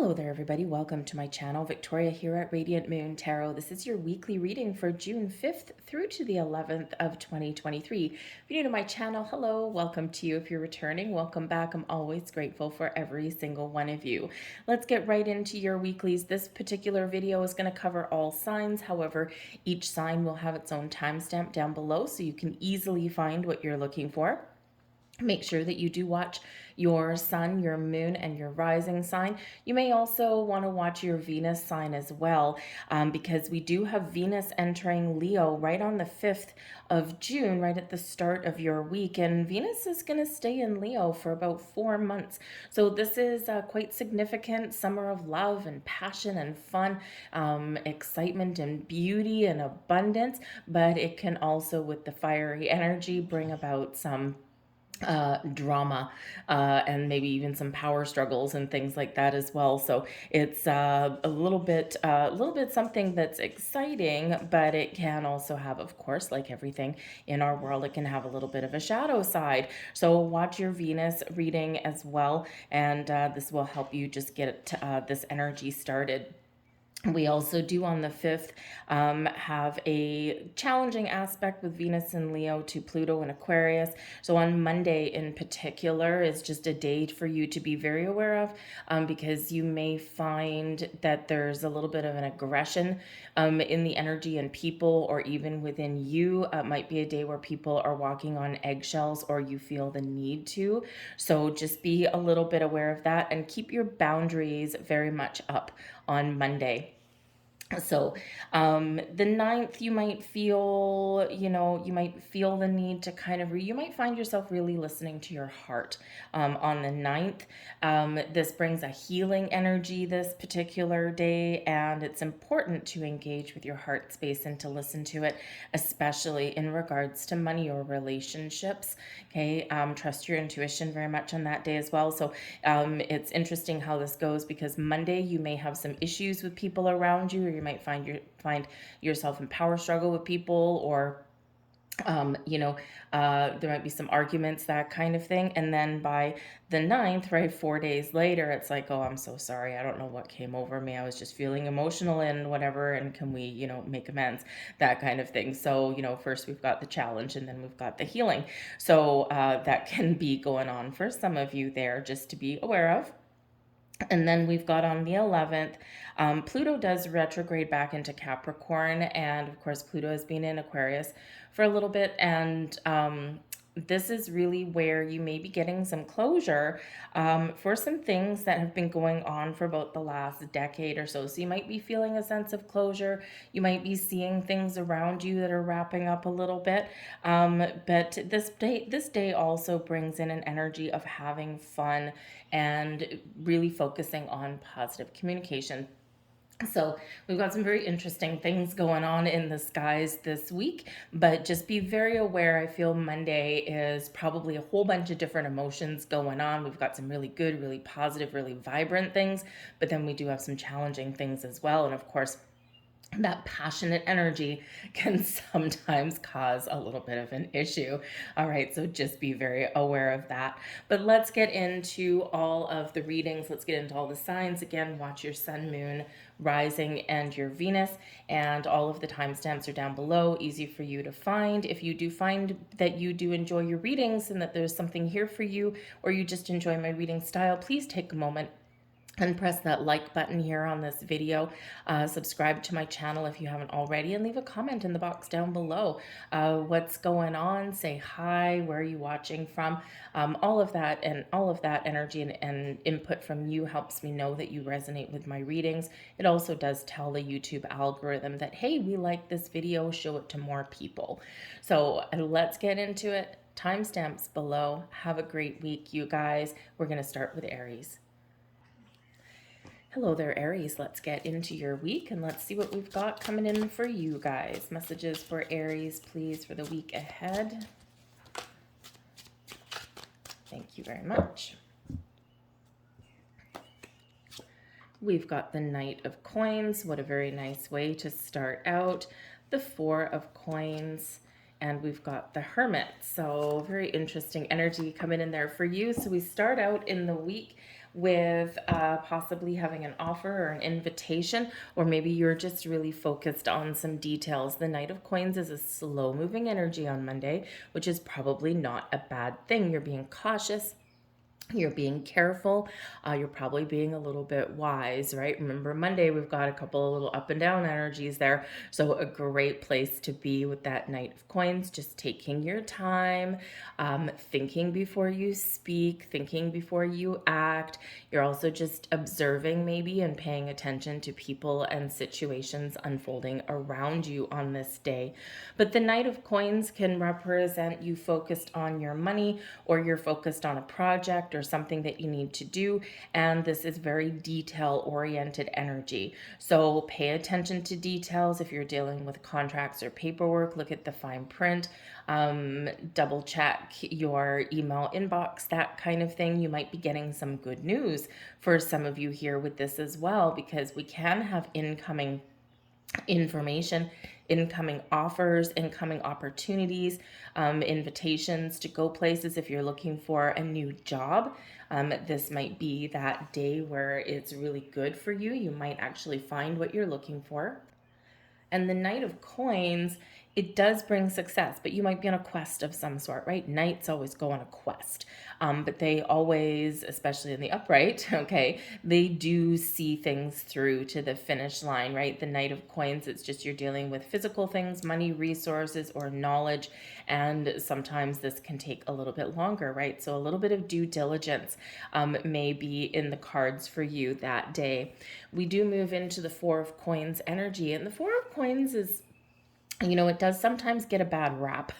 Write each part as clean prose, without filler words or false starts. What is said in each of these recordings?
Hello there, everybody. Welcome to my channel. Victoria here at Radiant Moon Tarot. This is your weekly reading for June 5th through to the 11th of 2023. If you're new to my channel, hello, welcome to you. If you're returning, welcome back. I'm always grateful for every single one of you. Let's get right into your weeklies. This particular video is going to cover all signs. However, each sign will have its own timestamp down below so you can easily find what you're looking for. Make sure that you do watch your sun, your moon, and your rising sign. You may also want to watch your Venus sign as well, because we do have Venus entering Leo right on the 5th of June, right at the start of your week. And Venus is going to stay in Leo for about 4 months. So this is quite significant. Summer of love and passion and fun, excitement and beauty and abundance. But it can also, with the fiery energy, bring about some drama and maybe even some power struggles and things like that as well. So it's a little bit something that's exciting, but it can also have, of course, like everything in our world, it can have a little bit of a shadow side. So watch your Venus reading as well, and this will help you just get this energy started. We also do on the 5th have a challenging aspect with Venus and Leo to Pluto and Aquarius. So on Monday in particular is just a day for you to be very aware of, because you may find that there's a little bit of an aggression in the energy and people, or even within you. It might be a day where people are walking on eggshells or you feel the need to. So just be a little bit aware of that and keep your boundaries very much up on Monday. So the 9th, you might feel, you might feel the need to kind of, you might find yourself really listening to your heart on the 9th. This brings a healing energy this particular day, and it's important to engage with your heart space and to listen to it, especially in regards to money or relationships. Okay, trust your intuition very much on that day as well. So it's interesting how this goes, because Monday you may have some issues with people around you, or you might find yourself in power struggle with people, or there might be some arguments, that kind of thing. And then by the 9th, right, 4 days later, it's like, oh, I'm so sorry. I don't know what came over me. I was just feeling emotional and whatever. And can we, make amends, that kind of thing. So, first we've got the challenge and then we've got the healing. So that can be going on for some of you there, just to be aware of. And then we've got on the 11th, Pluto does retrograde back into Capricorn. And of course, Pluto has been in Aquarius for a little bit. And this is really where you may be getting some closure for some things that have been going on for about the last decade or so. So you might be feeling a sense of closure. You might be seeing things around you that are wrapping up a little bit. But this day also brings in an energy of having fun and really focusing on positive communication. So we've got some very interesting things going on in the skies this week, but just be very aware. I feel Monday is probably a whole bunch of different emotions going on. We've got some really good, really positive, really vibrant things, but then we do have some challenging things as well. And of course, that passionate energy can sometimes cause a little bit of an issue. All right, so just be very aware of that. But let's get into all of the readings. Let's get into all the signs. Again, watch your sun, moon, rising, and your Venus. And all of the timestamps are down below, easy for you to find. If you do find that you do enjoy your readings and that there's something here for you, or you just enjoy my reading style, please take a moment and press that like button here on this video. Subscribe to my channel if you haven't already, and leave a comment in the box down below. What's going on? Say hi. Where are you watching from? All of that energy and input from you helps me know that you resonate with my readings. It also does tell the YouTube algorithm that, hey, we like this video, show it to more people. So let's get into it. Timestamps below. Have a great week, you guys. We're going to start with Aries. Hello there, Aries. Let's get into your week and let's see what we've got coming in for you guys. Messages for Aries, please, for the week ahead. Thank you very much. We've got the Knight of Coins. What a very nice way to start out. The Four of Coins. And we've got the Hermit. So very interesting energy coming in there for you. So we start out in the week with possibly having an offer or an invitation, or maybe you're just really focused on some details. The Knight of Coins is a slow moving energy on Monday, which is probably not a bad thing. You're being cautious. You're being careful. You're probably being a little bit wise, right? Remember, Monday, we've got a couple of little up and down energies there. So a great place to be with that Knight of Coins, just taking your time, thinking before you speak, thinking before you act. You're also just observing maybe and paying attention to people and situations unfolding around you on this day. But the Knight of Coins can represent you focused on your money, or you're focused on a project or something that you need to do. And this is very detail oriented energy. So pay attention to details. If you're dealing with contracts or paperwork, look at the fine print. Double check your email inbox, that kind of thing. You might be getting some good news for some of you here with this as well, because we can have incoming information, incoming offers, incoming opportunities, invitations to go places. If you're looking for a new job, this might be that day where it's really good for you. You might actually find what you're looking for. And the Knight of Coins, it does bring success, but you might be on a quest of some sort, right? Knights always go on a quest, but they always, especially in the upright, okay, they do see things through to the finish line, right? The Knight of Coins, it's just you're dealing with physical things, money, resources, or knowledge, and sometimes this can take a little bit longer, right? So a little bit of due diligence may be in the cards for you that day. We do move into the Four of Coins energy, and the Four of Coins is, it does sometimes get a bad rap,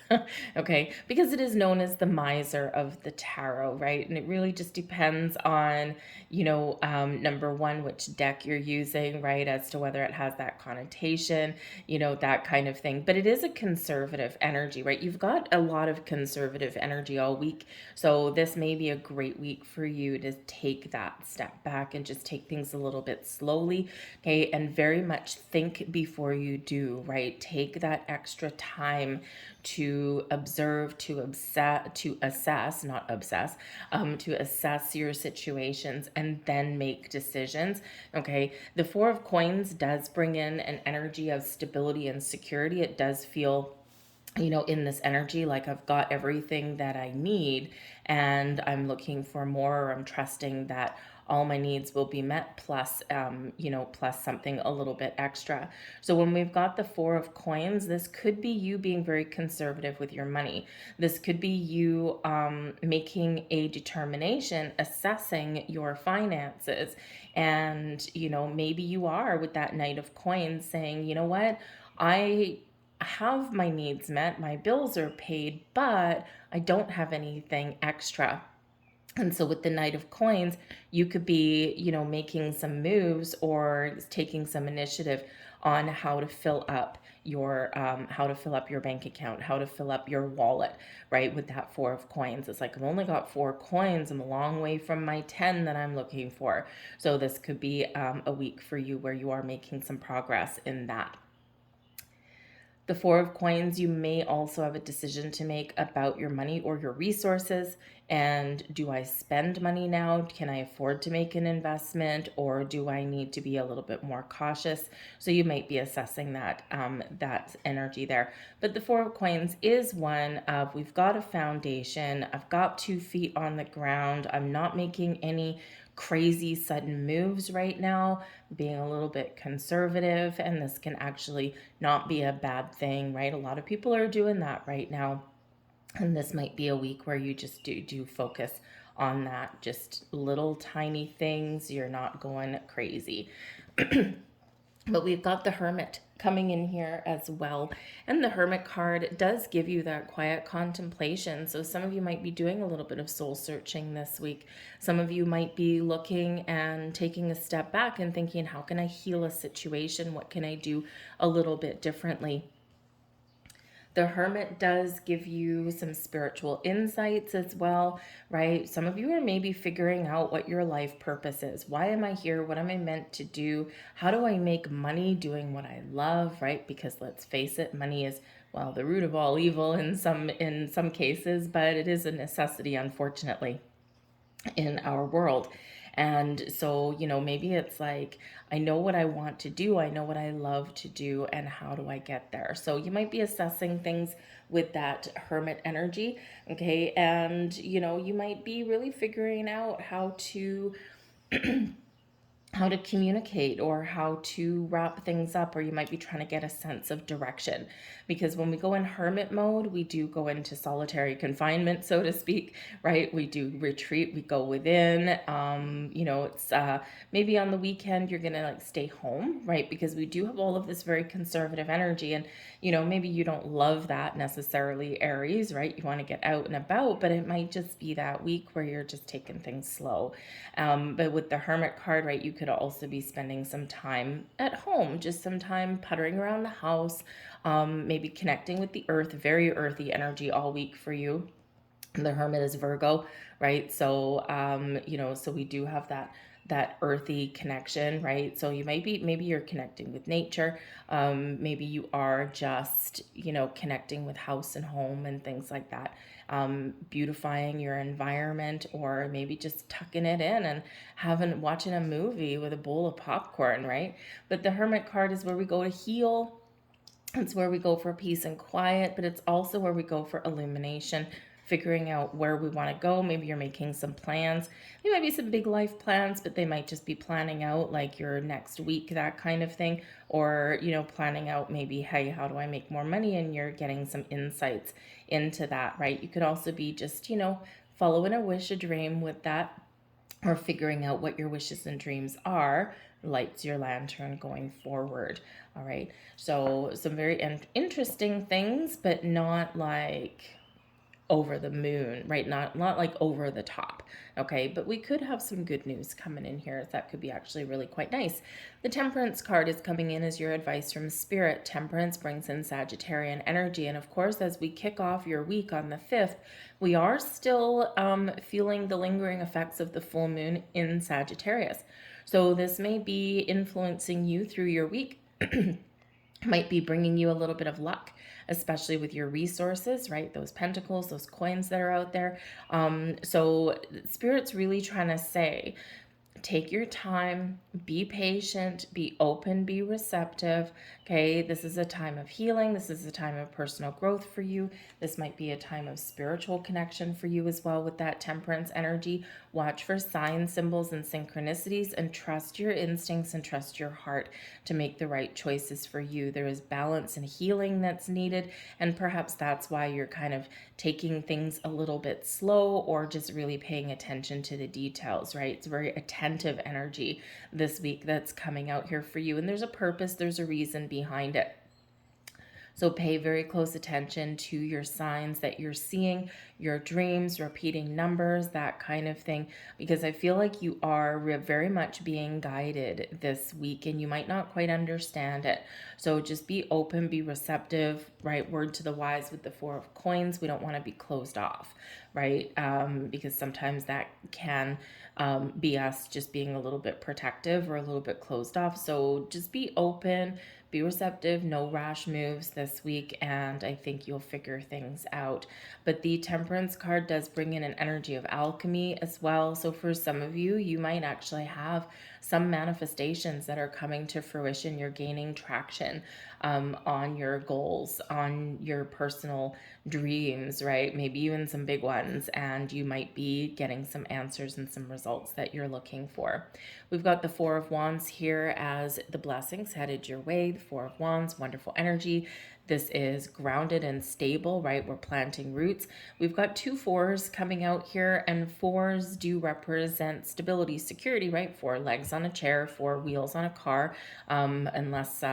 okay, because it is known as the miser of the tarot, right? And it really just depends on, number one, which deck you're using, right, as to whether it has that connotation, that kind of thing. But it is a conservative energy, right? You've got a lot of conservative energy all week. So this may be a great week for you to take that step back and just take things a little bit slowly, okay, and very much think before you do, right? Take that extra time to observe, to assess, not obsess, to assess your situations and then make decisions. Okay. The Four of Coins does bring in an energy of stability and security. It does feel, in this energy, like I've got everything that I need and I'm looking for more, or I'm trusting that all my needs will be met, plus, plus something a little bit extra. So when we've got the Four of Coins, this could be you being very conservative with your money. This could be you making a determination, assessing your finances. And, maybe you are with that Knight of Coins saying, you know what, I have my needs met, my bills are paid, but I don't have anything extra. And so with the Knight of Coins, you could be, making some moves or taking some initiative on how to fill up your bank account, how to fill up your wallet, right? With that Four of Coins, it's like, I've only got 4 coins. I'm a long way from my 10 that I'm looking for. So this could be a week for you where you are making some progress in that. The Four of Coins, you may also have a decision to make about your money or your resources. And do I spend money now? Can I afford to make an investment, or do I need to be a little bit more cautious? So you might be assessing that energy there. But the Four of Coins is one of, we've got a foundation. I've got 2 feet on the ground. I'm not making any crazy sudden moves right now, being a little bit conservative, and this can actually not be a bad thing, right? A lot of people are doing that right now, and this might be a week where you just do focus on that, just little tiny things. You're not going crazy. But we've got the Hermit coming in here as well. And the Hermit card does give you that quiet contemplation. So some of you might be doing a little bit of soul searching this week. Some of you might be looking and taking a step back and thinking, how can I heal a situation? What can I do a little bit differently? The Hermit does give you some spiritual insights as well, right? Some of you are maybe figuring out what your life purpose is. Why am I here? What am I meant to do? How do I make money doing what I love, right? Because let's face it, money is, well, the root of all evil in some cases, but it is a necessity, unfortunately, in our world. And so, maybe it's like, I know what I want to do, I know what I love to do, and how do I get there? So you might be assessing things with that hermit energy, okay? And, you might be really figuring out how to communicate or how to wrap things up, or you might be trying to get a sense of direction, because when we go in hermit mode, we do go into solitary confinement, so to speak, right? We do retreat, we go within. It's maybe on the weekend you're gonna like stay home, right? Because we do have all of this very conservative energy, and maybe you don't love that necessarily, Aries, right? You want to get out and about, but it might just be that week where you're just taking things slow. But with the Hermit card, right, you could also be spending some time at home, just some time puttering around the house, maybe connecting with the earth, very earthy energy all week for you. The Hermit is Virgo, right? So, so we do have that earthy connection, right? So you might be, maybe you're connecting with nature. Maybe you are just, connecting with house and home and things like that. Beautifying your environment, or maybe just tucking it in and watching a movie with a bowl of popcorn, right? But the Hermit card is where we go to heal. It's where we go for peace and quiet, but it's also where we go for illumination, figuring out where we want to go. Maybe you're making some plans. There might be some big life plans, but they might just be planning out like your next week, that kind of thing. Or, planning out maybe, hey, how do I make more money? And you're getting some insights into that, right? You could also be just, following a wish, a dream with that, or figuring out what your wishes and dreams are, lights your lantern going forward. All right. So some very interesting things, but not like over the moon, right? Not like over the top. Okay, but we could have some good news coming in here. That could be actually really quite nice. The Temperance card is coming in as your advice from Spirit. Temperance brings in Sagittarian energy, and of course, as we kick off your week on the 5th, we are still feeling the lingering effects of the full moon in Sagittarius. So this may be influencing you through your week. Might be bringing you a little bit of luck, especially with your resources, right? Those pentacles, those coins that are out there. So Spirit's really trying to say, take your time, be patient, be open, be receptive. Okay, this is a time of healing. This is a time of personal growth for you. This might be a time of spiritual connection for you as well with that Temperance energy. Watch for signs, symbols, and synchronicities, and trust your instincts and trust your heart to make the right choices for you. There is balance and healing that's needed, and perhaps that's why you're kind of taking things a little bit slow, or just really paying attention to the details, right? It's very attentive energy this week that's coming out here for you, and there's a purpose, there's a reason behind it. So pay very close attention to your signs that you're seeing, your dreams, repeating numbers, that kind of thing, because I feel like you are very much being guided this week, and you might not quite understand it. So just be open, be receptive, right? Word to the wise with the Four of Coins. We don't want to be closed off, right? Because sometimes that can be us just being a little bit protective or a little bit closed off. So just be open, be receptive, no rash moves this week, and I think you'll figure things out. But the Temperance card does bring in an energy of alchemy as well. So for some of you, you might actually have some manifestations that are coming to fruition. You're gaining traction on your goals, on your personal dreams, right? Maybe even some big ones, and you might be getting some answers and some results that you're looking for. We've got the Four of Wands here as the blessings headed your way. The Four of Wands, wonderful energy. This is grounded and stable, right? We're planting roots. We've got two fours coming out here, and fours do represent stability, security, right? Four legs on a chair, four wheels on a car, unless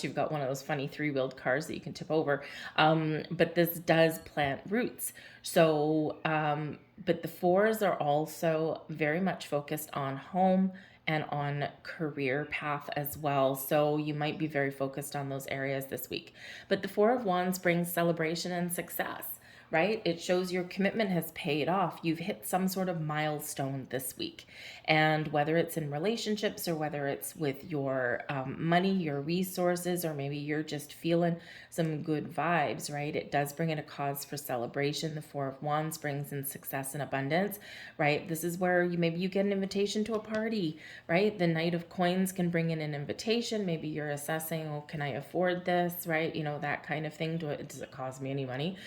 you've got one of those funny three-wheeled cars that you can tip over. But this does plant roots. So, but the fours are also very much focused on home and on career path as well. So you might be very focused on those areas this week. But the Four of Wands brings celebration and success, right? It shows your commitment has paid off. You've hit some sort of milestone this week. And whether it's in relationships or whether it's with your money, your resources, or maybe you're just feeling some good vibes, right? It does bring in a cause for celebration. The Four of Wands brings in success and abundance, right? This is where maybe you get an invitation to a party, right? The Knight of Coins can bring in an invitation. Maybe you're assessing, oh, can I afford this, right? That kind of thing. Does it cost me any money?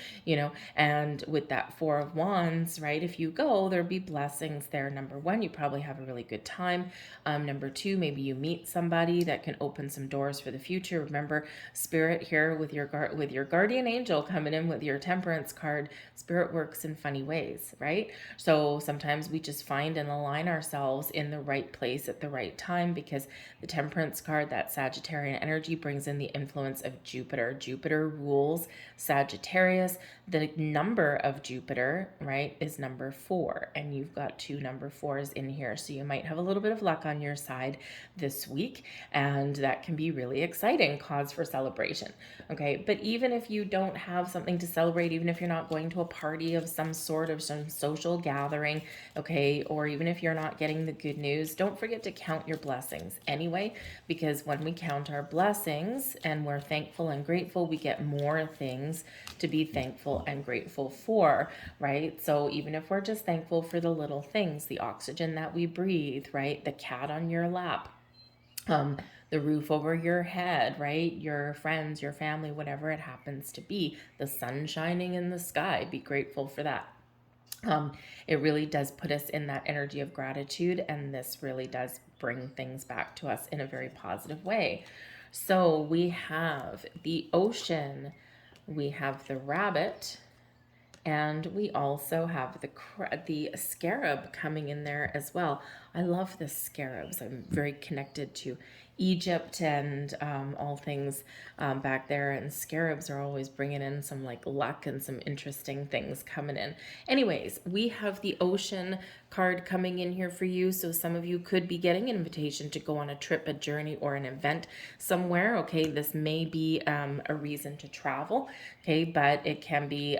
And with that Four of Wands, right? If you go, there'll be blessings there. Number one, you probably have a really good time. Number two, maybe you meet somebody that can open some doors for the future. Remember, Spirit here with your guardian angel coming in with your Temperance card. Spirit works in funny ways, right? So sometimes we just find and align ourselves in the right place at the right time, because the Temperance card, that Sagittarian energy, brings in the influence of Jupiter. Jupiter rules Sagittarius. The number of Jupiter, right, is number 4, and you've got 2 number 4s in here, so you might have a little bit of luck on your side this week, and that can be really exciting, cause for celebration. Okay, but even if you don't have something to celebrate, even if you're not going to a party of some sort of some social gathering, okay, or even if you're not getting the good news, don't forget to count your blessings anyway, because when we count our blessings and we're thankful and grateful, we get more things to be thankful and grateful for, right? So even if we're just thankful for the little things, the oxygen that we breathe, right? The cat on your lap, the roof over your head, right? Your friends, your family, whatever it happens to be, the sun shining in the sky, be grateful for that. It really does put us in that energy of gratitude, and this really does bring things back to us in a very positive way. So we have the ocean, we have the rabbit, and we also have the scarab coming in there as well. I love the scarabs. I'm very connected to Egypt and all things back there. And scarabs are always bringing in some like luck and some interesting things coming in. Anyways, we have the ocean card coming in here for you. So some of you could be getting an invitation to go on a trip, a journey, or an event somewhere. Okay, this may be a reason to travel. Okay, but it can be,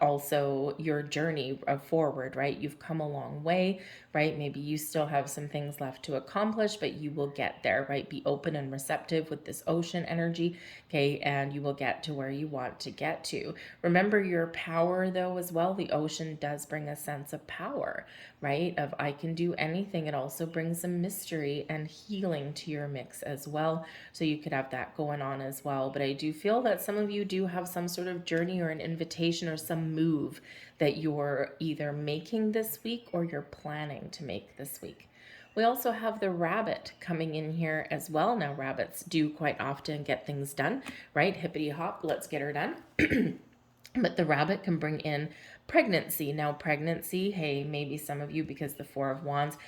also your journey forward, right? You've come a long way, right? Maybe you still have some things left to accomplish, but you will get there, right? Be open and receptive with this ocean energy, okay? And you will get to where you want to get to. Remember your power, though, as well. The ocean does bring a sense of power, right? Of I can do anything. It also brings some mystery and healing to your mix as well. So you could have that going on as well. But I do feel that some of you do have some sort of journey or an invitation or some move that you're either making this week or you're planning to make this week. We also have the rabbit coming in here as well. Now, rabbits do quite often get things done, right? Hippity hop, let's get her done. But the rabbit can bring in pregnancy. Now, pregnancy, hey, maybe some of you, because the Four of Wands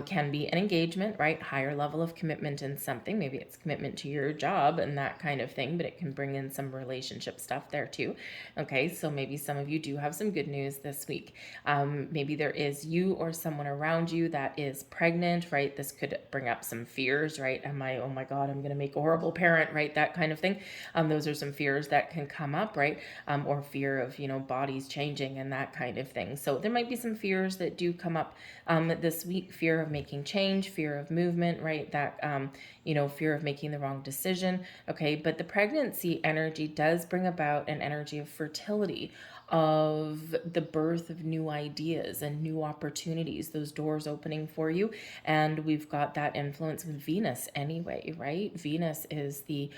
can be an engagement, right? Higher level of commitment in something. Maybe it's commitment to your job and that kind of thing, but it can bring in some relationship stuff there too. Okay, so maybe some of you do have some good news this week. Maybe there is you or someone around you that is pregnant, right? This could bring up some fears, right? Oh my God, I'm going to make a horrible parent, right? That kind of thing. Those are some fears that can come up, right? Or fear of, bodies changing and that kind of thing. So there might be some fears that do come up this week. Fear of making change, fear of movement, right? That, fear of making the wrong decision. Okay, but the pregnancy energy does bring about an energy of fertility, of the birth of new ideas and new opportunities, those doors opening for you. And we've got that influence with Venus anyway, right? Venus is the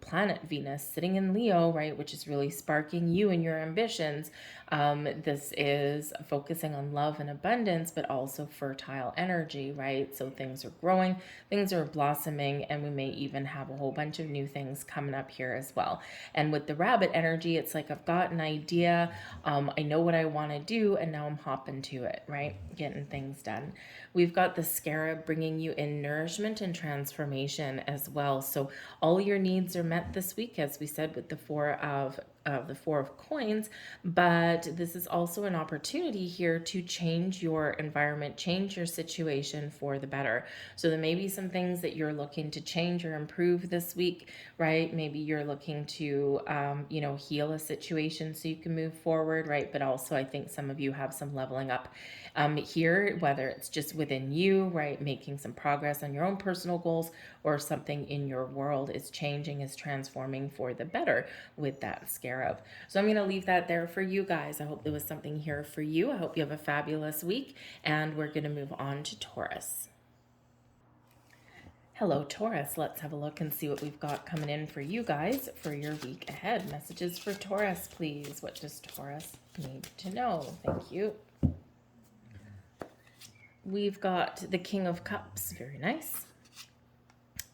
planet Venus sitting in Leo, right, which is really sparking you and your ambitions. This is focusing on love and abundance, but also fertile energy, right? So things are growing, things are blossoming, and we may even have a whole bunch of new things coming up here as well. And with the rabbit energy, it's like I've got an idea, I know what I want to do, and now I'm hopping to it, right? Getting things done. We've got the scarab bringing you in nourishment and transformation as well. So all your needs are met this week, as we said, with the Four of the Four of Coins, but this is also an opportunity here to change your environment, change your situation for the better. So there may be some things that you're looking to change or improve this week, right? Maybe you're looking to, heal a situation so you can move forward, right? But also, I think some of you have some leveling up here, whether it's just within you, right? Making some progress on your own personal goals, or something in your world is changing, is transforming for the better with that scarab. So I'm going to leave that there for you guys. I hope there was something here for you. I hope you have a fabulous week, and we're going to move on to Taurus. Hello, Taurus. Let's have a look and see what we've got coming in for you guys for your week ahead. Messages for Taurus, please. What does Taurus need to know? Thank you. We've got the King of Cups. Very nice.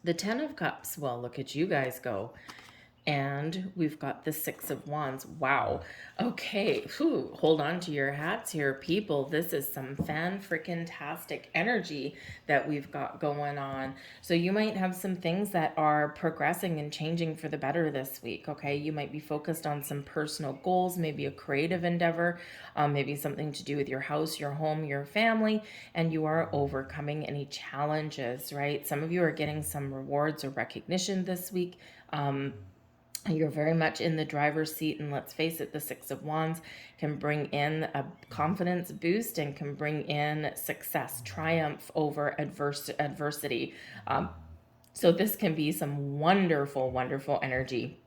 The Ten of Cups. Well, look at you guys go. And we've got the Six of Wands. Wow. Okay. Whew. Hold on to your hats here, people. This is some fan-freaking-tastic energy that we've got going on. So you might have some things that are progressing and changing for the better this week, okay? You might be focused on some personal goals, maybe a creative endeavor, maybe something to do with your house, your home, your family, and you are overcoming any challenges, right? Some of you are getting some rewards or recognition this week. You're very much in the driver's seat, and let's face it, the Six of Wands can bring in a confidence boost and can bring in success, triumph over adversity. So this can be some wonderful, wonderful energy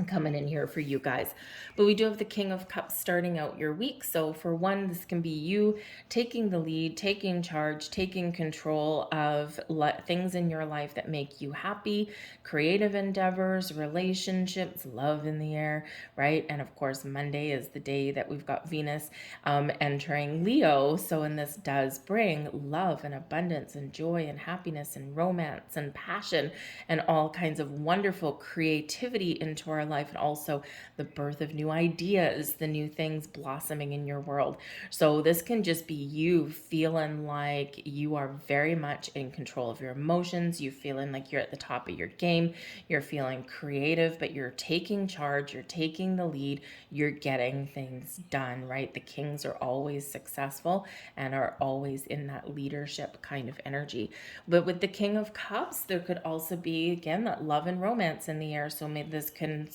coming in here for you guys. But we do have the King of Cups starting out your week. So for one, this can be you taking the lead, taking charge, taking control of things in your life that make you happy, creative endeavors, relationships, love in the air, right? And of course, Monday is the day that we've got Venus entering Leo. So, and this does bring love and abundance and joy and happiness and romance and passion and all kinds of wonderful creativity into our life, and also the birth of new ideas, the new things blossoming in your world. So this can just be you feeling like you are very much in control of your emotions, you feeling like you're at the top of your game, you're feeling creative, but you're taking charge, you're taking the lead, you're getting things done, right? The kings are always successful and are always in that leadership kind of energy. But with the King of Cups, there could also be, again, that love and romance in the air. So maybe this can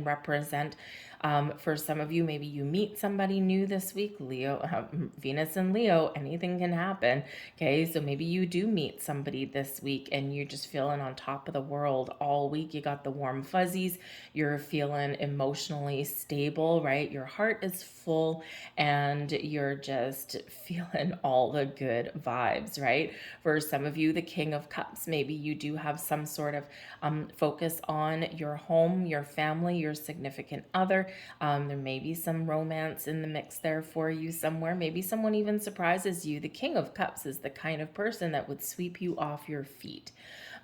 represent, for some of you, maybe you meet somebody new this week. Leo, Venus and Leo, anything can happen. Okay, so maybe you do meet somebody this week and you're just feeling on top of the world all week. You got the warm fuzzies. You're feeling emotionally stable, right? Your heart is full and you're just feeling all the good vibes, right? For some of you, the King of Cups, maybe you do have some sort of focus on your home, your family, your significant other. There may be some romance in the mix there for you somewhere. Maybe someone even surprises you. The King of Cups is the kind of person that would sweep you off your feet.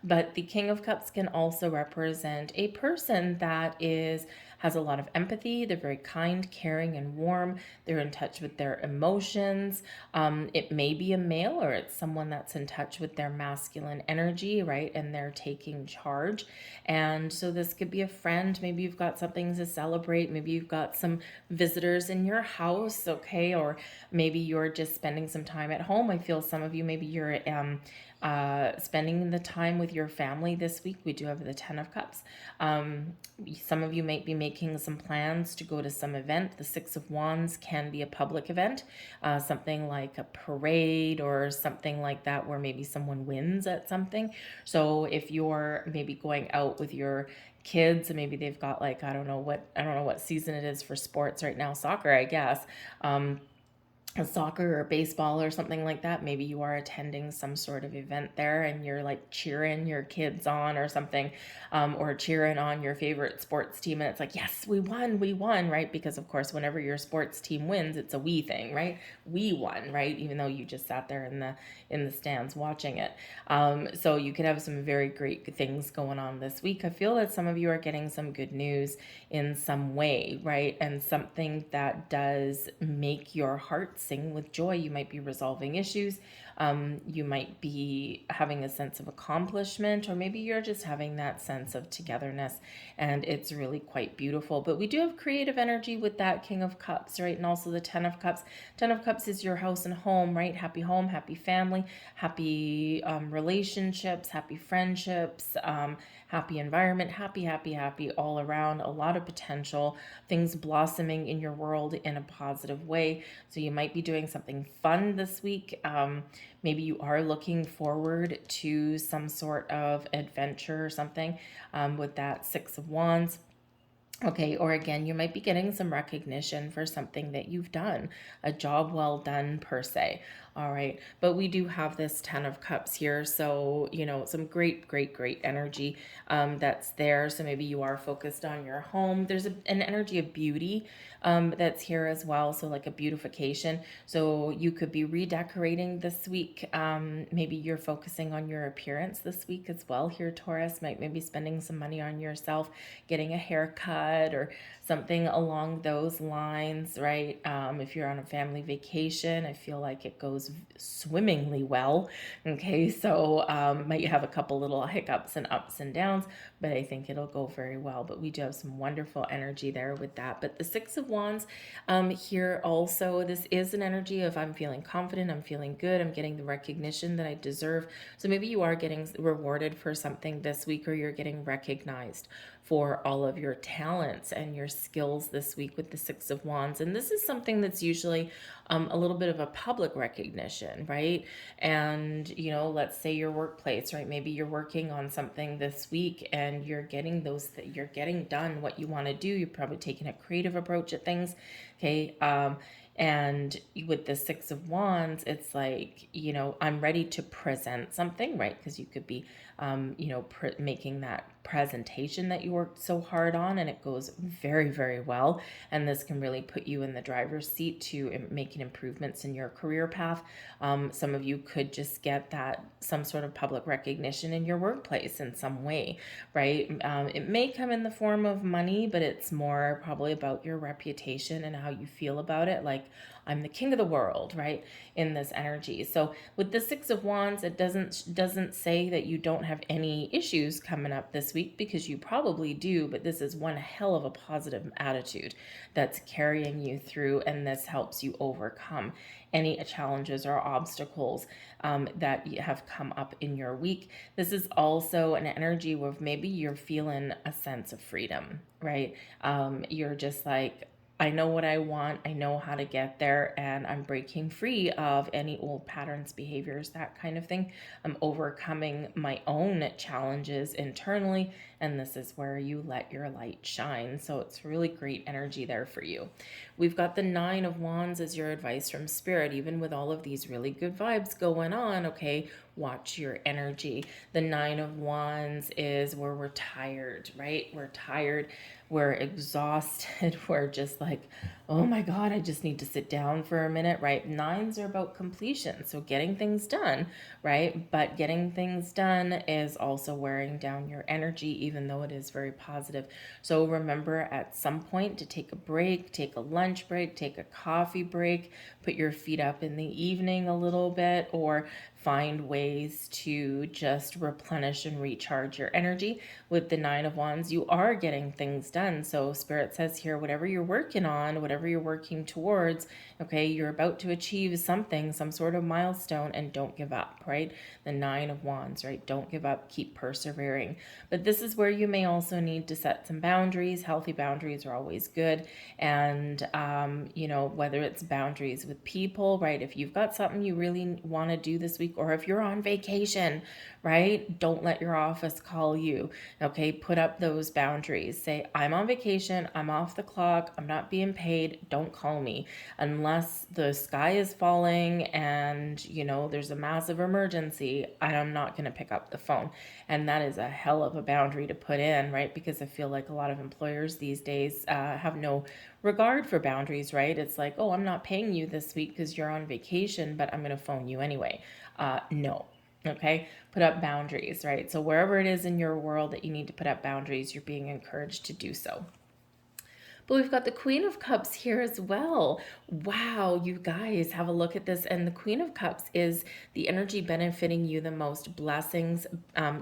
But the King of Cups can also represent a person that has a lot of empathy. They're very kind, caring, and warm. They're in touch with their emotions. It may be a male, or it's someone that's in touch with their masculine energy, right? And they're taking charge. And so this could be a friend. Maybe you've got something to celebrate. Maybe you've got some visitors in your house, okay? Or maybe you're just spending some time at home. I feel some of you, maybe you're spending the time with your family this week. We do have the Ten of Cups. Some of you might be making some plans to go to some event. The Six of Wands can be a public event, something like a parade or something like that, where maybe someone wins at something. So if you're maybe going out with your kids, and maybe they've got like, I don't know what season it is for sports right now, soccer, I guess. Soccer or baseball or something like that. Maybe you are attending some sort of event there and you're like cheering your kids on or something, or cheering on your favorite sports team, and it's like, yes, we won, right? Because of course, whenever your sports team wins, it's a we thing, right? We won, right? Even though you just sat there in the stands watching it. So you could have some very great things going on this week. I feel that some of you are getting some good news in some way, right? And something that does make your heart sing with joy. You might be resolving issues. You might be having a sense of accomplishment, or maybe you're just having that sense of togetherness, and it's really quite beautiful. But we do have creative energy with that King of Cups, right? And also the Ten of Cups. Ten of Cups is your house and home, right? Happy home, happy family, happy relationships, happy friendships, happy environment, happy all around. A lot of potential, things blossoming in your world in a positive way. So you might be doing something fun this week. Maybe you are looking forward to some sort of adventure or something with that Six of Wands. Okay, or again, you might be getting some recognition for something that you've done, a job well done per se. All right, but we do have this Ten of Cups here, so some great energy that's there. So maybe you are focused on your home. There's an energy of beauty that's here as well, so like a beautification. So you could be redecorating this week. Maybe you're focusing on your appearance this week as well. Here, Taurus, might maybe spending some money on yourself, getting a haircut or something along those lines, right? If you're on a family vacation, I feel like it goes swimmingly well. Okay, so might have a couple little hiccups and ups and downs, but I think it'll go very well. But we do have some wonderful energy there with that. But the Six of Wands here also, this is an energy of I'm feeling confident, I'm feeling good, I'm getting the recognition that I deserve. So maybe you are getting rewarded for something this week, or you're getting recognized for all of your talents and your skills this week with the Six of Wands. And this is something that's usually a little bit of a public recognition, right? And, let's say your workplace, right? Maybe you're working on something this week and you're getting you're getting done what you want to do. You're probably taking a creative approach at things. Okay. And with the Six of Wands, it's like, I'm ready to present something, right? Because you could be, making that presentation that you worked so hard on, and it goes very well. And this can really put you in the driver's seat to making improvements in your career path. Some of you could just get some sort of public recognition in your workplace in some way, right? It may come in the form of money, but it's more probably about your reputation and how you feel about it. Like, I'm the king of the world, right? In this energy. So with the Six of Wands, it doesn't say that you don't have any issues coming up this week, because you probably do, but this is one hell of a positive attitude that's carrying you through, and this helps you overcome any challenges or obstacles that have come up in your week. This is also an energy where maybe you're feeling a sense of freedom, right? You're just like, I know what I want, I know how to get there, and I'm breaking free of any old patterns, behaviors, that kind of thing. I'm overcoming my own challenges internally, and this is where you let your light shine. So it's really great energy there for you. We've got the Nine of Wands as your advice from Spirit. Even with all of these really good vibes going on, okay, watch your energy. The Nine of Wands is where we're tired, right? We're tired, we're exhausted, we're just like, oh my God, I just need to sit down for a minute, right? Nines are about completion, so getting things done, right? But getting things done is also wearing down your energy, even though it is very positive. So remember at some point to take a break, take a lunch break, take a coffee break, put your feet up in the evening a little bit, or find ways to just replenish and recharge your energy. With the Nine of Wands, you are getting things done. So Spirit says here, whatever you're working on, whatever you're working towards, okay, you're about to achieve something, some sort of milestone, and don't give up, right? The Nine of Wands, right? Don't give up, keep persevering. But this is where you may also need to set some boundaries. Healthy boundaries are always good. And, whether it's boundaries with people, right? If you've got something you really want to do this week, or if you're on vacation, right? Don't let your office call you. Okay, put up those boundaries. Say, I'm on vacation, I'm off the clock, I'm not being paid, don't call me. Unless the sky is falling and, there's a massive emergency, I'm not going to pick up the phone. And that is a hell of a boundary to put in, right? Because I feel like a lot of employers these days have no regard for boundaries, right? It's like, oh, I'm not paying you this week because you're on vacation, but I'm going to phone you anyway. No. Okay, put up boundaries, right? So wherever it is in your world that you need to put up boundaries, you're being encouraged to do so. But we've got the Queen of Cups here as well. Wow, you guys have a look at this. And the Queen of Cups is the energy benefiting you the most, blessings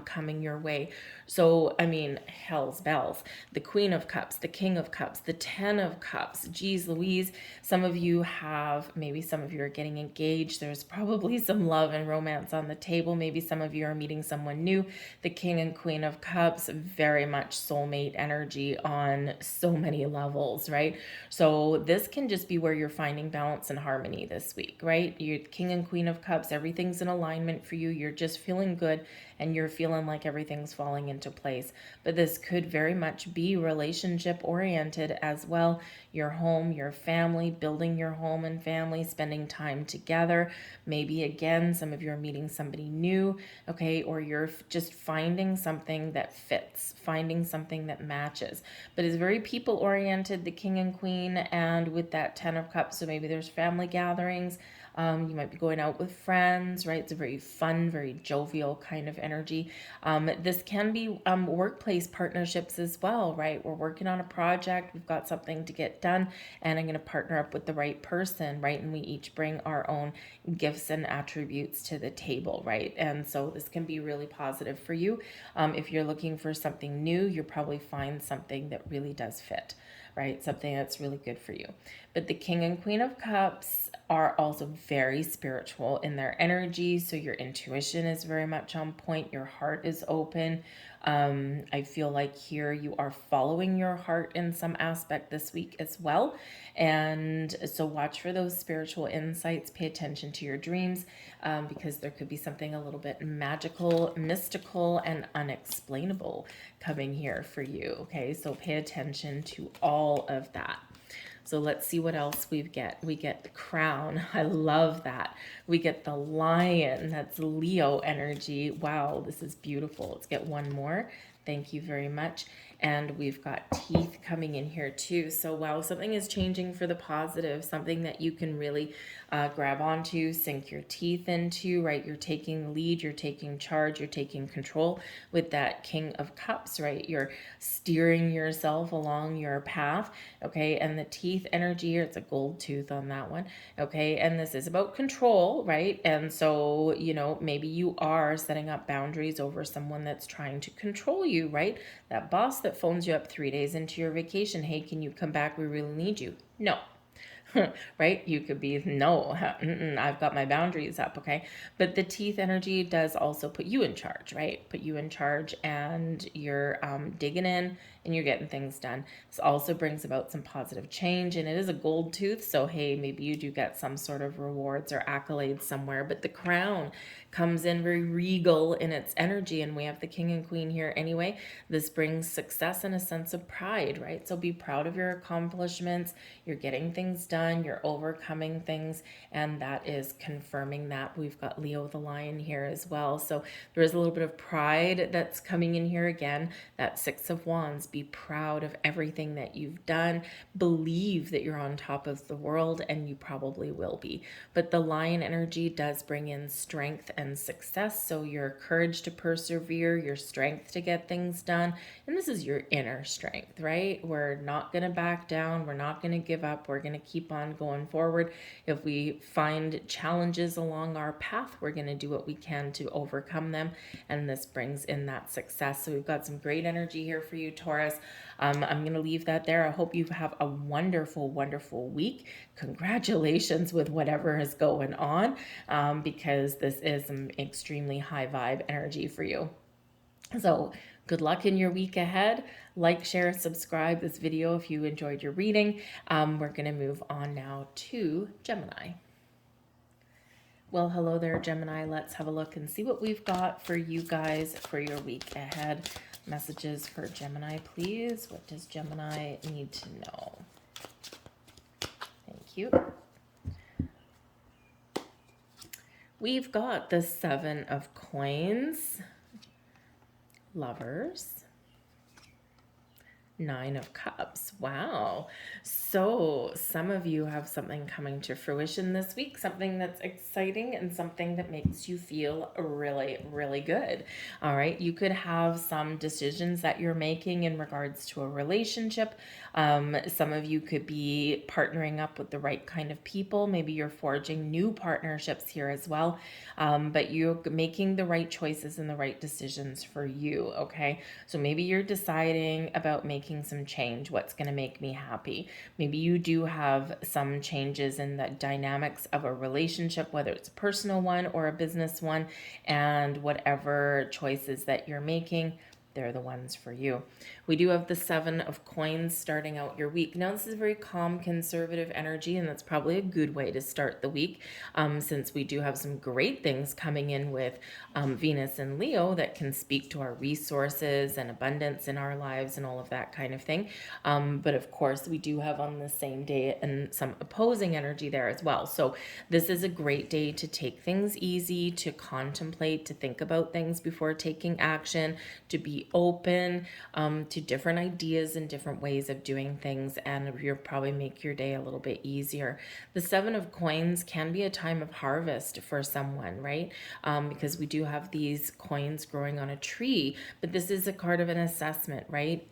coming your way. So, I mean, hell's bells. The Queen of Cups, the King of Cups, the Ten of Cups. Geez Louise, some of you have, maybe some of you are getting engaged. There's probably some love and romance on the table. Maybe some of you are meeting someone new. The King and Queen of Cups, very much soulmate energy on so many levels, right? So this can just be where you're finding balance and harmony this week, right? You're King and Queen of Cups, everything's in alignment for you. You're just feeling good and you're feeling like everything's falling into place. But this could very much be relationship oriented as well. Your home, your family, building your home and family, spending time together. Maybe again, some of you are meeting somebody new, okay? Or you're just finding something that fits, finding something that matches. But it's very people oriented, the King and Queen, and with that Ten of Cups. So maybe there's family gatherings. You might be going out with friends, right? It's a very fun, very jovial kind of energy. This can be workplace partnerships as well, right? We're working on a project, we've got something to get done, and I'm going to partner up with the right person, right? And we each bring our own gifts and attributes to the table, right? And so this can be really positive for you. If you're looking for something new, you'll probably find something that really does fit, right? Something that's really good for you. But the King and Queen of Cups are also very spiritual in their energy. So your intuition is very much on point. Your heart is open. I feel like here you are following your heart in some aspect this week as well. And so watch for those spiritual insights. Pay attention to your dreams because there could be something a little bit magical, mystical, and unexplainable coming here for you. Okay, so pay attention to all of that. So let's see what else we get. We get the Crown. I love that. We get the Lion. That's Leo energy. Wow, this is beautiful. Let's get one more. Thank you very much. And we've got teeth coming in here too. So wow, something is changing for the positive, something that you can really grab onto, sink your teeth into, right? You're taking the lead, you're taking charge, you're taking control with that King of Cups, right? You're steering yourself along your path, okay? And the teeth energy, it's a gold tooth on that one, okay? And this is about control, right? And so, you know, maybe you are setting up boundaries over someone that's trying to control you, right? That boss that phones you up 3 days into your vacation, hey, can you come back? We really need you. No. Right? You could be, no, I've got my boundaries up, okay? But the teeth energy does also put you in charge, right? Put you in charge and you're digging in and you're getting things done. This also brings about some positive change and it is a gold tooth. So, hey, maybe you do get some sort of rewards or accolades somewhere, but the Crown comes in very regal in its energy and we have the King and Queen here anyway. This brings success and a sense of pride, right? So be proud of your accomplishments. You're getting things done, you're overcoming things, and that is confirming that. We've got Leo the Lion here as well. So there is a little bit of pride that's coming in here again. That Six of Wands, be proud of everything that you've done. Believe that you're on top of the world, and you probably will be. But the Lion energy does bring in strength and success. So your courage to persevere, your strength to get things done. And this is your inner strength, right? We're not going to back down. We're not going to give up. We're going to keep on going forward. If we find challenges along our path, we're going to do what we can to overcome them. And this brings in that success. So we've got some great energy here for you, Taurus. I'm going to leave that there. I hope you have a wonderful, wonderful week. Congratulations with whatever is going on because this is some extremely high vibe energy for you. So good luck in your week ahead. Like, share, subscribe this video if you enjoyed your reading. We're going to move on now to Gemini. Well, hello there, Gemini. Let's have a look and see what we've got for you guys for your week ahead. Messages for Gemini, please. What does Gemini need to know? Thank you. We've got the Seven of Coins, Lovers, Nine of Cups. Wow. So some of you have something coming to fruition this week, something that's exciting and something that makes you feel really, really good. All right. You could have some decisions that you're making in regards to a relationship. Some of you could be partnering up with the right kind of people. Maybe you're forging new partnerships here as well. But you're making the right choices and the right decisions for you. Okay. So maybe you're deciding about making some change. What's going to make me happy? Maybe you do have some changes in the dynamics of a relationship, whether it's a personal one or a business one, and whatever choices that you're making, they're the ones for you. We do have the Seven of Coins starting out your week. Now, this is very calm, conservative energy, and that's probably a good way to start the week, since we do have some great things coming in with Venus and Leo that can speak to our resources and abundance in our lives and all of that kind of thing. But of course, we do have on the same day and some opposing energy there as well. So this is a great day to take things easy, to contemplate, to think about things before taking action, to be open to different ideas and different ways of doing things, and you'll probably make your day a little bit easier. The Seven of Coins can be a time of harvest for someone, right? Because we do have these coins growing on a tree, but this is a card of an assessment, right?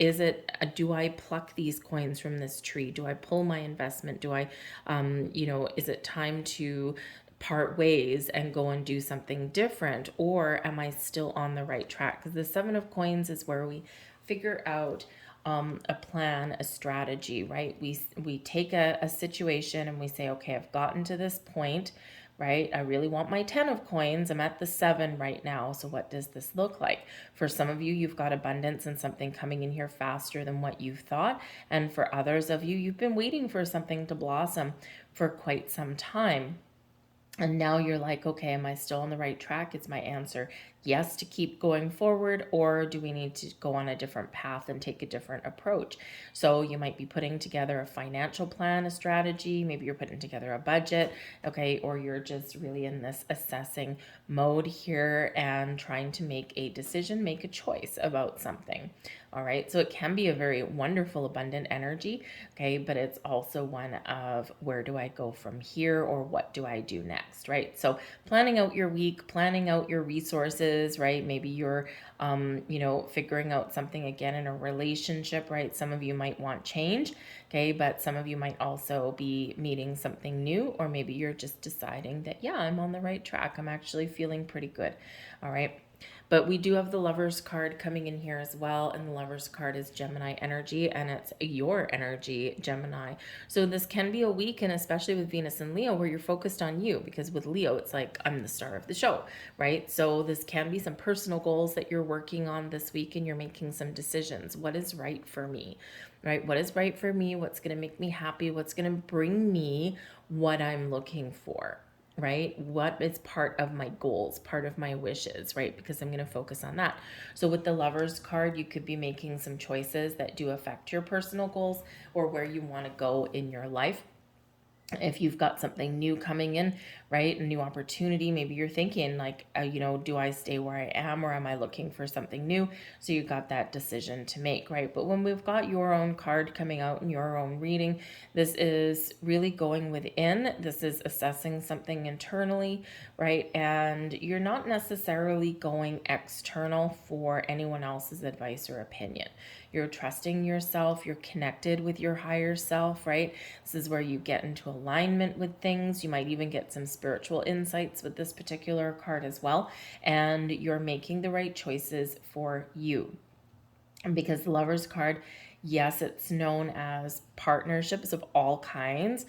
Do I pluck these coins from this tree? Do I pull my investment? Do I, is it time to part ways and go and do something different, or am I still on the right track? Because the Seven of Coins is where we figure out a plan, a strategy, right? We take a situation and we say, okay, I've gotten to this point, right? I really want my 10 of coins. I'm at the 7 right now. So what does this look like? For some of you, you've got abundance and something coming in here faster than what you've thought. And for others of you, you've been waiting for something to blossom for quite some time. And now you're like, okay, am I still on the right track? It's my answer yes to keep going forward, or do we need to go on a different path and take a different approach? So you might be putting together a financial plan, a strategy. Maybe you're putting together a budget, okay, or you're just really in this assessing mode here and trying to make a decision, make a choice about something. All right, so it can be a very wonderful, abundant energy, okay, but it's also one of where do I go from here, or what do I do next, right? So planning out your week, planning out your resources, right? Maybe you're, figuring out something again in a relationship, right? Some of you might want change, okay, but some of you might also be meeting something new, or maybe you're just deciding that, yeah, I'm on the right track. I'm actually feeling pretty good, all right? But we do have the Lover's card coming in here as well. And the Lover's card is Gemini energy, and it's your energy, Gemini. So this can be a week, and especially with Venus and Leo, where you're focused on you. Because with Leo, it's like, I'm the star of the show, right? So this can be some personal goals that you're working on this week, and you're making some decisions. What is right for me, right? What is right for me? What's going to make me happy? What's going to bring me what I'm looking for? Right? What is part of my goals, part of my wishes, right? Because I'm going to focus on that. So with the Lover's card, you could be making some choices that do affect your personal goals or where you want to go in your life. If you've got something new coming in, right, a new opportunity, maybe you're thinking like, do I stay where I am, or am I looking for something new? So you got that decision to make, right? But when we've got your own card coming out in your own reading, this is really going within. This is assessing something internally, right? And you're not necessarily going external for anyone else's advice or opinion. You're trusting yourself. You're connected with your higher self, right? This is where you get into alignment with things. You might even get some spiritual insights with this particular card as well. And you're making the right choices for you. Because the Lover's card, yes, it's known as partnerships of all kinds,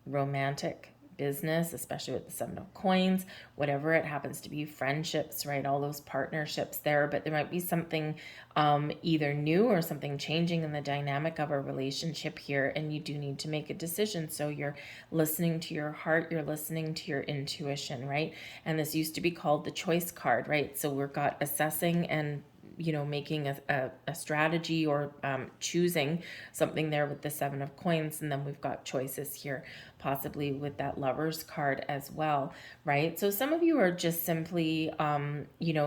romantic, business, especially with the Seven of Coins, whatever it happens to be, friendships, right? All those partnerships there, but there might be something either new or something changing in the dynamic of a relationship here, and you do need to make a decision. So you're listening to your heart, you're listening to your intuition, right? And this used to be called the choice card, right? So we've got assessing and making a strategy or choosing something there with the Seven of Coins. And then we've got choices here possibly with that Lover's card as well, right? So some of you are just simply,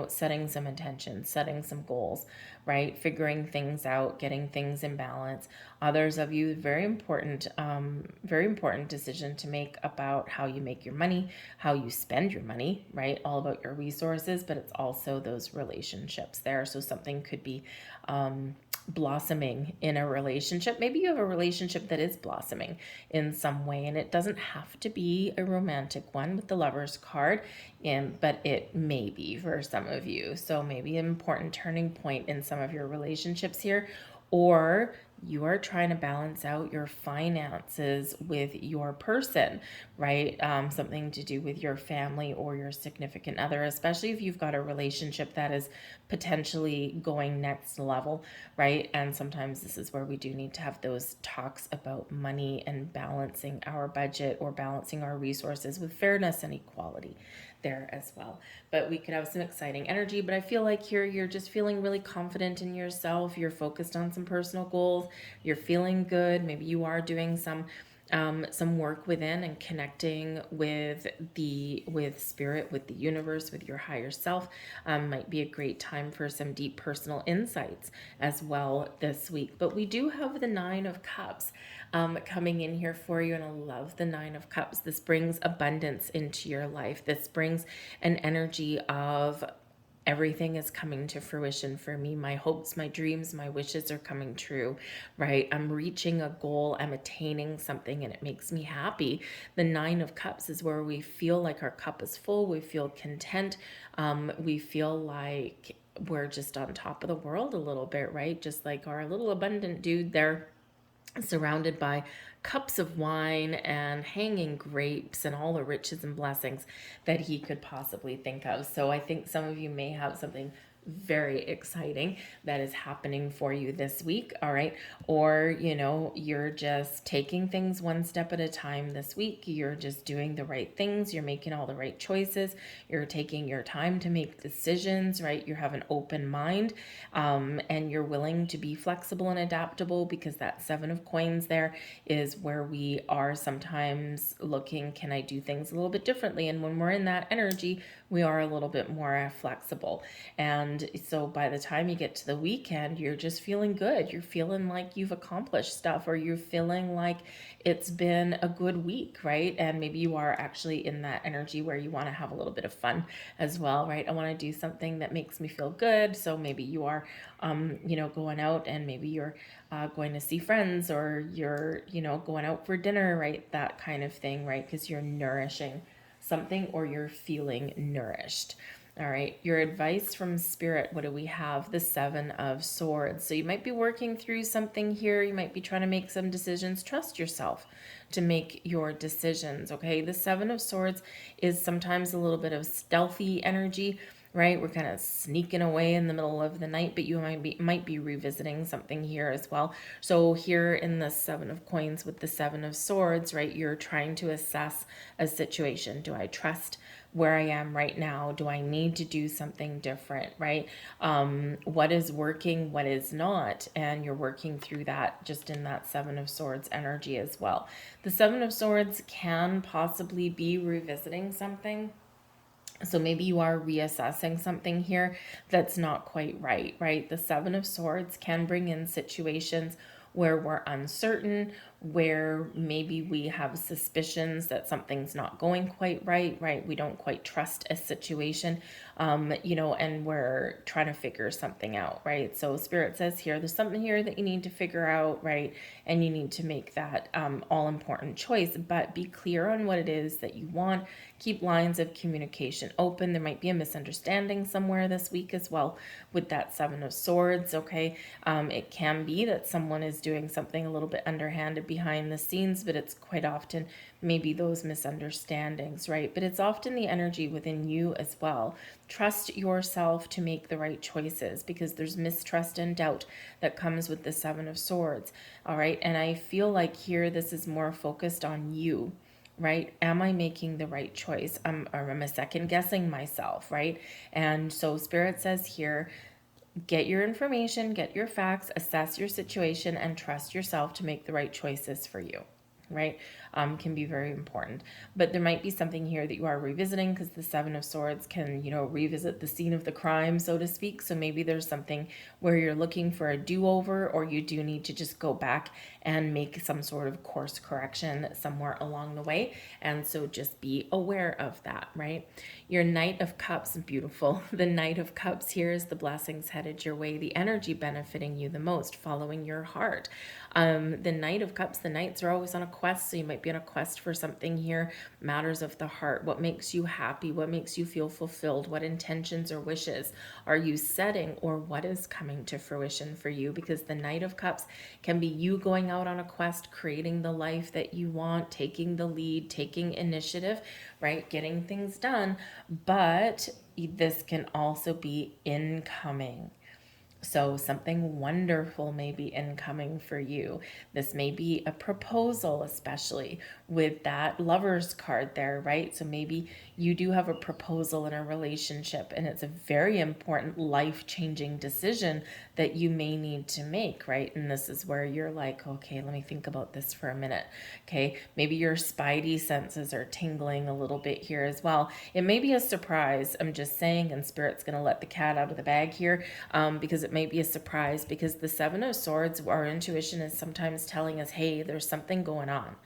setting some intentions, setting some goals, right? Figuring things out, getting things in balance. Others of you, very important decision to make about how you make your money, how you spend your money, right? All about your resources, but it's also those relationships there. So something could be blossoming in a relationship. Maybe you have a relationship that is blossoming in some way, and it doesn't have to be a romantic one with the Lover's card, but it may be for some of you. So maybe an important turning point in some of your relationships here, or you are trying to balance out your finances with your person, right? Something to do with your family or your significant other, especially if you've got a relationship that is potentially going next level, right? And sometimes this is where we do need to have those talks about money and balancing our budget or balancing our resources with fairness and equality there as well. But we could have some exciting energy, but I feel like here you're just feeling really confident in yourself. You're focused on some personal goals. You're feeling good. Maybe you are doing some work within and connecting with spirit, with the universe, with your higher self. Might be a great time for some deep personal insights as well this week. But we do have the Nine of Cups coming in here for you, and I love the Nine of Cups. This brings abundance into your life. This brings an energy of everything is coming to fruition for me. My hopes, my dreams, my wishes are coming true, right? I'm reaching a goal, I'm attaining something, and it makes me happy. The Nine of Cups is where we feel like our cup is full, we feel content, we feel like we're just on top of the world a little bit, right? Just like our little abundant dude there, surrounded by cups of wine and hanging grapes and all the riches and blessings that he could possibly think of. So I think some of you may have something very exciting that is happening for you this week, all right? Or, you're just taking things one step at a time this week. You're just doing the right things. You're making all the right choices. You're taking your time to make decisions, right? You have an open mind, and you're willing to be flexible and adaptable, because that Seven of Coins there is where we are sometimes looking, can I do things a little bit differently? And when we're in that energy, we are a little bit more flexible. And so by the time you get to the weekend, you're just feeling good. You're feeling like you've accomplished stuff, or you're feeling like it's been a good week, right? And maybe you are actually in that energy where you want to have a little bit of fun as well, right? I want to do something that makes me feel good. So maybe you are, going out, and maybe you're going to see friends, or you're, going out for dinner, right? That kind of thing, right? Because you're nourishing something, or you're feeling nourished. All right, your advice from Spirit, what do we have? The Seven of Swords. So you might be working through something here. You might be trying to make some decisions. Trust yourself to make your decisions, okay? The Seven of Swords is sometimes a little bit of stealthy energy, right? We're kind of sneaking away in the middle of the night, but you might be revisiting something here as well. So here in the Seven of Coins with the Seven of Swords, right, you're trying to assess a situation. Do I trust where I am right now? Do I need to do something different, right? What is working, what is not? And you're working through that just in that Seven of Swords energy as well. The Seven of Swords can possibly be revisiting something. So maybe you are reassessing something here that's not quite right, right? The Seven of Swords can bring in situations where we're uncertain, where maybe we have suspicions that something's not going quite right, right? We don't quite trust a situation, and we're trying to figure something out, right? So Spirit says here, there's something here that you need to figure out, right? And you need to make that all important choice, but be clear on what it is that you want. Keep lines of communication open. There might be a misunderstanding somewhere this week as well with that Seven of Swords, okay? It can be that someone is doing something a little bit underhanded behind the scenes, but it's quite often maybe those misunderstandings, right? But it's often the energy within you as well. Trust yourself to make the right choices, because there's mistrust and doubt that comes with the Seven of Swords, all right? And I feel like here this is more focused on you, right? Am I making the right choice? Or am I second guessing myself, right? And so Spirit says here, get your information, get your facts, assess your situation, and trust yourself to make the right choices for you. right? Can be very important. But there might be something here that you are revisiting, because the Seven of Swords can, revisit the scene of the crime, so to speak. So maybe there's something where you're looking for a do-over, or you do need to just go back and make some sort of course correction somewhere along the way. And so just be aware of that, right? Your Knight of Cups, beautiful. The Knight of Cups here is the blessings headed your way, the energy benefiting you the most, following your heart. The Knight of Cups, the Knights are always on a quest, so you might be on a quest for something here. Matters of the heart. What makes you happy? What makes you feel fulfilled? What intentions or wishes are you setting, or what is coming to fruition for you? Because the Knight of Cups can be you going out on a quest, creating the life that you want, taking the lead, taking initiative, right? Getting things done. But this can also be incoming. So something wonderful may be incoming for you. This may be a proposal, especially with that Lover's card there, right? So maybe you do have a proposal in a relationship, and it's a very important life-changing decision that you may need to make, right? And this is where you're like, okay, let me think about this for a minute. Okay, maybe your spidey senses are tingling a little bit here as well. It may be a surprise, I'm just saying, and Spirit's going to let the cat out of the bag here, because it may be a surprise, because the Seven of Swords, our intuition is sometimes telling us, hey, there's something going on.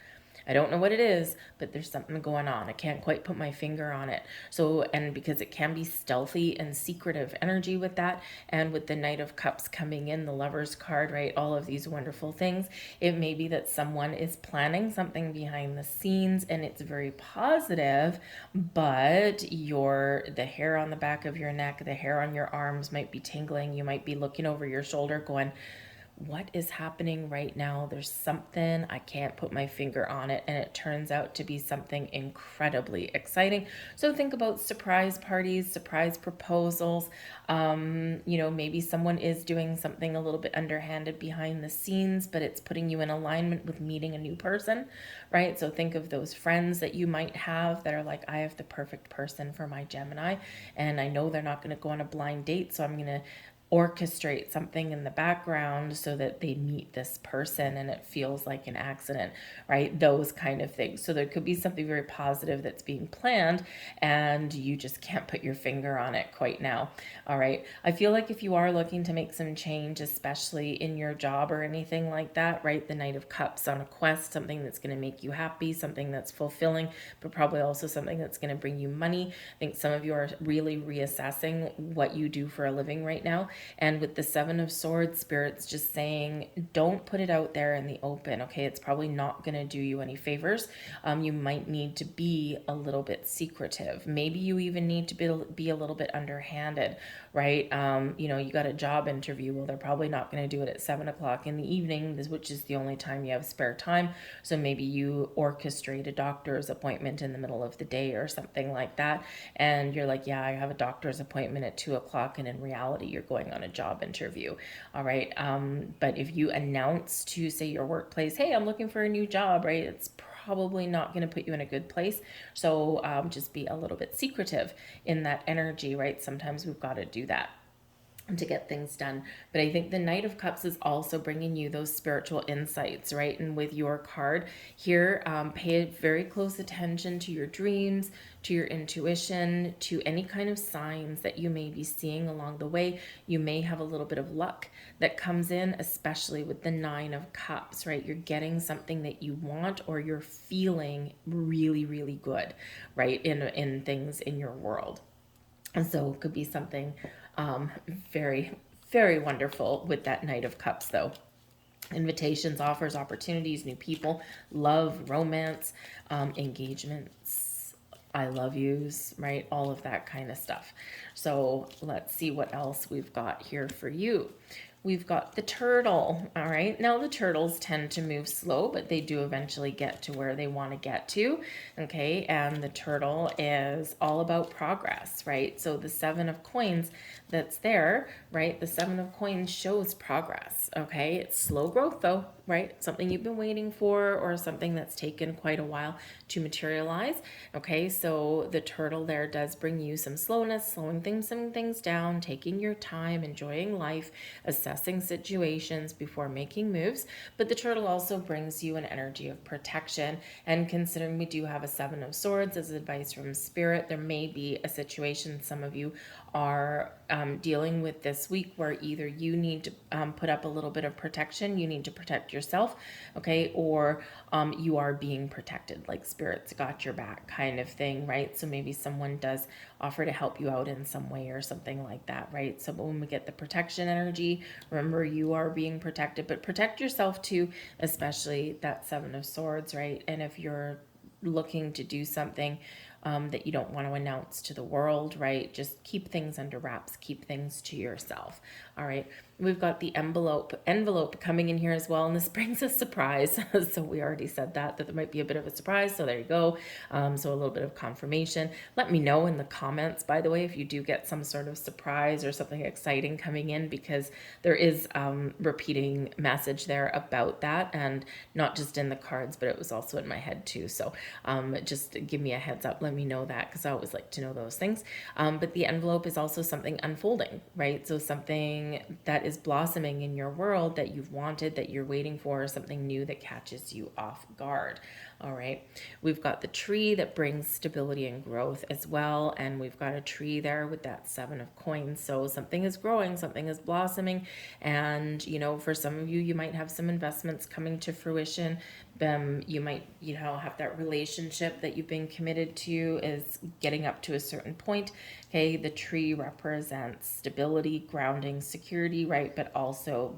I don't know what it is, but there's something going on. I can't quite put my finger on it. So, and because it can be stealthy and secretive energy with that, and with the Knight of Cups coming in, the Lover's card, right? All of these wonderful things. It may be that someone is planning something behind the scenes and it's very positive, but the hair on the back of your neck, the hair on your arms might be tingling. You might be looking over your shoulder going, what is happening right now? There's something, I can't put my finger on it, and it turns out to be something incredibly exciting. So think about surprise parties, surprise proposals. Maybe someone is doing something a little bit underhanded behind the scenes, but it's putting you in alignment with meeting a new person, right? So think of those friends that you might have that are like, I have the perfect person for my Gemini, and I know they're not going to go on a blind date, so I'm going to orchestrate something in the background so that they meet this person and it feels like an accident, right? Those kind of things. So there could be something very positive that's being planned and you just can't put your finger on it quite now. All right. I feel like if you are looking to make some change, especially in your job or anything like that, right? The Knight of Cups on a quest, something that's going to make you happy, something that's fulfilling, but probably also something that's going to bring you money. I think some of you are really reassessing what you do for a living right now. And with the Seven of Swords, Spirit's just saying, don't put it out there in the open, okay? It's probably not going to do you any favors. You might need to be a little bit secretive. Maybe you even need to be a little bit underhanded, right? You got a job interview. Well, they're probably not going to do it at 7 o'clock in the evening, which is the only time you have spare time. So maybe you orchestrate a doctor's appointment in the middle of the day or something like that. And you're like, yeah, I have a doctor's appointment at 2 o'clock. And in reality, you're going on a job interview. All right. But if you announce to, say, your workplace, hey, I'm looking for a new job, right? It's probably not going to put you in a good place. So just be a little bit secretive in that energy, right? Sometimes we've got to do that to get things done. But I think the Knight of Cups is also bringing you those spiritual insights, right? And with your card here, pay very close attention to your dreams, to your intuition, to any kind of signs that you may be seeing along the way. You may have a little bit of luck that comes in, especially with the Nine of Cups, right? You're getting something that you want, or you're feeling really, really good, right? In things in your world. And so it could be something very, very wonderful with that Knight of Cups, though. Invitations, offers, opportunities, new people, love, romance, engagements, I love yous, right? All of that kind of stuff. So let's see what else we've got here for you. We've got the turtle, all right? Now, the turtles tend to move slow, but they do eventually get to where they want to get to, okay? And the turtle is all about progress, right? So the Seven of Coins that's there, right? The Seven of Coins shows progress, okay? It's slow growth, though, right? Something you've been waiting for, or something that's taken quite a while to materialize, okay? So the turtle there does bring you some slowness, slowing things down, taking your time, enjoying life, assessing assessing situations before making moves. But the turtle also brings you an energy of protection. And considering we do have a Seven of Swords as advice from Spirit, there may be a situation some of you are dealing with this week where either you need to put up a little bit of protection, you need to protect yourself, okay, or you are being protected, like Spirit's got your back kind of thing, right? So maybe someone does offer to help you out in some way or something like that, right? So when we get the protection energy, remember you are being protected, but protect yourself too, especially that Seven of Swords, right? And if you're looking to do something that you don't want to announce to the world, right? Just keep things under wraps, keep things to yourself. All right. We've got the envelope coming in here as well, and this brings a surprise. So we already said that there might be a bit of a surprise. So there you go. So a little bit of confirmation. Let me know in the comments, by the way, if you do get some sort of surprise or something exciting coming in, because there is repeating message there about that, and not just in the cards, but it was also in my head too. So just give me a heads up. Let me know that, because I always like to know those things. But the envelope is also something unfolding, right? So something that is blossoming in your world that you've wanted, that you're waiting for, something new that catches you off guard. All right. We've got the tree that brings stability and growth as well. And we've got a tree there with that Seven of Coins. So something is growing, something is blossoming. And, you know, for some of you, you might have some investments coming to fruition. You might, you know, have that relationship that you've been committed to is getting up to a certain point. Okay. The tree represents stability, grounding, security, right? But also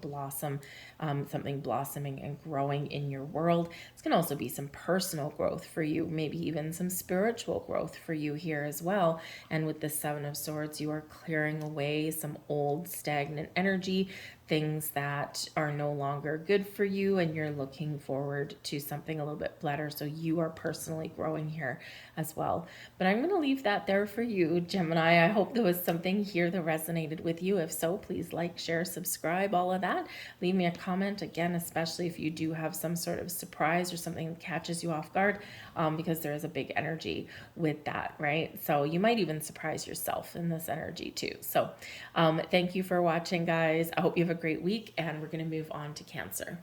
something blossoming and growing in your world. It's going to also be some personal growth for you, maybe even some spiritual growth for you here as well. And with the Seven of Swords, you are clearing away some old stagnant energy, things that are no longer good for you, and you're looking forward to something a little bit better. So you are personally growing here as well. But I'm going to leave that there for you, Gemini. I hope there was something here that resonated with you. If so, please like, share, subscribe, all of that. Leave me a comment, again, especially if you do have some sort of surprise or something that catches you off guard, because there is a big energy with that, right? So you might even surprise yourself in this energy too. So thank you for watching, guys. I hope you have a great week, and we're going to move on to Cancer.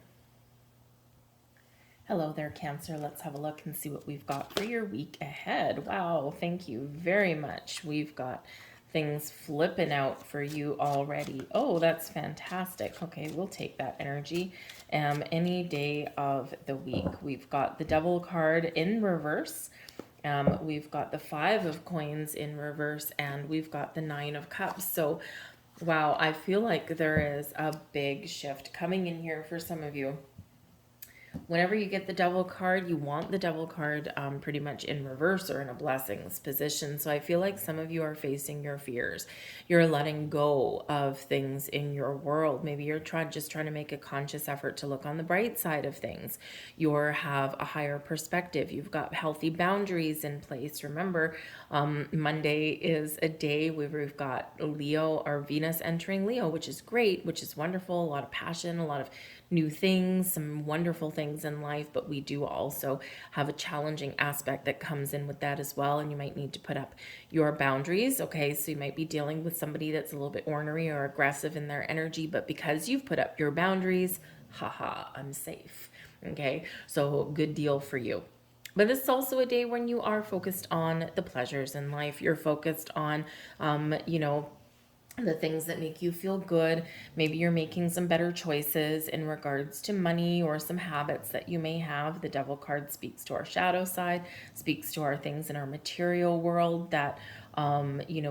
Hello there, Cancer. Let's have a look and see what we've got for your week ahead. Wow, thank you very much. We've got things flipping out for you already. Oh, that's fantastic. Okay, we'll take that energy any day of the week. We've got the Devil card in reverse. We've got the Five of Coins in reverse, and we've got the Nine of Cups. So, wow, I feel like there is a big shift coming in here for some of you. Whenever you get the Devil card, you want the Devil card pretty much in reverse or in a blessings position. So I feel like some of you are facing your fears. You're letting go of things in your world. Maybe you're just trying to make a conscious effort to look on the bright side of things. You have a higher perspective. You've got healthy boundaries in place. Remember, Monday is a day where we've got Leo or Venus entering Leo, which is great, which is wonderful. A lot of passion, a lot of new things, some wonderful things in life, but we do also have a challenging aspect that comes in with that as well. And you might need to put up your boundaries. Okay. So you might be dealing with somebody that's a little bit ornery or aggressive in their energy, but because you've put up your boundaries, haha, I'm safe. Okay. So good deal for you. But this is also a day when you are focused on the pleasures in life. You're focused on, the things that make you feel good. Maybe you're making some better choices in regards to money or some habits that you may have. The Devil card speaks to our shadow side, speaks to our things in our material world that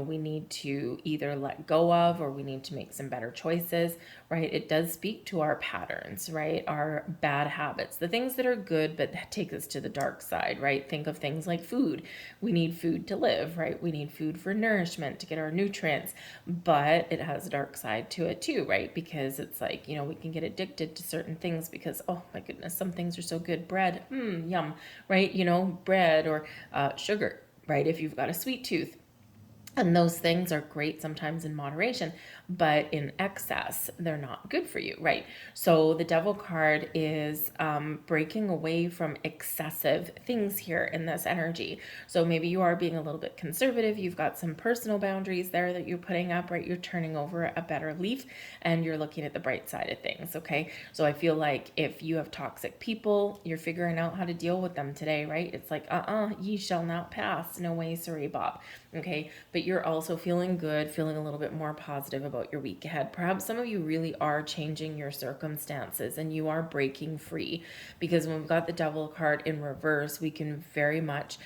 we need to either let go of, or we need to make some better choices, right? It does speak to our patterns, right? Our bad habits, the things that are good, but take us to the dark side, right? Think of things like food. We need food to live, right? We need food for nourishment to get our nutrients, but it has a dark side to it too, right? Because it's like, we can get addicted to certain things because, oh my goodness, some things are so good. Bread, yum, right? Bread or sugar, right? If you've got a sweet tooth. And those things are great sometimes in moderation, but in excess, they're not good for you, right? So the Devil card is breaking away from excessive things here in this energy. So maybe you are being a little bit conservative. You've got some personal boundaries there that you're putting up, right? You're turning over a better leaf and you're looking at the bright side of things, okay? So I feel like if you have toxic people, you're figuring out how to deal with them today, right? It's like, ye shall not pass. No way, sorry, Bob. Okay, but you're also feeling good, feeling a little bit more positive about your week ahead. Perhaps some of you really are changing your circumstances and you are breaking free, because when we've got the Devil card in reverse, we can very much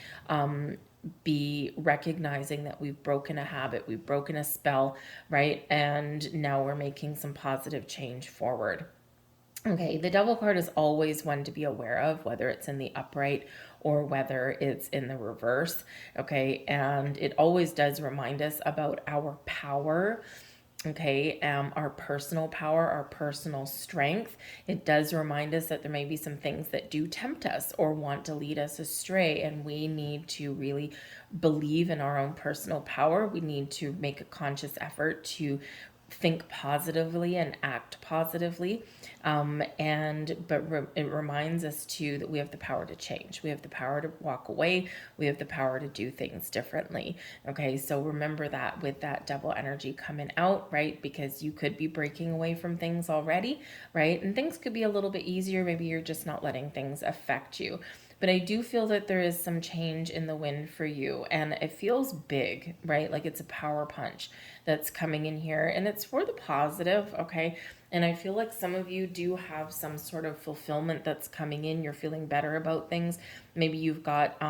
be recognizing that we've broken a habit, we've broken a spell, right? And now we're making some positive change forward. Okay, the Devil card is always one to be aware of, whether it's in the upright or whether it's in the reverse. Okay, and it always does remind us about our power. Okay, our personal power, our personal strength. It does remind us that there may be some things that do tempt us or want to lead us astray, and we need to really believe in our own personal power. We need to make a conscious effort to think positively and act positively, it reminds us too that we have the power to change, we have the power to walk away, we have the power to do things differently. Okay, so remember that with that Devil energy coming out, right? Because you could be breaking away from things already, right? And things could be a little bit easier. Maybe you're just not letting things affect you. But I do feel that there is some change in the wind for you, and it feels big, right? Like it's a power punch that's coming in here, and it's for the positive, okay? And I feel like some of you do have some sort of fulfillment that's coming in. You're feeling better about things. Maybe you've got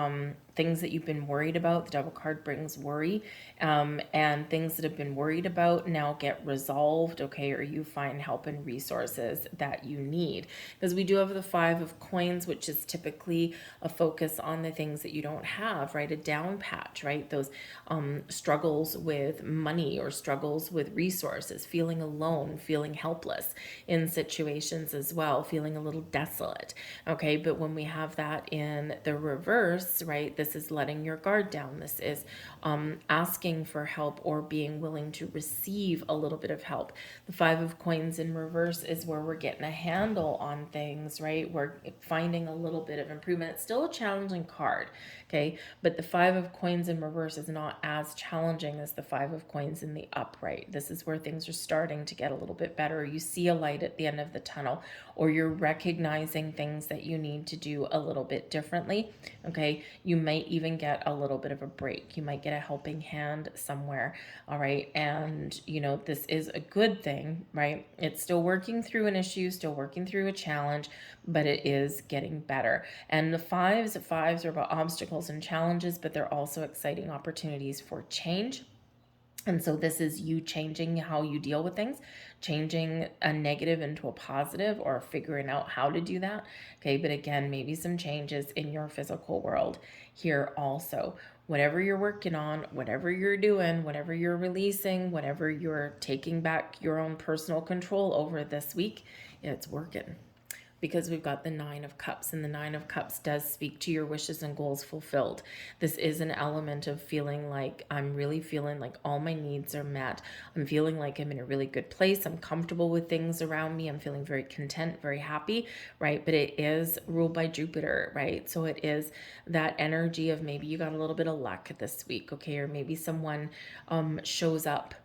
things that you've been worried about. The Devil card brings worry, and things that have been worried about now get resolved, okay? Or you find help and resources that you need. Because we do have the Five of Coins, which is typically a focus on the things that you don't have, right? A down patch, right? Those struggles with money or struggles with resources, feeling alone, feeling helpless in situations as well, feeling a little desolate. Okay, but when we have that in the reverse, right, this is letting your guard down. This is asking for help or being willing to receive a little bit of help. The Five of Coins in reverse is where we're getting a handle on things, right? We're finding a little bit of improvement. It's still a challenging card, okay? But the Five of Coins in reverse is not as challenging as the Five of Coins in the upright. This is where things are starting to get a little bit better. You see a light at the end of the tunnel, or you're recognizing things that you need to do a little bit differently, okay? You might even get a little bit of a break. You might get a helping hand somewhere, all right? And, you know, this is a good thing, right? It's still working through an issue, still working through a challenge, but it is getting better. And the fives are about obstacles and challenges, but they're also exciting opportunities for change. And so this is you changing how you deal with things, changing a negative into a positive, or figuring out how to do that. Okay, but again, maybe some changes in your physical world here also. Whatever you're working on, whatever you're doing, whatever you're releasing, whatever you're taking back your own personal control over this week, it's working. Because we've got the Nine of Cups, and the Nine of Cups does speak to your wishes and goals fulfilled. This is an element of feeling like I'm really feeling like all my needs are met. I'm feeling like I'm in a really good place. I'm comfortable with things around me. I'm feeling very content, very happy, right? But it is ruled by Jupiter, right? So it is that energy of maybe you got a little bit of luck this week, okay? Or maybe someone shows up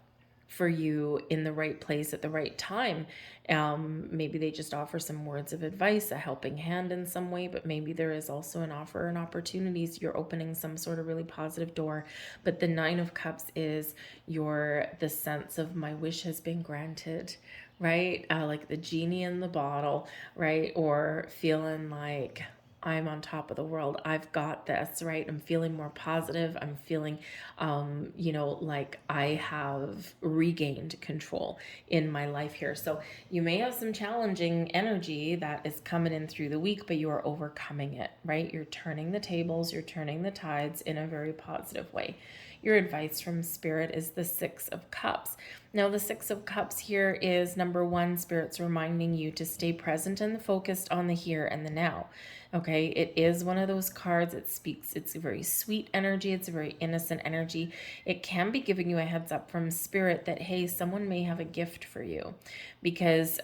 for you in the right place at the right time. Maybe they just offer some words of advice, a helping hand in some way, but maybe there is also an offer and opportunities. You're opening some sort of really positive door. But the Nine of Cups is the sense of my wish has been granted, right? Like the genie in the bottle, right? Or feeling like I'm on top of the world. I've got this, right? I'm feeling more positive. I'm feeling, like I have regained control in my life here. So you may have some challenging energy that is coming in through the week, but you are overcoming it, right? You're turning the tables, you're turning the tides in a very positive way. Your advice from Spirit is the Six of Cups. Now, the Six of Cups here is number one, Spirit's reminding you to stay present and focused on the here and the now. Okay, it is one of those cards. It's a very sweet energy. It's a very innocent energy. It can be giving you a heads up from Spirit that, hey, someone may have a gift for you, because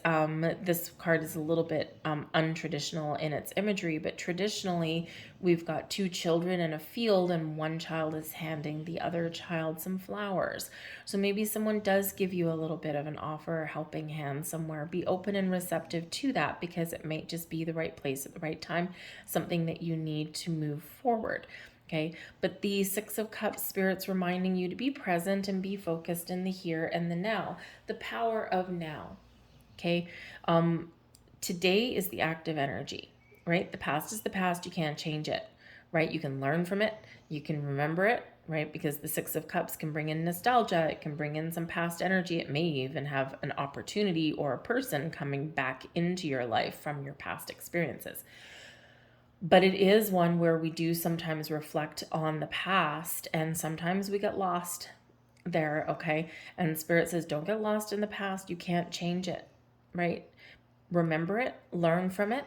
this card is a little bit untraditional in its imagery, but traditionally we've got two children in a field and one child is handing the other child some flowers. So maybe someone does give you a little bit of an offer or helping hand somewhere. Be open and receptive to that, because it may just be the right place at the right time, something that you need to move forward. Okay, but the Six of Cups, Spirit's reminding you to be present and be focused in the here and the now, the power of now. Okay, today is the active energy, right? The past is the past. You can't change it, right? You can learn from it. You can remember it, right? Because the Six of Cups can bring in nostalgia. It can bring in some past energy. It may even have an opportunity or a person coming back into your life from your past experiences. But it is one where we do sometimes reflect on the past, and sometimes we get lost there, okay? And Spirit says, don't get lost in the past. You can't change it, right? Remember it, learn from it,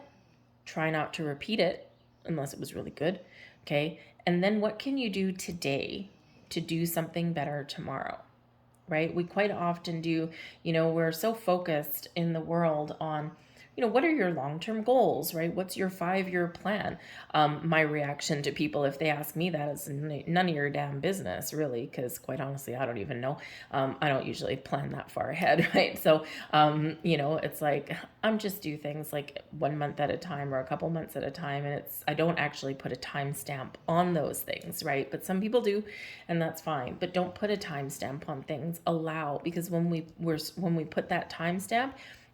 try not to repeat it unless it was really good, okay? And then what can you do today to do something better tomorrow, right? We quite often do, we're so focused in the world on, what are your long-term goals, right? What's your 5-year plan? My reaction to people, if they ask me that, is none of your damn business, really, because quite honestly, I don't even know. I don't usually plan that far ahead, right? So, it's like, I'm just do things like 1 month at a time or a couple months at a time. And I don't actually put a timestamp on those things, right? But some people do, and that's fine. But don't put a timestamp on things. Allow, because when we put that timestamp,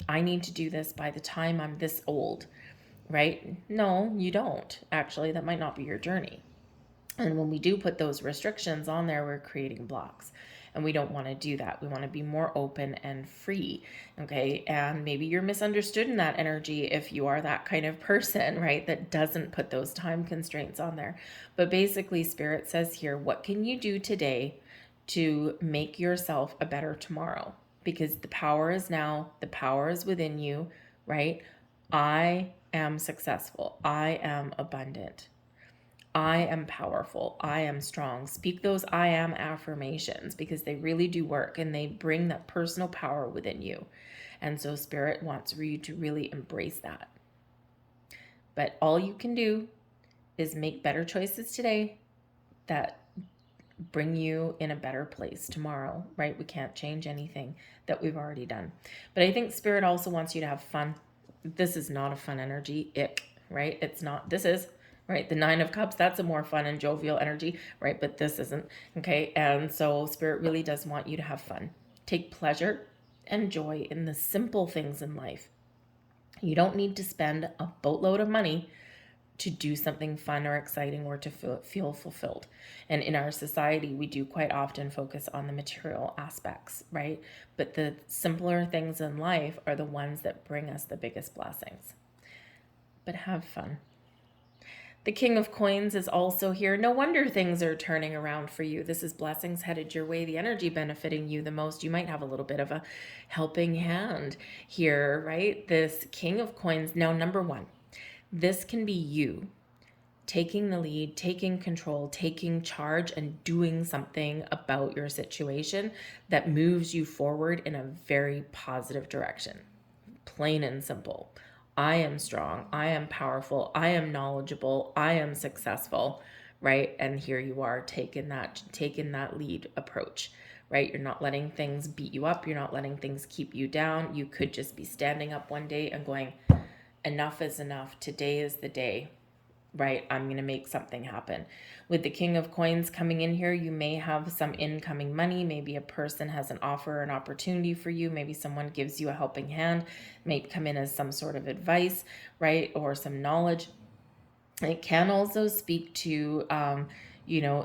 I need to do this by the time I'm this old, right? No, you don't. Actually, that might not be your journey. And when we do put those restrictions on there, we're creating blocks. And we don't want to do that. We want to be more open and free, okay? And maybe you're misunderstood in that energy if you are that kind of person, right? That doesn't put those time constraints on there. But basically, Spirit says here, what can you do today to make yourself a better tomorrow? Because the power is now, the power is within you, right? I am successful. I am abundant. I am powerful. I am strong. Speak those I am affirmations, because they really do work and they bring that personal power within you. And so Spirit wants you to really embrace that. But all you can do is make better choices today that bring you in a better place tomorrow, right? We can't change anything that we've already done. But I think Spirit also wants you to have fun. This is not a fun energy, ick, right? It's not. This is, right? The Nine of Cups, that's a more fun and jovial energy, right? But this isn't, okay? And so Spirit really does want you to have fun. Take pleasure and joy in the simple things in life. You don't need to spend a boatload of money to do something fun or exciting or to feel fulfilled. And in our society, we do quite often focus on the material aspects, right? But the simpler things in life are the ones that bring us the biggest blessings. But have fun. The King of Coins is also here. No wonder things are turning around for you. This is blessings headed your way, the energy benefiting you the most. You might have a little bit of a helping hand here, right? This King of Coins. Now, number one, this can be you taking the lead, taking control, taking charge, and doing something about your situation that moves you forward in a very positive direction. Plain and simple. I am strong. I am powerful. I am knowledgeable. I am successful, right? And here you are taking that lead approach, right? You're not letting things beat you up. You're not letting things keep you down. You could just be standing up one day and going, enough is enough. Today is the day, right? I'm going to make something happen. With the King of Coins coming in here, you may have some incoming money. Maybe a person has an offer or an opportunity for you. Maybe someone gives you a helping hand, may come in as some sort of advice, right? Or some knowledge. It can also speak to,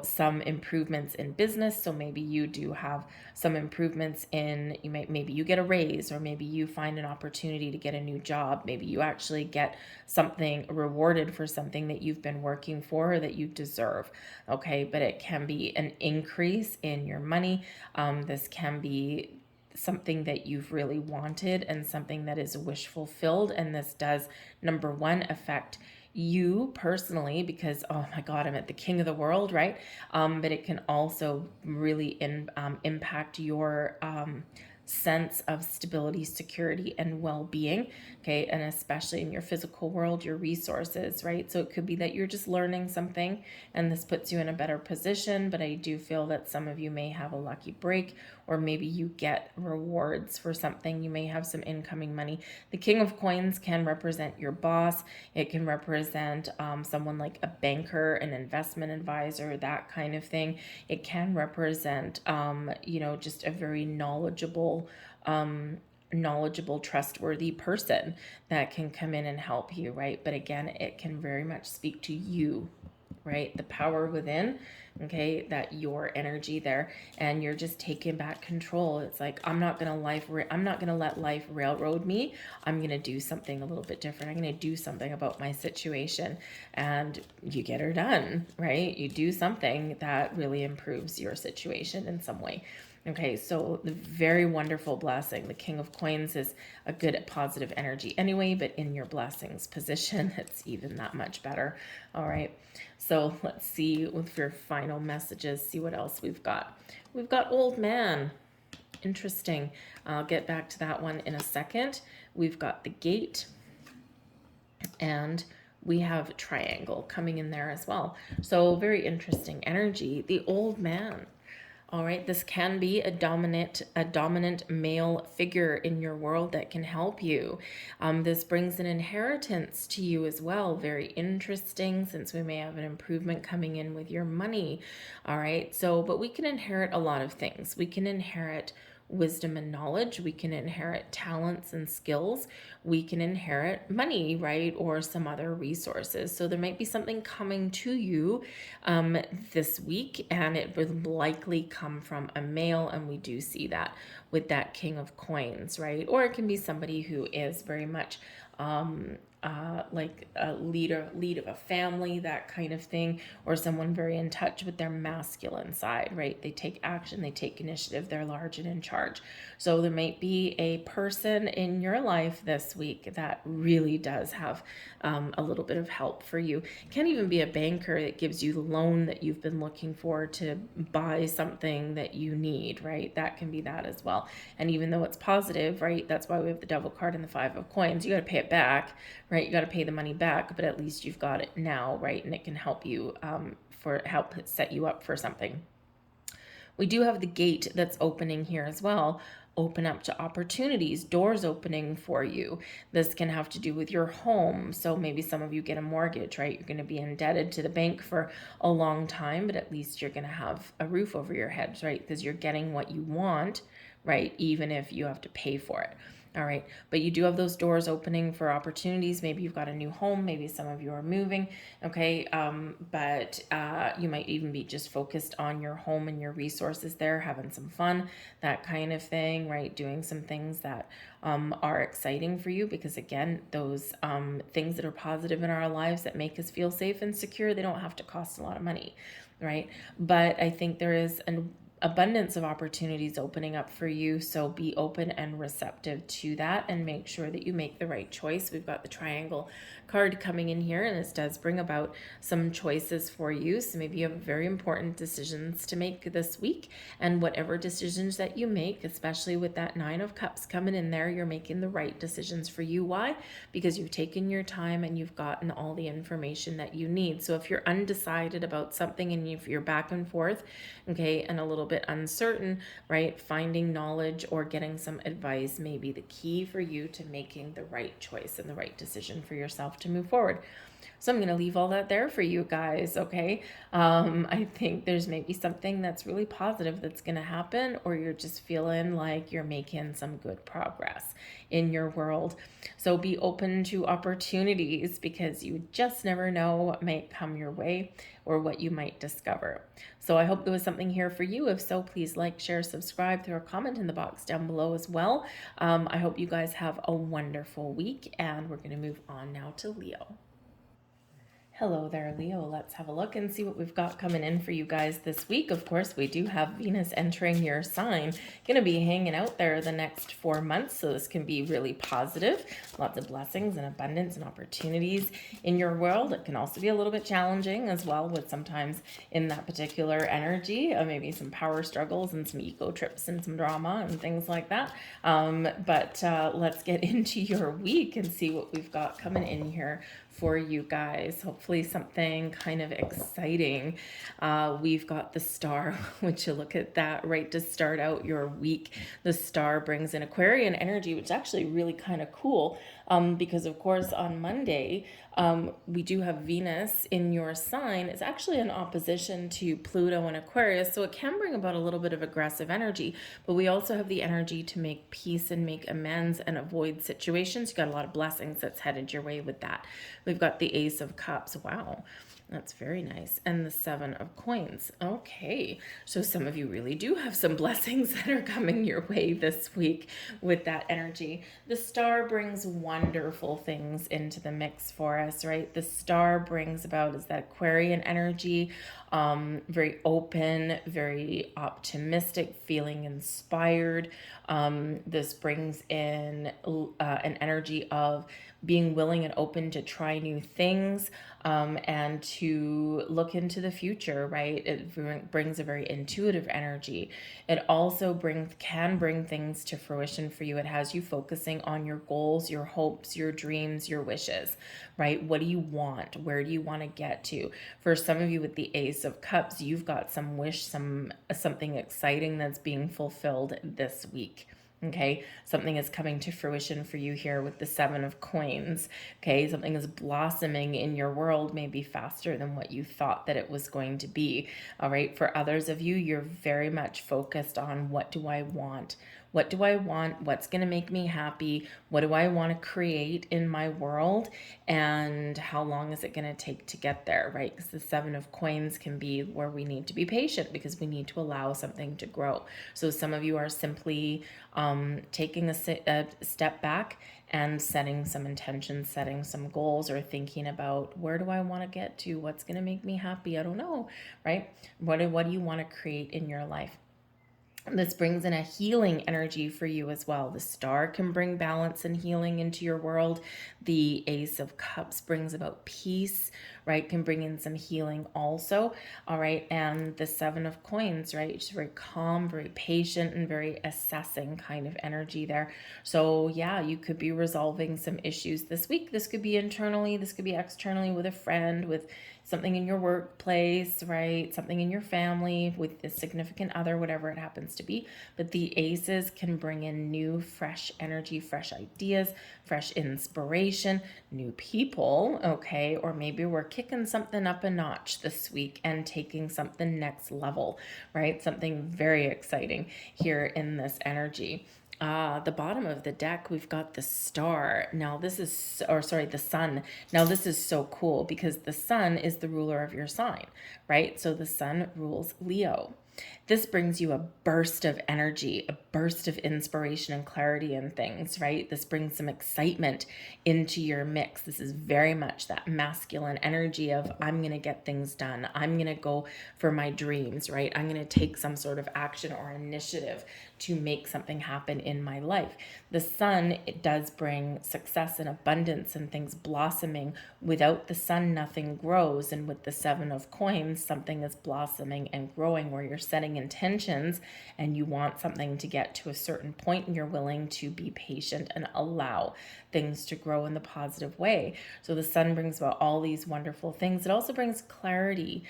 some improvements in business. So maybe you do have some improvements in, maybe you get a raise, or maybe you find an opportunity to get a new job. Maybe you actually get something rewarded for something that you've been working for or that you deserve. Okay. But it can be an increase in your money. This can be something that you've really wanted and something that is wish fulfilled. And this does, number one, affect you personally, because, oh my God, I'm at the king of the world, right? But it can also really impact your sense of stability, security, and well-being, okay? And especially in your physical world, your resources, right? So it could be that you're just learning something and this puts you in a better position, but I do feel that some of you may have a lucky break, or maybe you get rewards for something. You may have some incoming money. The King of Coins can represent your boss. It can represent someone like a banker, an investment advisor, that kind of thing. It can represent, just a very knowledgeable, trustworthy person that can come in and help you, right? But again, it can very much speak to you, right? The power within, okay, that your energy there, and you're just taking back control. It's like, I'm not gonna let life railroad me. I'm gonna do something a little bit different. I'm gonna do something about my situation, and you get her done, right? You do something that really improves your situation in some way. Okay, so the very wonderful blessing. The King of Coins is a good positive energy anyway, but in your blessings position, it's even that much better. All right, so let's see with your final messages, see what else we've got. We've got Old Man. Interesting. I'll get back to that one in a second. We've got the Gate, and we have Triangle coming in there as well. So very interesting energy. The Old Man. All right, this can be a dominant male figure in your world that can help you. This brings an inheritance to you as well. Very interesting, since we may have an improvement coming in with your money. All right, so, but we can inherit a lot of things. We can inherit wisdom and knowledge. We can inherit talents and skills. We can inherit money, right? Or some other resources. So there might be something coming to you this week, and it would likely come from a male. And we do see that with that King of Coins, right? Or it can be somebody who is very much like a lead of a family, that kind of thing, or someone very in touch with their masculine side, right? They take action, they take initiative, they're large and in charge. So there might be a person in your life this week that really does have a little bit of help for you. It can even be a banker that gives you the loan that you've been looking for to buy something that you need, right? That can be that as well. And even though it's positive, right, that's why we have the Devil card and the Five of Coins. You got to pay it back, right? You got to pay the money back, but at least you've got it now, right? And it can help you help set you up for something. We do have the Gate that's opening here as well. Open up to opportunities, doors opening for you. This can have to do with your home. So maybe some of you get a mortgage, right? You're going to be indebted to the bank for a long time, but at least you're going to have a roof over your heads, right? Because you're getting what you want, right? Even if you have to pay for it. All right, but you do have those doors opening for opportunities. Maybe you've got a new home. Maybe some of you are moving. Okay, but you might even be just focused on your home and your resources there, having some fun, that kind of thing, right? Doing some things that are exciting for you, because again, those things that are positive in our lives that make us feel safe and secure, they don't have to cost a lot of money, right? But I think there is an abundance of opportunities opening up for you, so be open and receptive to that, and make sure that you make the right choice. We've got the Triangle card coming in here, and this does bring about some choices for you. So maybe you have very important decisions to make this week, and whatever decisions that you make, especially with that Nine of Cups coming in there, you're making the right decisions for you. Why? Because you've taken your time and you've gotten all the information that you need. So if you're undecided about something and if you're back and forth, okay, and a little bit uncertain, right, finding knowledge or getting some advice may be the key for you to making the right choice and the right decision for yourself to move forward. So I'm going to leave all that there for you guys, okay? I think there's maybe something that's really positive that's going to happen, or you're just feeling like you're making some good progress in your world. So be open to opportunities, because you just never know what might come your way or what you might discover. So I hope there was something here for you. If so, please like, share, subscribe, throw a comment in the box down below as well. I hope you guys have a wonderful week, and we're going to move on now to Leo. Hello there, Leo. Let's have a look and see what we've got coming in for you guys this week. Of course, we do have Venus entering your sign. Going to be hanging out there the next 4 months, so this can be really positive. Lots of blessings and abundance and opportunities in your world. It can also be a little bit challenging as well, with sometimes in that particular energy, maybe some power struggles and some ego trips and some drama and things like that. But let's get into your week and see what we've got coming in here for you guys. Hopefully something kind of exciting. We've got the star. Would you look at that, right, to start out your week? The star brings in Aquarian energy, which is actually really kind of cool, because of course on Monday we do have Venus in your sign. It's actually in opposition to Pluto and Aquarius, so it can bring about a little bit of aggressive energy, but we also have the energy to make peace and make amends and avoid situations. You got a lot of blessings that's headed your way with that. We've got the Ace of Cups. Wow, that's very nice. And the Seven of Coins. Okay, so some of you really do have some blessings that are coming your way this week with that energy. The star brings wonderful things into the mix for us, right? The star brings about is that Aquarian energy, very open, very optimistic, feeling inspired. This brings in an energy of being willing and open to try new things, and to look into the future, right? It brings a very intuitive energy. It also can bring things to fruition for you. It has you focusing on your goals, your hopes, your dreams, your wishes, right? What do you want? Where do you want to get to? For some of you with the Ace of Cups, you've got some wish, something exciting that's being fulfilled this week. Okay, something is coming to fruition for you here with the Seven of Coins. Okay, something is blossoming in your world, maybe faster than what you thought that it was going to be. All right, for others of you, you're very much focused on, what do I want? What do I want? What's going to make me happy? What do I want to create in my world? And how long is it going to take to get there, right? Because the Seven of Coins can be where we need to be patient, because we need to allow something to grow. So some of you are simply taking a step back and setting some intentions, setting some goals, or thinking about, where do I want to get to? What's going to make me happy? I don't know, right? What do you want to create in your life? This brings in a healing energy for you as well. The star can bring balance and healing into your world. The Ace of Cups brings about peace, right? Can bring in some healing also. All right. And the Seven of Coins, right? It's very calm, very patient, and very assessing kind of energy there. So yeah, you could be resolving some issues this week. This could be internally, this could be externally, with a friend, with something in your workplace, right? Something in your family, with a significant other, whatever it happens to be. But the aces can bring in new, fresh energy, fresh ideas, fresh inspiration, new people, okay? Or maybe we're kicking something up a notch this week and taking something next level, right? Something very exciting here in this energy. The bottom of the deck, we've got the star. Now this is, or sorry, the sun. Now this is so cool, because the sun is the ruler of your sign, right? So the sun rules Leo. This brings you a burst of energy, a burst of inspiration and clarity in things, right? This brings some excitement into your mix. This is very much that masculine energy of, I'm going to get things done. I'm going to go for my dreams, right? I'm going to take some sort of action or initiative to make something happen in my life. The sun, it does bring success and abundance and things blossoming. Without the sun, nothing grows. And with the Seven of Coins, something is blossoming and growing, where you're setting intentions and you want something to get to a certain point, and you're willing to be patient and allow things to grow in the positive way. So the sun brings about all these wonderful things. It also brings clarity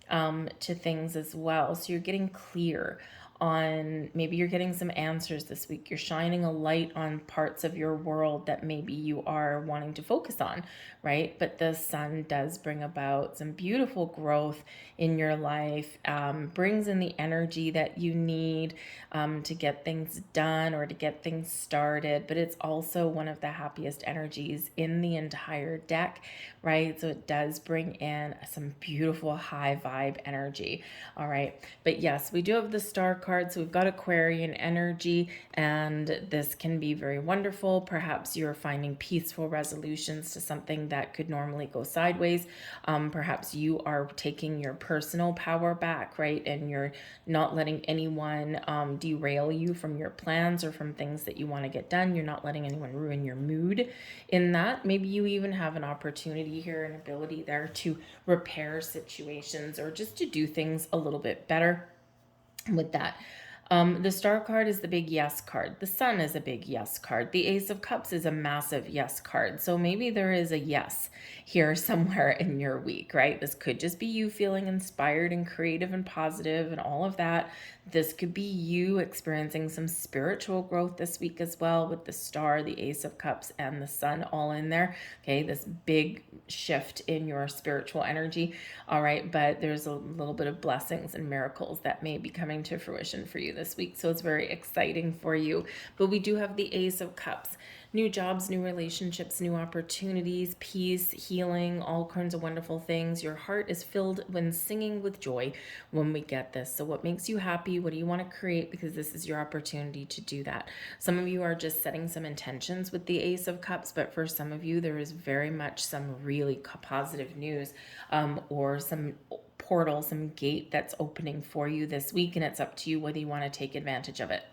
to things as well. So you're getting clear on, maybe you're getting some answers this week. You're shining a light on parts of your world that maybe you are wanting to focus on, right? But the sun does bring about some beautiful growth in your life, brings in the energy that you need to get things done or to get things started. But it's also one of the happiest energies in the entire deck, right? So it does bring in some beautiful high vibe energy. All right. But yes, we do have the star card card. So we've got Aquarian energy, and this can be very wonderful. Perhaps you're finding peaceful resolutions to something that could normally go sideways. Perhaps you are taking your personal power back, right? And you're not letting anyone derail you from your plans or from things that you want to get done. You're not letting anyone ruin your mood in that. Maybe you even have an opportunity here, an ability there to repair situations or just to do things a little bit better with that. The star card is the big yes card. The sun is a big yes card. The ace of cups is a massive yes card. So maybe there is a yes here somewhere in your week, right? This could just be you feeling inspired and creative and positive and all of that. This could be you experiencing some spiritual growth this week as well, with the star, the ace of cups, and the sun all in there. Okay, this big shift in your spiritual energy. All right, but there's a little bit of blessings and miracles that may be coming to fruition for you this week. So it's very exciting for you. But we do have the ace of cups. New jobs, new relationships, new opportunities, peace, healing, all kinds of wonderful things. Your heart is filled when singing with joy when we get this. So what makes you happy? What do you want to create? Because this is your opportunity to do that. Some of you are just setting some intentions with the ace of cups, but for some of you, there is very much some really positive news or some portal, some gate that's opening for you this week, and it's up to you whether you want to take advantage of it.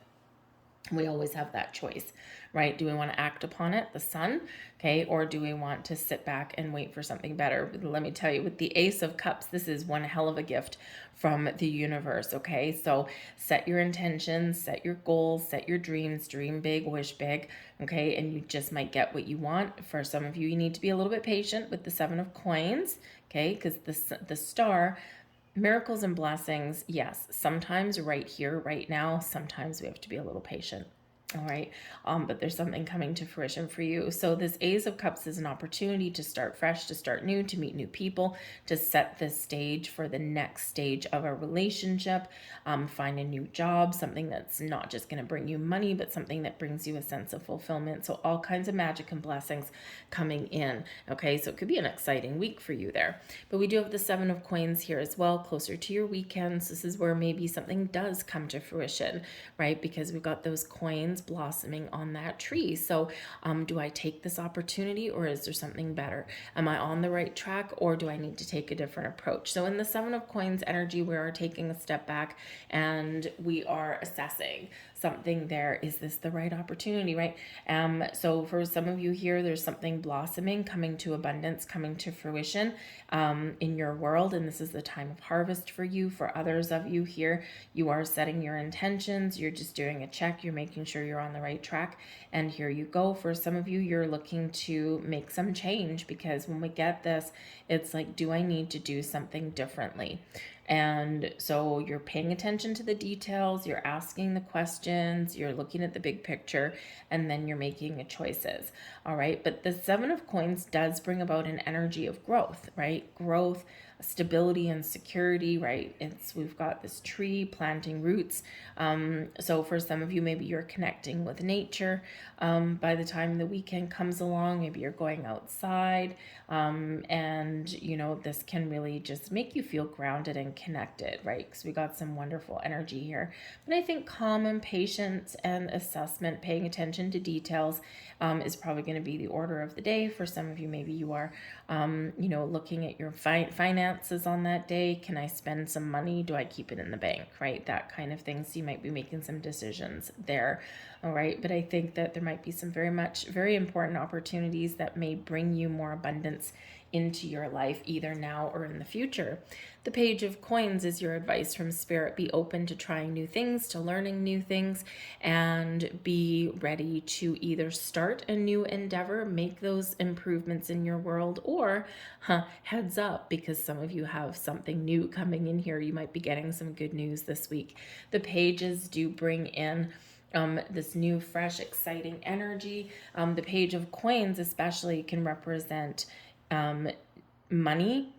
We always have that choice, right? Do we want to act upon it, the sun, okay, or do we want to sit back and wait for something better? Let me tell you, with the ace of cups, this is one hell of a gift from the universe, okay? So set your intentions, set your goals, set your dreams, dream big, wish big, okay? And you just might get what you want. For some of you, you need to be a little bit patient with the 7 of coins, okay? Because the star, miracles and blessings, yes, sometimes right here, right now, sometimes we have to be a little patient. All right. But there's something coming to fruition for you. So this Ace of Cups is an opportunity to start fresh, to start new, to meet new people, to set the stage for the next stage of a relationship, find a new job, something that's not just going to bring you money, but something that brings you a sense of fulfillment. So all kinds of magic and blessings coming in. Okay. So it could be an exciting week for you there. But we do have the 7 of Coins here as well, closer to your weekends. This is where maybe something does come to fruition, right? Because we've got those coins blossoming on that tree. So do I take this opportunity, or is there something better? Am I on the right track, or do I need to take a different approach? So in the 7 of Coins energy, we are taking a step back and we are assessing something there. Is this the right opportunity, right? So for some of you here, there's something blossoming, coming to abundance, coming to fruition in your world, and this is the time of harvest for you. For others of you here, you are setting your intentions, you're just doing a check, you're making sure you're on the right track, and here you go. For some of you, you're looking to make some change, because when we get this, it's like, do I need to do something differently? And so you're paying attention to the details, you're asking the questions, you're looking at the big picture, and then you're making choices. All right. But the 7 of Coins does bring about an energy of growth, right? Growth, stability, and security, right? We've got this tree planting roots. So for some of you, maybe you're connecting with nature. By the time the weekend comes along, maybe you're going outside, and this can really just make you feel grounded and connected, right? Because we got some wonderful energy here. But I think calm and patience and assessment, paying attention to details, is probably going to be the order of the day. For some of you, maybe you are, looking at your finances on that day. Can I spend some money? Do I keep it in the bank, right? That kind of thing. So you might be making some decisions there. All right. But I think that there might be some very important opportunities that may bring you more abundance into your life, either now or in the future. The Page of Coins is your advice from Spirit. Be open to trying new things, to learning new things, and be ready to either start a new endeavor, make those improvements in your world, or heads up, because some of you have something new coming in here. You might be getting some good news this week. The pages do bring in this new, fresh, exciting energy. The Page of Coins especially can represent money,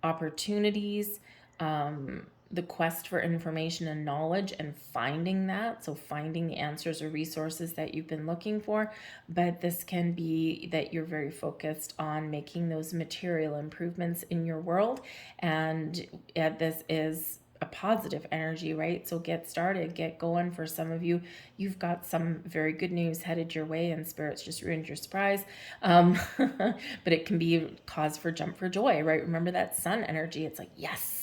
opportunities, the quest for information and knowledge, and finding that. So finding the answers or resources that you've been looking for. But this can be that you're very focused on making those material improvements in your world. And this is a positive energy, right? So get started, get going. For some of you, you've got some very good news headed your way and Spirit's just ruined your surprise. But it can be cause for jump for joy, right? Remember that sun energy. It's like, yes.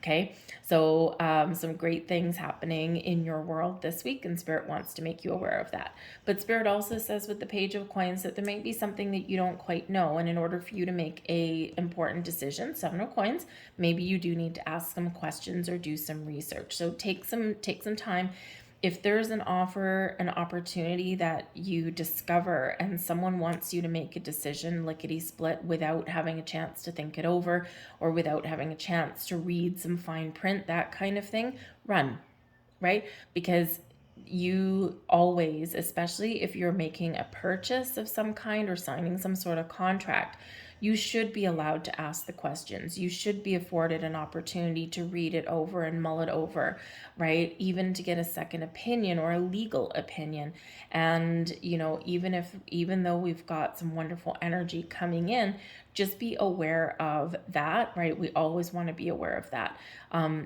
Okay, so some great things happening in your world this week, and Spirit wants to make you aware of that. But Spirit also says with the Page of Coins that there may be something that you don't quite know, and in order for you to make a important decision, Seven of Coins, maybe you do need to ask some questions or do some research. So take some time. If there's an offer, an opportunity that you discover and someone wants you to make a decision lickety split without having a chance to think it over or without having a chance to read some fine print, that kind of thing, run, right? Because you always, especially if you're making a purchase of some kind or signing some sort of contract, you should be allowed to ask the questions. You should be afforded an opportunity to read it over and mull it over, right? Even to get a second opinion or a legal opinion. And, you know, even though we've got some wonderful energy coming in, just be aware of that, right? We always want to be aware of that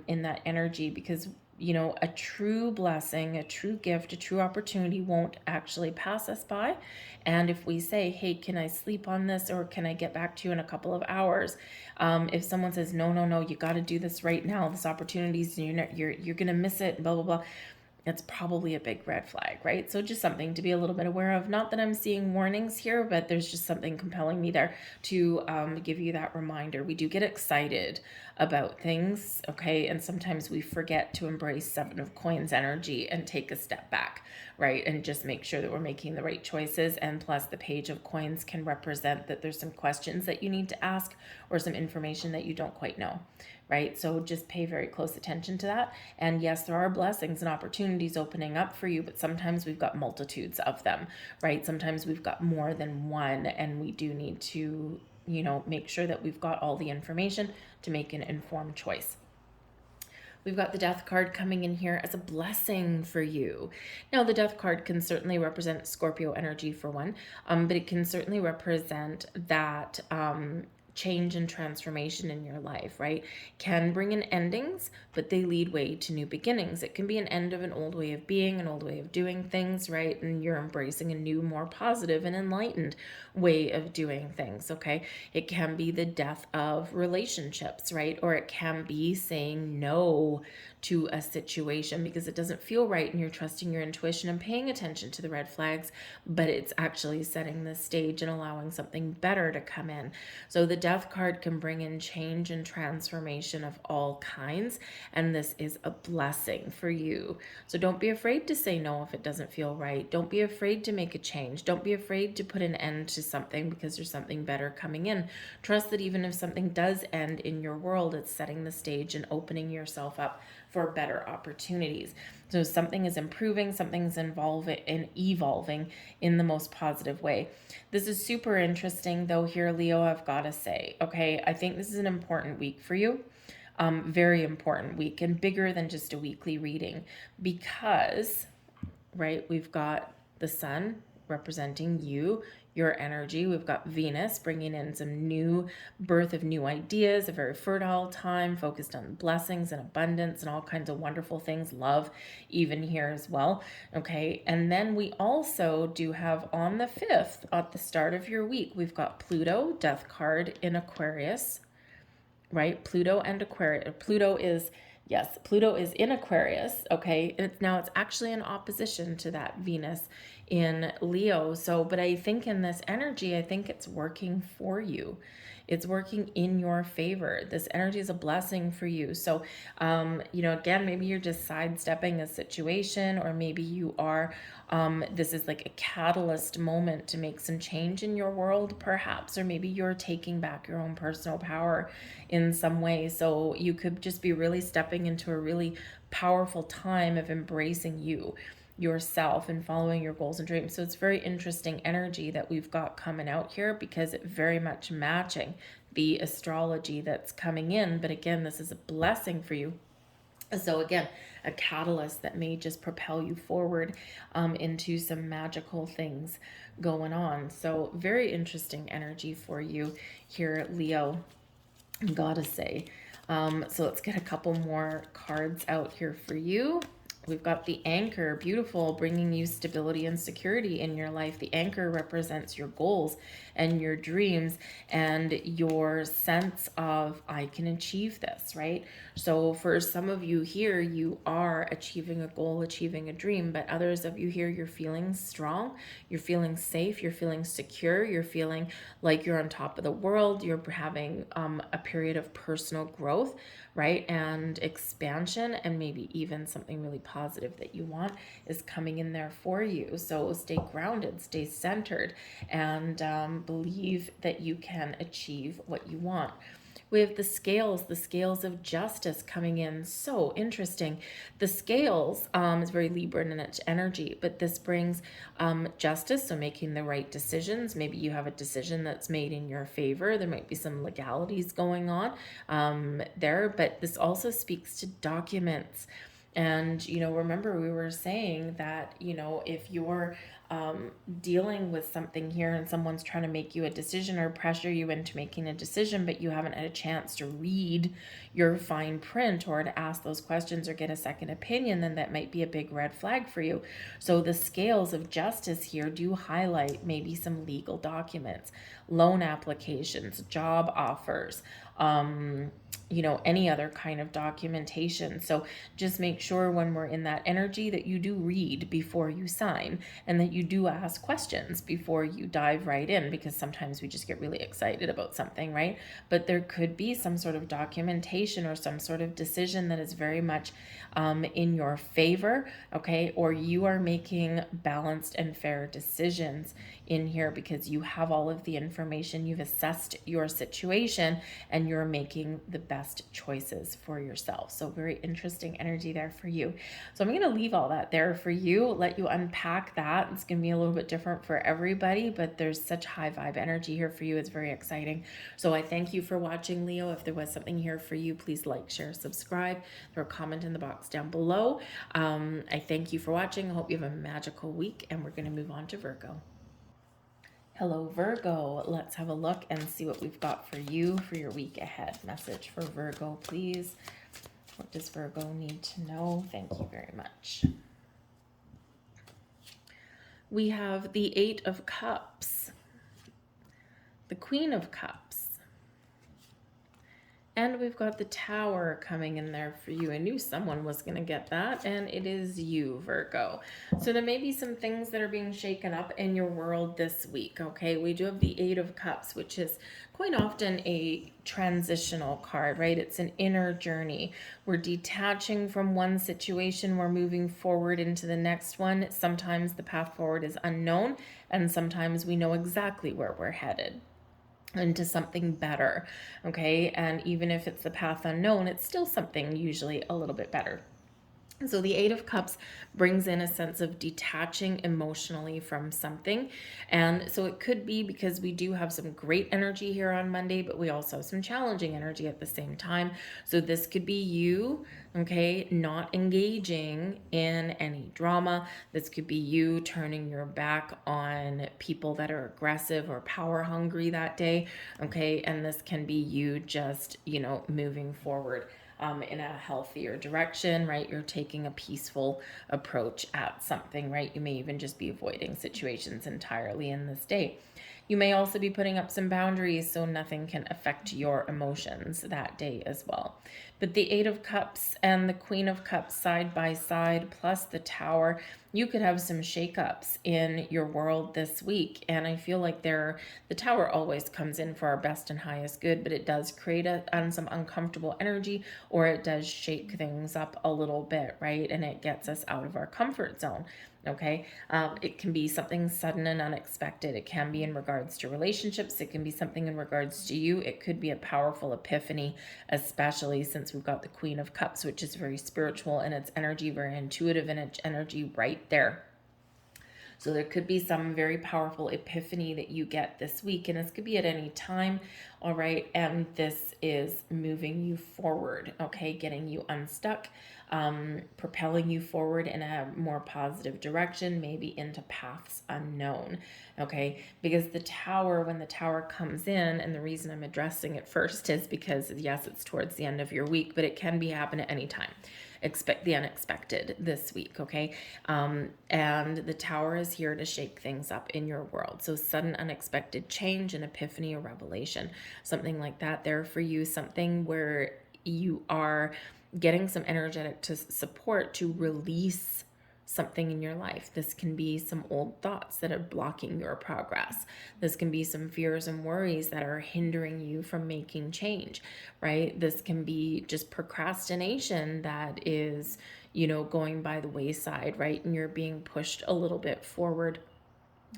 in that energy, because you know, a true blessing, a true gift, a true opportunity won't actually pass us by. And if we say, hey, can I sleep on this, or can I get back to you in a couple of hours? If someone says, no, you got to do this right now, this opportunity, you're going to miss it, blah, blah, blah. That's probably a big red flag, right? So just something to be a little bit aware of. Not that I'm seeing warnings here, but there's just something compelling me there to give you that reminder. We do get excited about things, okay? And sometimes we forget to embrace Seven of Coins energy and take a step back, right? And just make sure that we're making the right choices. And plus the Page of Coins can represent that there's some questions that you need to ask or some information that you don't quite know, right? So just pay very close attention to that. And yes, there are blessings and opportunities opening up for you, but sometimes we've got multitudes of them, right? Sometimes we've got more than one, and we do need to, you know, make sure that we've got all the information to make an informed choice. We've got the Death card coming in here as a blessing for you. Now, the Death card can certainly represent Scorpio energy for one, but it can certainly represent that change and transformation in your life, right? Can bring in endings, but they lead way to new beginnings. It can be an end of an old way of being, an old way of doing things, right? And you're embracing a new, more positive and enlightened way of doing things, okay? It can be the death of relationships, right? Or it can be saying no to a situation because it doesn't feel right and you're trusting your intuition and paying attention to the red flags, but it's actually setting the stage and allowing something better to come in. So the Death card can bring in change and transformation of all kinds, and this is a blessing for you. So don't be afraid to say no if it doesn't feel right. Don't be afraid to make a change. Don't be afraid to put an end to something because there's something better coming in. Trust that even if something does end in your world, it's setting the stage and opening yourself up for better opportunities. So something is improving, something's evolving in the most positive way. This is super interesting though here, Leo, I've got to say, okay, I think this is an important week for you. Very important week, and bigger than just a weekly reading, because, right, we've got the sun representing you, your energy. We've got Venus bringing in some new birth of new ideas, a very fertile time focused on blessings and abundance and all kinds of wonderful things, love even here as well. Okay, and then we also do have on the 5th, at the start of your week, we've got Pluto, Death card in Aquarius, right? Pluto and Aquarius. Pluto is in Aquarius, okay? And it's actually in opposition to that Venus in Leo. So, but I think in this energy, I think it's working for you. It's working in your favor. This energy is a blessing for you. So, again, maybe you're just sidestepping a situation, or maybe you are, this is like a catalyst moment to make some change in your world, perhaps, or maybe you're taking back your own personal power in some way. So you could just be really stepping into a really powerful time of embracing yourself and following your goals and dreams. So it's very interesting energy that we've got coming out here, because it very much matching the astrology that's coming in. But again, this is a blessing for you. So again, a catalyst that may just propel you forward into some magical things going on. So very interesting energy for you here, Leo, gotta say. So let's get a couple more cards out here for you. We've got the Anchor, beautiful, bringing you stability and security in your life. The Anchor represents your goals and your dreams and your sense of, I can achieve this, right? So for some of you here, you are achieving a goal, achieving a dream, but others of you here, you're feeling strong, you're feeling safe, you're feeling secure, you're feeling like you're on top of the world, you're having a period of personal growth, right? And expansion, and maybe even something really positive that you want is coming in there for you. So stay grounded, stay centered, and believe that you can achieve what you want. We have the scales of justice coming in. So interesting. The scales is very Libra in its energy, but this brings justice, so making the right decisions. Maybe you have a decision that's made in your favor. There might be some legalities going on there, but this also speaks to documents. And, remember we were saying that, if you're dealing with something here and someone's trying to make you a decision or pressure you into making a decision, but you haven't had a chance to read your fine print or to ask those questions or get a second opinion, then that might be a big red flag for you. So the scales of justice here do highlight maybe some legal documents, loan applications, job offers, any other kind of documentation. So just make sure when we're in that energy that you do read before you sign, and that you do ask questions before you dive right in, because sometimes we just get really excited about something, right? But there could be some sort of documentation or some sort of decision that is very much in your favor, okay? Or you are making balanced and fair decisions in here because you have all of the information, you've assessed your situation, and you're making the best choices for yourself. So very interesting energy there for you. So I'm going to leave all that there for you, let you unpack that. It's going to be a little bit different for everybody, but there's such high vibe energy here for you. It's very exciting. So I thank you for watching, Leo. If there was something here for you, please like, share, subscribe, throw a comment in the box down below. I thank you for watching. I hope you have a magical week, and we're going to move on to Virgo. Hello, Virgo. Let's have a look and see what we've got for you for your week ahead. Message for Virgo, please. What does Virgo need to know? Thank you very much. We have the Eight of Cups, the Queen of Cups, and we've got the Tower coming in there for you. I knew someone was going to get that, and it is you, Virgo. So there may be some things that are being shaken up in your world this week, okay? We do have the Eight of Cups, which is quite often a transitional card, right? It's an inner journey. We're detaching from one situation, we're moving forward into the next one. Sometimes the path forward is unknown, and sometimes we know exactly where we're headed, into something better, okay? And even if it's the path unknown, it's still something usually a little bit better. So the Eight of Cups brings in a sense of detaching emotionally from something. And so it could be because we do have some great energy here on Monday, but we also have some challenging energy at the same time. So this could be you, okay, not engaging in any drama. This could be you turning your back on people that are aggressive or power hungry that day, okay? And this can be you just, moving forward in a healthier direction, right? You're taking a peaceful approach at something, right? You may even just be avoiding situations entirely in this day. You may also be putting up some boundaries so nothing can affect your emotions that day as well. But the Eight of Cups and the Queen of Cups side by side, plus the Tower, you could have some shakeups in your world this week. And I feel like the Tower always comes in for our best and highest good, but it does create some uncomfortable energy, or it does shake things up a little bit, right? And it gets us out of our comfort zone. Okay. It can be something sudden and unexpected. It can be in regards to relationships. It can be something in regards to you. It could be a powerful epiphany, especially since we've got the Queen of Cups, which is very spiritual in its energy, very intuitive in its energy right there. So there could be some very powerful epiphany that you get this week, and this could be at any time, all right? And this is moving you forward, okay? Getting you unstuck, propelling you forward in a more positive direction, maybe into paths unknown, okay? Because the tower, when the tower comes in, and the reason I'm addressing it first is because, yes, it's towards the end of your week, but it can be happening at any time. Expect the unexpected this week, okay? And the tower is here to shake things up in your world. So sudden unexpected change, an epiphany, a revelation, something like that there for you, something where you are getting some energetic to support to release something in your life. This can be some old thoughts that are blocking your progress. This can be some fears and worries that are hindering you from making change, right? This can be just procrastination that is, going by the wayside, right? And you're being pushed a little bit forward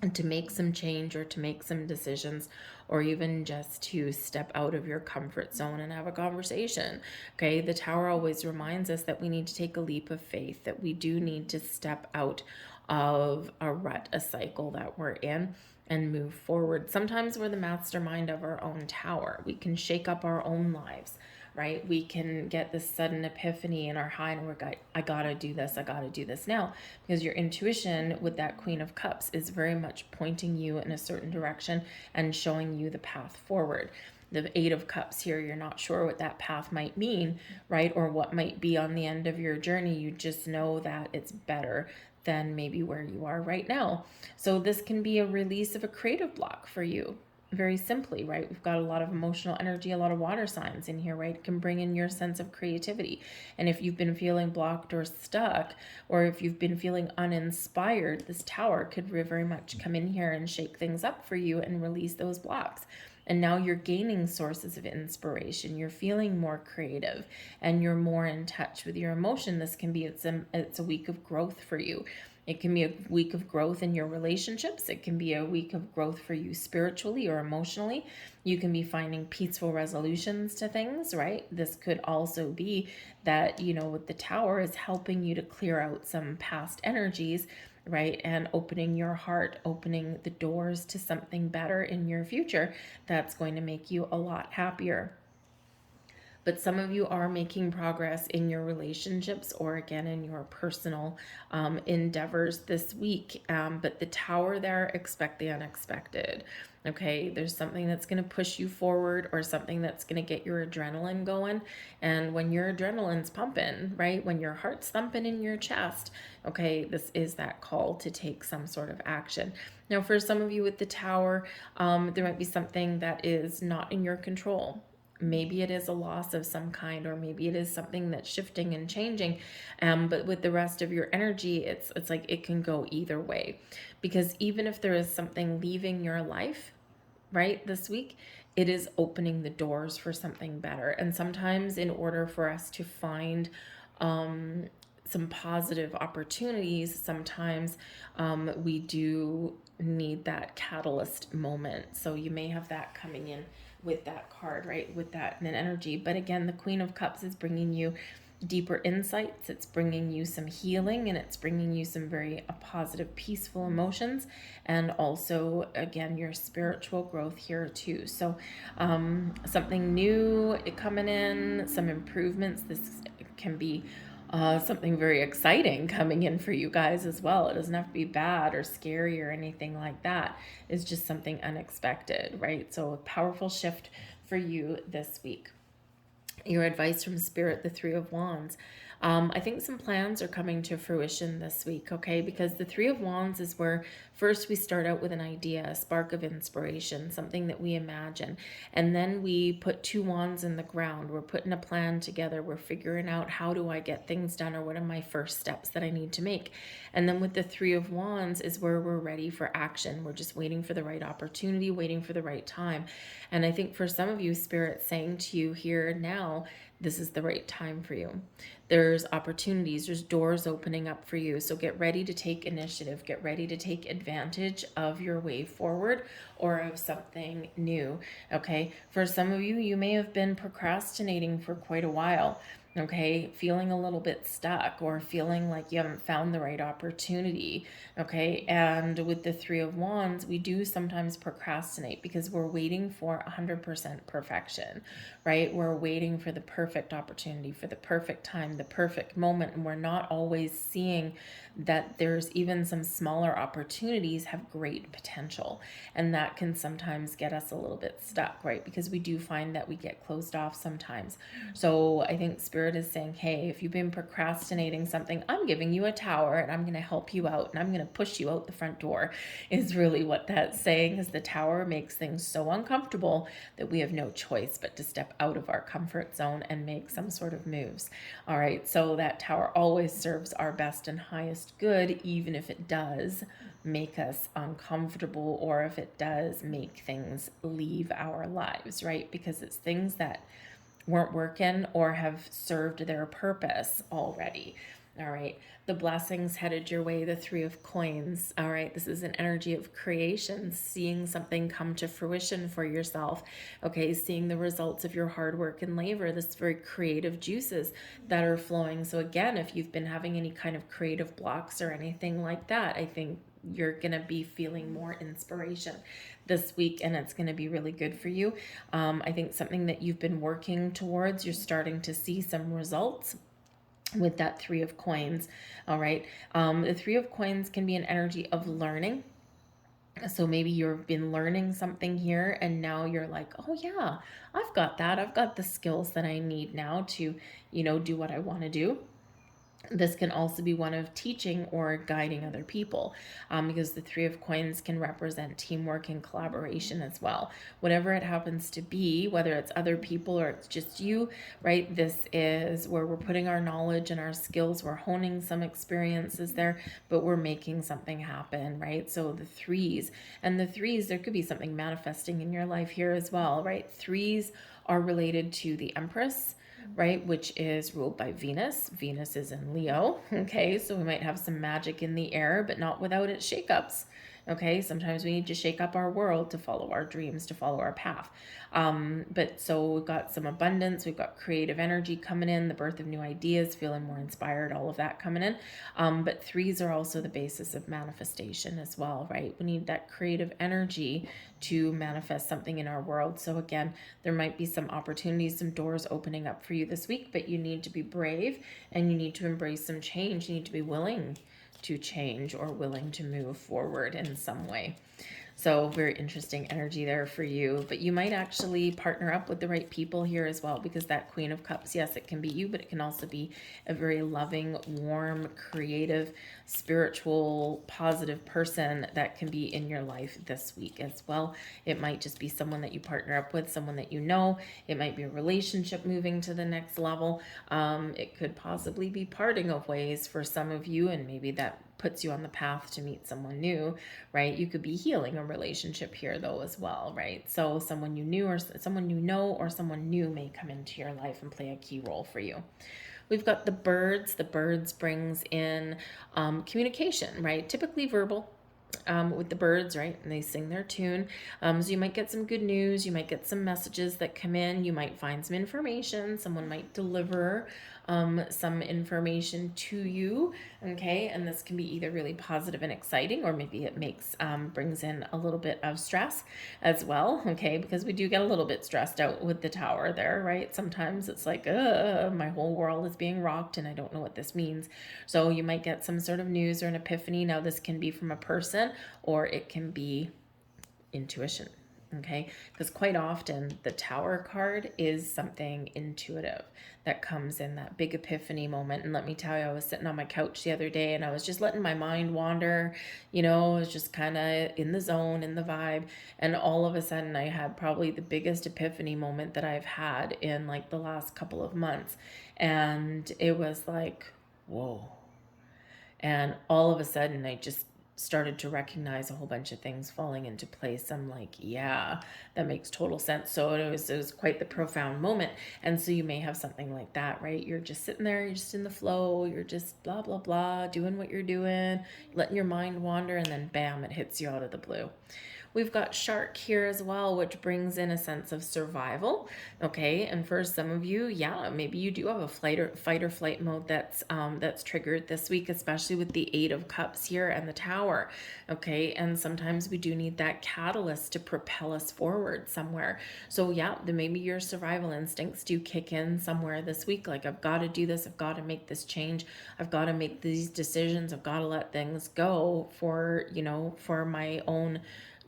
and to make some change or to make some decisions, or even just to step out of your comfort zone and have a conversation. Okay, the tower always reminds us that we need to take a leap of faith, that we do need to step out of a rut, a cycle that we're in, and move forward. Sometimes we're the mastermind of our own tower. We can shake up our own lives, right? We can get this sudden epiphany in our high, and we're like, I gotta do this now, because your intuition with that Queen of Cups is very much pointing you in a certain direction and showing you the path forward. The Eight of Cups here, you're not sure what that path might mean, right? Or what might be on the end of your journey. You just know that it's better than maybe where you are right now. So this can be a release of a creative block for you. Very simply, right? We've got a lot of emotional energy, a lot of water signs in here, right? It can bring in your sense of creativity. And if you've been feeling blocked or stuck, or if you've been feeling uninspired, this tower could very much come in here and shake things up for you and release those blocks. And now you're gaining sources of inspiration. You're feeling more creative and you're more in touch with your emotion. This can be, it's a week of growth for you. It can be a week of growth in your relationships. It can be a week of growth for you spiritually or emotionally. You can be finding peaceful resolutions to things, right? This could also be that, with the tower is helping you to clear out some past energies, right? And opening your heart, opening the doors to something better in your future that's going to make you a lot happier. But some of you are making progress in your relationships or again in your personal endeavors this week. But the tower there, expect the unexpected. Okay, there's something that's going to push you forward or something that's going to get your adrenaline going. And when your adrenaline's pumping, right, when your heart's thumping in your chest, okay, this is that call to take some sort of action. Now, for some of you with the tower, there might be something that is not in your control. Maybe it is a loss of some kind, or maybe it is something that's shifting and changing. But with the rest of your energy, it's like it can go either way. Because even if there is something leaving your life, right, this week, it is opening the doors for something better. And sometimes in order for us to find some positive opportunities, sometimes we do need that catalyst moment. So you may have that coming in with that card, right? With that and energy. But again, the Queen of Cups is bringing you deeper insights. It's bringing you some healing, and it's bringing you some very positive, peaceful emotions, and also, again, your spiritual growth here too. So something new coming in, some improvements. This can be something very exciting coming in for you guys as well. It doesn't have to be bad or scary or anything like that. It's just something unexpected, right? So a powerful shift for you this week. Your advice from Spirit, the Three of Wands. I think some plans are coming to fruition this week, okay? Because the Three of Wands is where first we start out with an idea, a spark of inspiration, something that we imagine. And then we put two wands in the ground. We're putting a plan together. We're figuring out, how do I get things done, or what are my first steps that I need to make? And then with the Three of Wands is where we're ready for action. We're just waiting for the right opportunity, waiting for the right time. And I think for some of you, Spirit's saying to you here now, this is the right time for you. There's opportunities, there's doors opening up for you. So get ready to take initiative, get ready to take advantage of your way forward or of something new, okay? For some of you, you may have been procrastinating for quite a while. okay, feeling a little bit stuck or feeling like you haven't found the right opportunity, okay? And with the Three of Wands, we do sometimes procrastinate because we're waiting for 100% perfection, right? We're waiting for the perfect opportunity, for the perfect time, the perfect moment, and we're not always seeing that there's even some smaller opportunities have great potential, and that can sometimes get us a little bit stuck, right? Because we do find that we get closed off sometimes. So I think Spirit is saying, hey, if you've been procrastinating something, I'm giving you a tower and I'm going to help you out and I'm going to push you out the front door, is really what that's saying, is the tower makes things so uncomfortable that we have no choice but to step out of our comfort zone and make some sort of moves. All right, so that tower always serves our best and highest good, even if it does make us uncomfortable or if it does make things leave our lives, right? Because it's things that weren't working or have served their purpose already. All right, the blessings headed your way, the Three of Coins. All right, this is an energy of creation, seeing something come to fruition for yourself. Okay, seeing the results of your hard work and labor, this very creative juices that are flowing. So again, if you've been having any kind of creative blocks or anything like that, I think you're going to be feeling more inspiration this week, and it's going to be really good for you. I think something that you've been working towards, you're starting to see some results with that Three of Coins. All right. The Three of Coins can be an energy of learning. So maybe you've been learning something here and now you're like, oh yeah, I've got that. I've got the skills that I need now to, do what I want to do. This can also be one of teaching or guiding other people, because the Three of Coins can represent teamwork and collaboration as well. Whatever it happens to be, whether it's other people or it's just you, right? This is where we're putting our knowledge and our skills, we're honing some experiences there, but we're making something happen, right? So the threes, and the threes, there could be something manifesting in your life here as well, right? Threes are related to the Empress, right, which is ruled by Venus. Venus is in Leo, okay, so we might have some magic in the air, but not without its shakeups. Okay, sometimes we need to shake up our world to follow our dreams, to follow our path. But so we've got some abundance, we've got creative energy coming in, the birth of new ideas, feeling more inspired, all of that coming in. But threes are also the basis of manifestation as well, right? We need that creative energy to manifest something in our world. So again, there might be some opportunities, some doors opening up for you this week, but you need to be brave and you need to embrace some change. You need to be willing to change or willing to move forward in some way. So very interesting energy there for you, but you might actually partner up with the right people here as well, because that Queen of Cups, yes, it can be you, but it can also be a very loving, warm, creative, spiritual, positive person that can be in your life this week as well. It might just be someone that you partner up with, someone that you know. It might be a relationship moving to the next level. It could possibly be parting of ways for some of you, and maybe that puts you on the path to meet someone new, right? You could be healing a relationship here though as well, right? So someone you knew or someone you know or someone new may come into your life and play a key role for you. We've got the birds. The birds brings in communication, right? Typically verbal, with the birds, right? And they sing their tune. So you might get some good news. You might get some messages that come in. You might find some information. Someone might deliver some information to you. Okay. And this can be either really positive and exciting, or maybe it brings in a little bit of stress as well. Okay. Because we do get a little bit stressed out with the tower there, right? Sometimes it's like, my whole world is being rocked and I don't know what this means. So you might get some sort of news or an epiphany. Now this can be from a person or it can be intuition. Okay, because quite often the Tower card is something intuitive that comes in that big epiphany moment. And let me tell you, I was sitting on my couch the other day and I was just letting my mind wander, I was just kind of in the zone, in the vibe. And all of a sudden I had probably the biggest epiphany moment that I've had in like the last couple of months. And it was like, whoa. And all of a sudden I just started to recognize a whole bunch of things falling into place. I'm like, yeah, that makes total sense. So it was quite the profound moment. And so you may have something like that, right? You're just sitting there, you're just in the flow, you're just blah, blah, blah, doing what you're doing, letting your mind wander, and then bam, it hits you out of the blue. We've got shark here as well, which brings in a sense of survival. Okay, and for some of you, yeah, maybe you do have a fight or flight mode that's triggered this week, especially with the Eight of Cups here and the Tower. Okay, and sometimes we do need that catalyst to propel us forward somewhere. So yeah, then maybe your survival instincts do kick in somewhere this week. Like, I've got to do this, I've got to make this change, I've got to make these decisions, I've got to let things go for, for my own,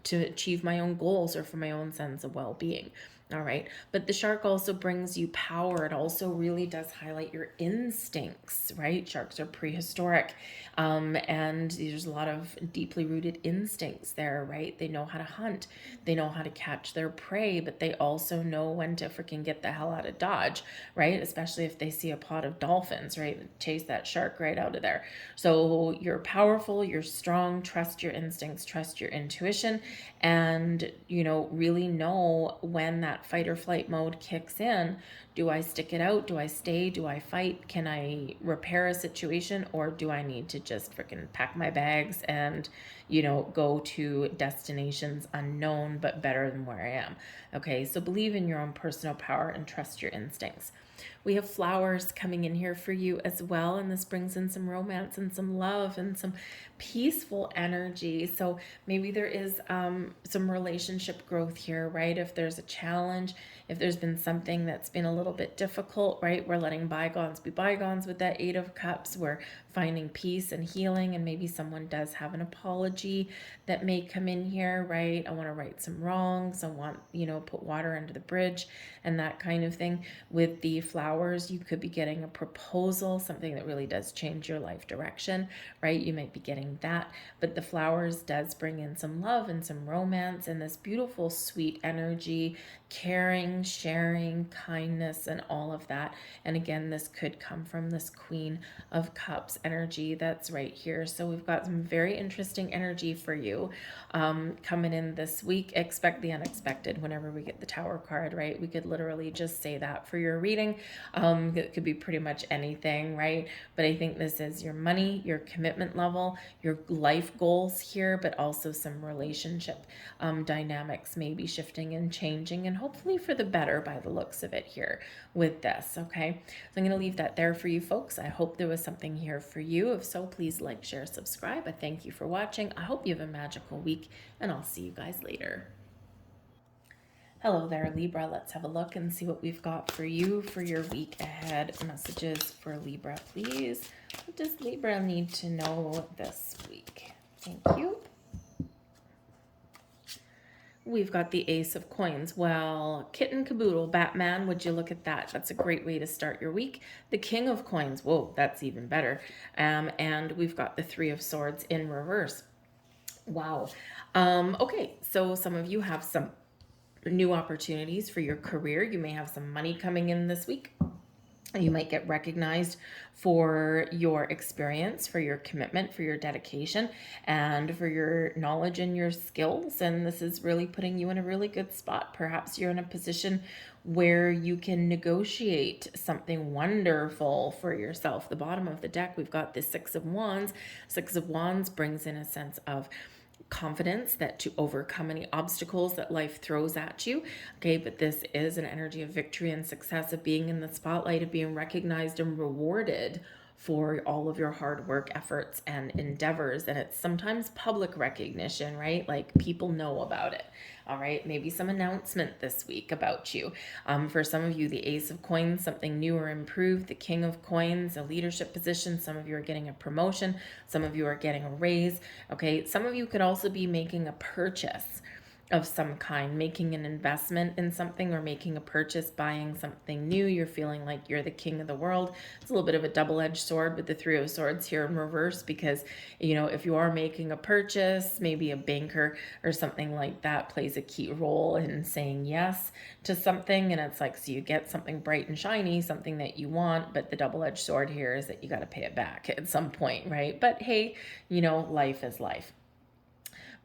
to achieve my own goals or for my own sense of well-being. All right. But the shark also brings you power. It also really does highlight your instincts, right? Sharks are prehistoric. And there's a lot of deeply rooted instincts there, right? They know how to hunt. They know how to catch their prey, but they also know when to freaking get the hell out of Dodge, right? Especially if they see a pod of dolphins, right? Chase that shark right out of there. So you're powerful, you're strong, trust your instincts, trust your intuition, and, really know when that fight or flight mode kicks in. Do I stick it out? Do I stay? Do I fight? Can I repair a situation? Or do I need to just freaking pack my bags and, go to destinations unknown, but better than where I am? Okay, so believe in your own personal power and trust your instincts. We have flowers coming in here for you as well, and this brings in some romance and some love and some peaceful energy. So maybe there is some relationship growth here, right? If there's a challenge, if there's been something that's been a little bit difficult, right? We're letting bygones be bygones with that Eight of Cups. We're finding peace and healing, and maybe someone does have an apology that may come in here, right? I want to right some wrongs. I want, put water under the bridge and that kind of thing. With the flowers, you could be getting a proposal, something that really does change your life direction, right? You might be getting that, but the flowers does bring in some love and some romance and this beautiful, sweet energy, caring, sharing, kindness, and all of that. And again, this could come from this Queen of Cups energy that's right here. So we've got some very interesting energy for you coming in this week. Expect the unexpected whenever we get the Tower card, right? We could literally just say that for your reading. It could be pretty much anything, right? But I think this is your money, your commitment level, your life goals here, but also some relationship dynamics may be shifting and changing, and hopefully for the better by the looks of it here with this, okay? So I'm going to leave that there for you folks. I hope there was something here for you. If so, please like, share, subscribe. I thank you for watching. I hope you have a magical week, and I'll see you guys later. Hello there, Libra. Let's have a look and see what we've got for you for your week ahead. Messages for Libra, please. What does Libra need to know this week? Thank you. We've got the Ace of Coins. Well, kitten caboodle, Batman, would you look at that? That's a great way to start your week. The King of Coins. Whoa, that's even better. And we've got the Three of Swords in reverse. Wow. Okay, so some of you have some new opportunities for your career. You may have some money coming in this week. You might get recognized for your experience, for your commitment, for your dedication, and for your knowledge and your skills. And this is really putting you in a really good spot. Perhaps you're in a position where you can negotiate something wonderful for yourself. The bottom of the deck, we've got the Six of Wands. Six of Wands brings in a sense of confidence that to overcome any obstacles that life throws at you. Okay, but this is an energy of victory and success, of being in the spotlight, of being recognized and rewarded for all of your hard work, efforts, and endeavors. And it's sometimes public recognition, right? Like people know about it. All right, maybe some announcement this week about you. For some of you, the Ace of Coins, something new or improved. The King of Coins, a leadership position. Some of you are getting a promotion. Some of you are getting a raise. Okay, some of you could also be making a purchase of some kind, making an investment in something or making a purchase, buying something new. You're feeling like you're the king of the world. It's a little bit of a double-edged sword with the Three of Swords here in reverse, because, if you are making a purchase, maybe a banker or something like that plays a key role in saying yes to something. And it's like, so you get something bright and shiny, something that you want, but the double-edged sword here is that you got to pay it back at some point, right? But hey, life is life.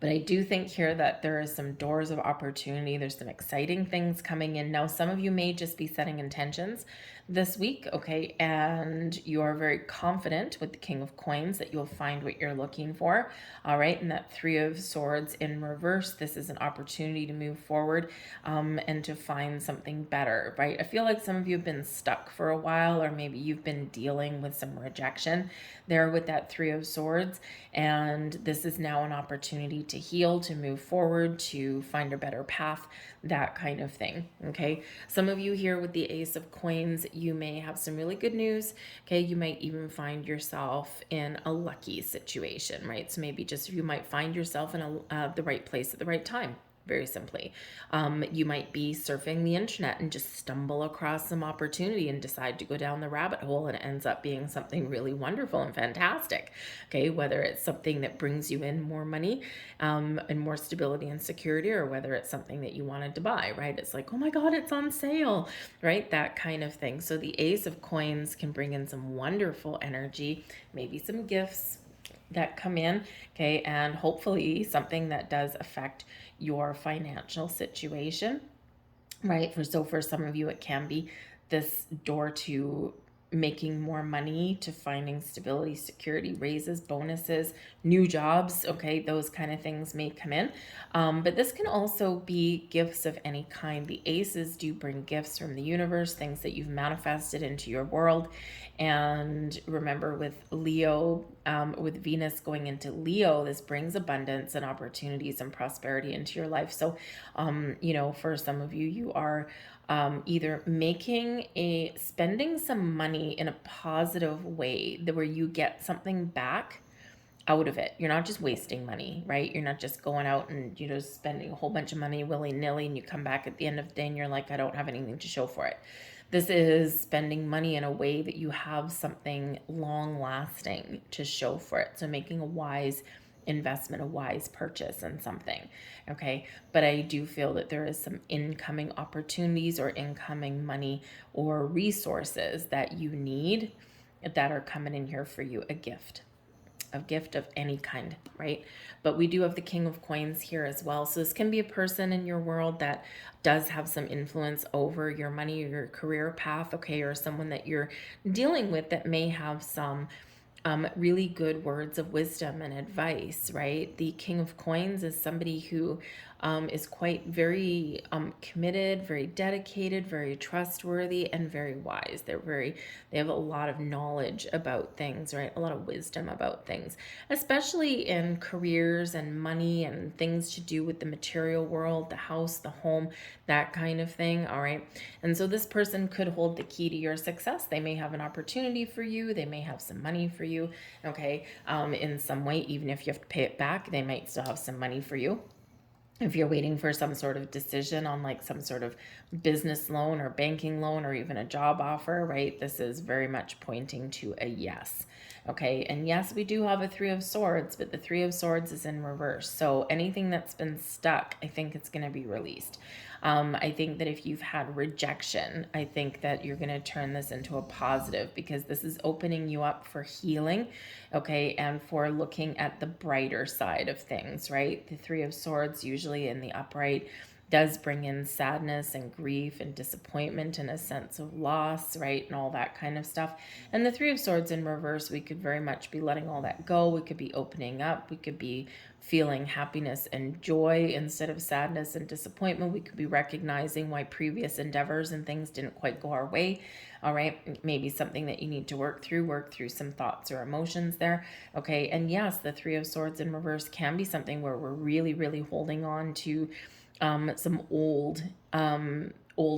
But I do think here that there is some doors of opportunity. There's some exciting things coming in. Now, some of you may just be setting intentions this week, okay? And you are very confident with the King of Coins that you'll find what you're looking for, all right? And that Three of Swords in reverse, this is an opportunity to move forward and to find something better, right? I feel like some of you have been stuck for a while, or maybe you've been dealing with some rejection there with that Three of Swords. And this is now an opportunity to heal, to move forward, to find a better path, that kind of thing, okay? Some of you here with the Ace of Coins, you may have some really good news, okay? You might even find yourself in a lucky situation, right? So maybe just you might find yourself in the right place at the right time. Very simply. You might be surfing the internet and just stumble across some opportunity and decide to go down the rabbit hole, and it ends up being something really wonderful and fantastic. Okay, whether it's something that brings you in more money and more stability and security, or whether it's something that you wanted to buy, right? It's like, oh my God, it's on sale, right? That kind of thing. So the Ace of Coins can bring in some wonderful energy, maybe some gifts that come in, okay, and hopefully something that does affect your financial situation, right? For some of you, it can be this door to making more money, to finding stability, security, raises, bonuses, new jobs, okay, those kind of things may come in. But this can also be gifts of any kind. The aces do bring gifts from the universe, things that you've manifested into your world. And remember, with Leo, with Venus going into Leo, this brings abundance and opportunities and prosperity into your life. So, for some of you, you are either spending some money in a positive way, where you get something back out of it. You're not just wasting money, right? You're not just going out and, spending a whole bunch of money willy-nilly, and you come back at the end of the day and you're like, I don't have anything to show for it. This is spending money in a way that you have something long-lasting to show for it. So making a wise investment, a wise purchase in something, okay? But I do feel that there is some incoming opportunities or incoming money or resources that you need that are coming in here for you, a gift of any kind, right? But we do have the King of Coins here as well. So this can be a person in your world that does have some influence over your money or your career path, okay? Or someone that you're dealing with that may have some really good words of wisdom and advice, right? The King of Coins is somebody who is quite very committed, very dedicated, very trustworthy, and very wise. They have a lot of knowledge about things, right? A lot of wisdom about things, especially in careers and money and things to do with the material world, the house, the home, that kind of thing, all right? And so this person could hold the key to your success. They may have an opportunity for you. They may have some money for you, okay? In some way, even if you have to pay it back, they might still have some money for you. If you're waiting for some sort of decision on like some sort of business loan or banking loan or even a job offer, right? This is very much pointing to a yes. Okay, and yes, we do have a Three of Swords, but the Three of Swords is in reverse. So anything that's been stuck, I think it's going to be released. I think that if you've had rejection, I think that you're going to turn this into a positive, because this is opening you up for healing, okay, and for looking at the brighter side of things, right? The Three of Swords, usually in the upright, does bring in sadness and grief and disappointment and a sense of loss, right? And all that kind of stuff. And the Three of Swords in reverse, we could very much be letting all that go. We could be opening up. We could be feeling happiness and joy instead of sadness and disappointment. We could be recognizing why previous endeavors and things didn't quite go our way. All right, maybe something that you need to work through some thoughts or emotions there. Okay, and yes, the Three of Swords in reverse can be something where we're really, really holding on to some old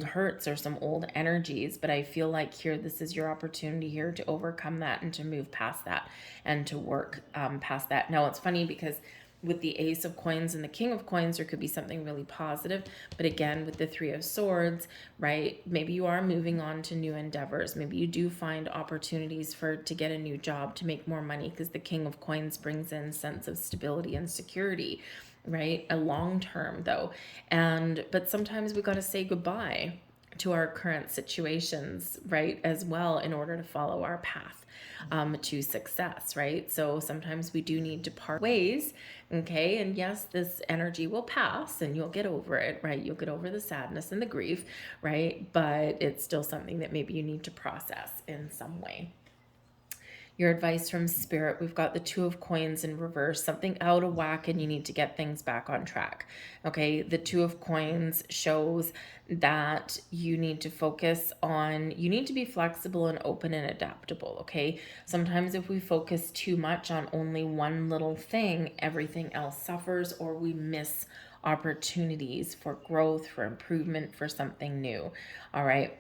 hurts or some old energies. But I feel like here, this is your opportunity here to overcome that and to move past that and to work past that. Now, it's funny because with the Ace of Coins and the King of Coins, there could be something really positive. But again, with the Three of Swords, right, maybe you are moving on to new endeavors. Maybe you do find opportunities to get a new job, to make more money, because the King of Coins brings in sense of stability and security, right? A long term though. But sometimes we got to say goodbye, to our current situations, right, as well, in order to follow our path to success, right? So sometimes we do need to part ways, okay? And yes, this energy will pass and you'll get over it, right? You'll get over the sadness and the grief, right? But it's still something that maybe you need to process in some way. Your advice from spirit, we've got the Two of Coins in reverse, something out of whack and you need to get things back on track. Okay, the Two of Coins shows that you need to focus on, you need to be flexible and open and adaptable. Okay, sometimes if we focus too much on only one little thing, everything else suffers, or we miss opportunities for growth, for improvement, for something new. All right,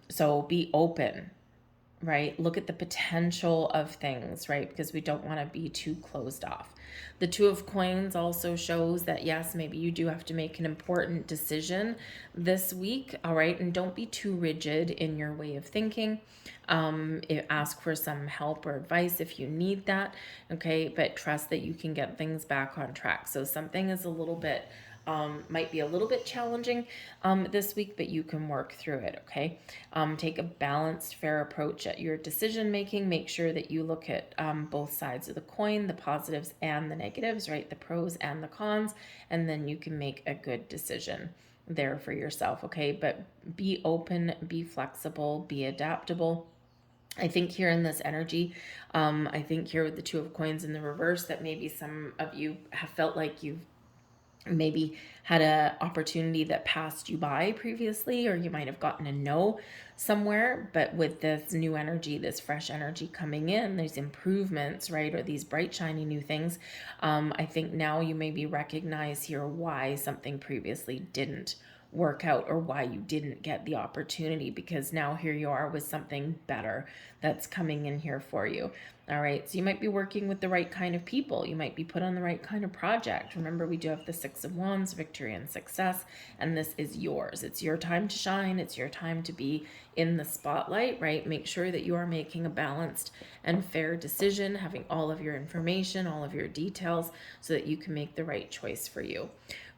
so be open, right? Look at the potential of things, right? Because we don't want to be too closed off. The Two of Coins also shows that, yes, maybe you do have to make an important decision this week, all right? And don't be too rigid in your way of thinking. Ask for some help or advice if you need that, okay? But trust that you can get things back on track. So something is a little bit might be a little bit challenging this week, but you can work through it, okay? Take a balanced, fair approach at your decision making. Make sure that you look at both sides of the coin, the positives and the negatives, right? The pros and the cons, and then you can make a good decision there for yourself, okay? But be open, be flexible, be adaptable. I think here in this energy, I think here with the Two of Coins in the reverse, that maybe some of you have felt like you've maybe had a opportunity that passed you by previously, or you might have gotten a no somewhere, but with this new energy, this fresh energy coming in, these improvements, right, or these bright shiny new things, I think now you maybe recognize here why something previously didn't work out, or why you didn't get the opportunity, because now here you are with something better that's coming in here for you. All right, so you might be working with the right kind of people. You might be put on the right kind of project. Remember, we do have the Six of Wands, victory and success, and this is yours. It's your time to shine. It's your time to be in the spotlight, right? Make sure that you are making a balanced and fair decision, having all of your information, all of your details, so that you can make the right choice for you.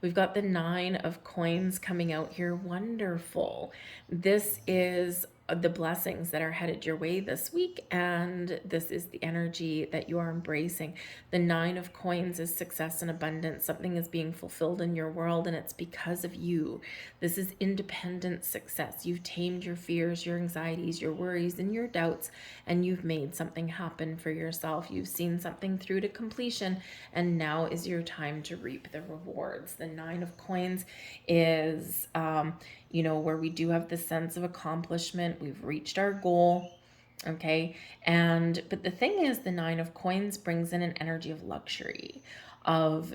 We've got the Nine of Coins coming out here. Wonderful. This is the blessings that are headed your way this week, and this is the energy that you are embracing. The Nine of Coins is success and abundance. Something is being fulfilled in your world, and it's because of you. This is independent success. You've tamed your fears, your anxieties, your worries, and your doubts, and you've made something happen for yourself. You've seen something through to completion, and now is your time to reap the rewards. The Nine of Coins is where we do have the sense of accomplishment. We've reached our goal, okay? But the thing is, the Nine of Coins brings in an energy of luxury, of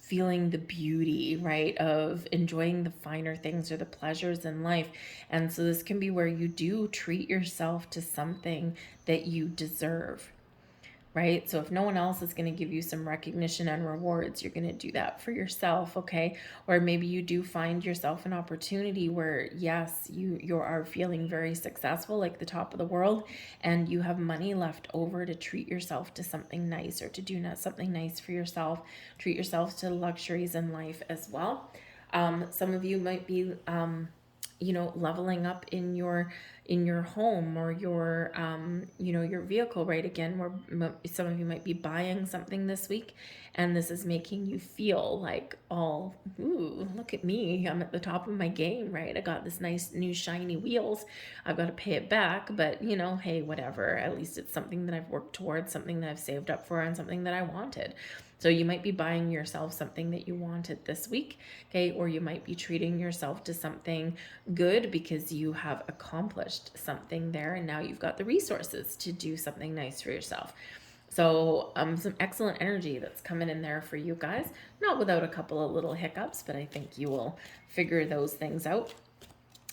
feeling the beauty, right? Of enjoying the finer things or the pleasures in life. And so this can be where you do treat yourself to something that you deserve, right? So if no one else is going to give you some recognition and rewards, you're going to do that for yourself, okay? Or maybe you do find yourself an opportunity where, yes, you are feeling very successful, like the top of the world, and you have money left over to treat yourself to something nice, or to do something nice for yourself. Treat yourself to luxuries in life as well. Some of you might be leveling up in your home, or your your vehicle, right? Again, where some of you might be buying something this week, and this is making you feel like, oh, ooh, look at me, I'm at the top of my game, right? I got this nice new shiny wheels. I've got to pay it back, but hey, whatever, at least it's something that I've worked towards, something that I've saved up for, and something that I wanted. So you might be buying yourself something that you wanted this week, okay? Or you might be treating yourself to something good because you have accomplished something there, and now you've got the resources to do something nice for yourself. So some excellent energy that's coming in there for you guys, not without a couple of little hiccups, but I think you will figure those things out.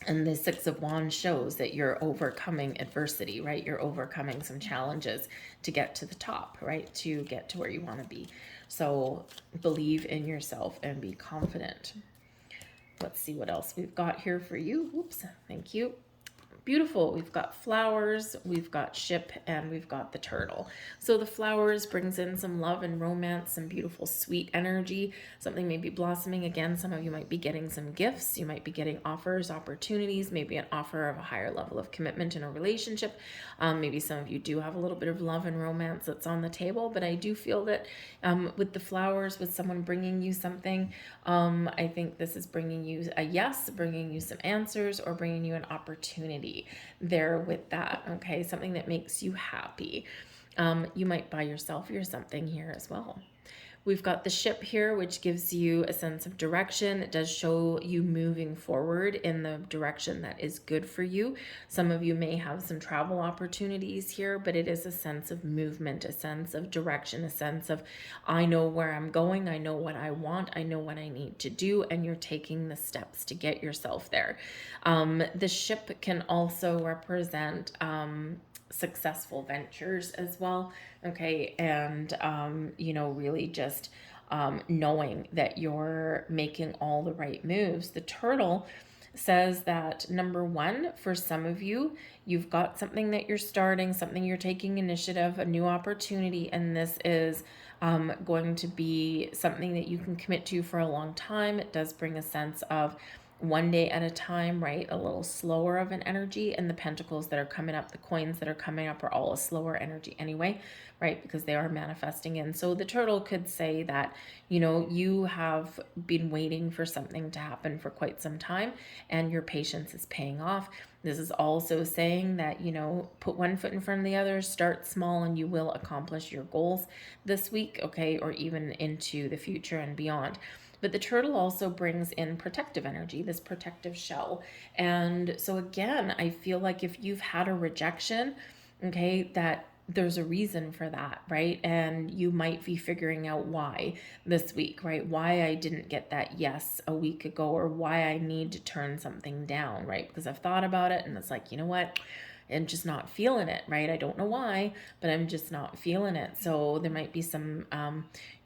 And the Six of Wands shows that you're overcoming adversity, right? You're overcoming some challenges to get to the top, right? To get to where you want to be. So believe in yourself and be confident. Let's see what else we've got here for you. Oops, thank you. Beautiful. We've got flowers, we've got ship, and we've got the turtle. So the flowers brings in some love and romance, some beautiful sweet energy, something maybe blossoming. Again, some of you might be getting some gifts. You might be getting offers, opportunities, maybe an offer of a higher level of commitment in a relationship. Maybe some of you do have a little bit of love and romance that's on the table, but I do feel that with the flowers, with someone bringing you something, I think this is bringing you a yes, bringing you some answers, or bringing you an opportunity there with that. Okay, something that makes you happy. You might buy yourself or something here as well. We've got the ship here, which gives you a sense of direction. It does show you moving forward in the direction that is good for you. Some of you may have some travel opportunities here, but it is a sense of movement, a sense of direction, a sense of, I know where I'm going, I know what I want, I know what I need to do, and you're taking the steps to get yourself there. The ship can also represent successful ventures as well. Okay. And, really just knowing that you're making all the right moves. The turtle says that, number one, for some of you, you've got something that you're starting, something you're taking initiative, a new opportunity, and this is going to be something that you can commit to for a long time. It does bring a sense of one day at a time, right? A little slower of an energy, and the pentacles that are coming up, the coins that are coming up are all a slower energy anyway, right? Because they are manifesting in. So the turtle could say that, you have been waiting for something to happen for quite some time, and your patience is paying off. This is also saying that, put one foot in front of the other, start small, and you will accomplish your goals this week, okay? Or even into the future and beyond. But the turtle also brings in protective energy, this protective shell. And so again, I feel like if you've had a rejection, okay, that there's a reason for that, right? And you might be figuring out why this week, right? Why I didn't get that yes a week ago, or why I need to turn something down, right? Because I've thought about it and it's like, you know what? I'm just not feeling it, right? I don't know why, but I'm just not feeling it. So there might be some,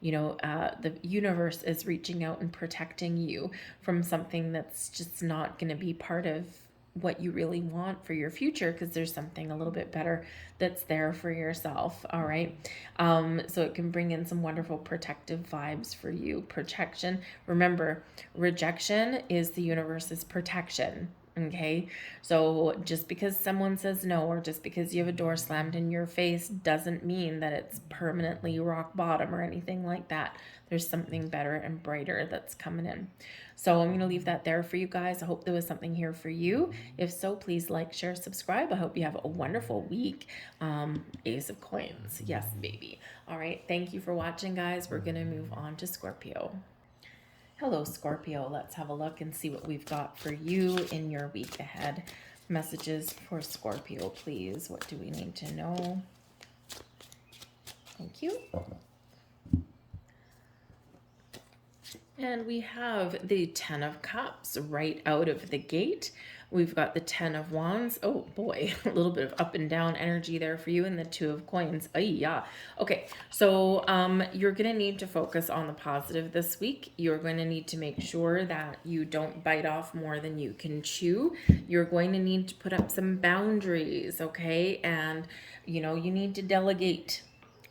the universe is reaching out and protecting you from something that's just not going to be part of what you really want for your future, because there's something a little bit better that's there for yourself. All right. So it can bring in some wonderful protective vibes for you. Protection. Remember, rejection is the universe's protection. Okay, so just because someone says no, or just because you have a door slammed in your face, doesn't mean that it's permanently rock bottom or anything like that. There's something better and brighter that's coming in. So I'm going to leave that there for you guys. I hope there was something here for you. If so, please like, share, subscribe. I hope you have a wonderful week. Ace of Coins. Yes, baby. All right. Thank you for watching, guys. We're going to move on to Scorpio. Hello, Scorpio. Let's have a look and see what we've got for you in your week ahead. Messages for Scorpio, please. What do we need to know? Thank you. And we have the 10 of Cups right out of the gate. We've got the 10 of Wands. Oh boy, a little bit of up and down energy there for you. And the 2 of Coins. Yeah. Okay, so you're going to need to focus on the positive this week. You're going to need to make sure that you don't bite off more than you can chew. You're going to need to put up some boundaries, okay? And, you need to delegate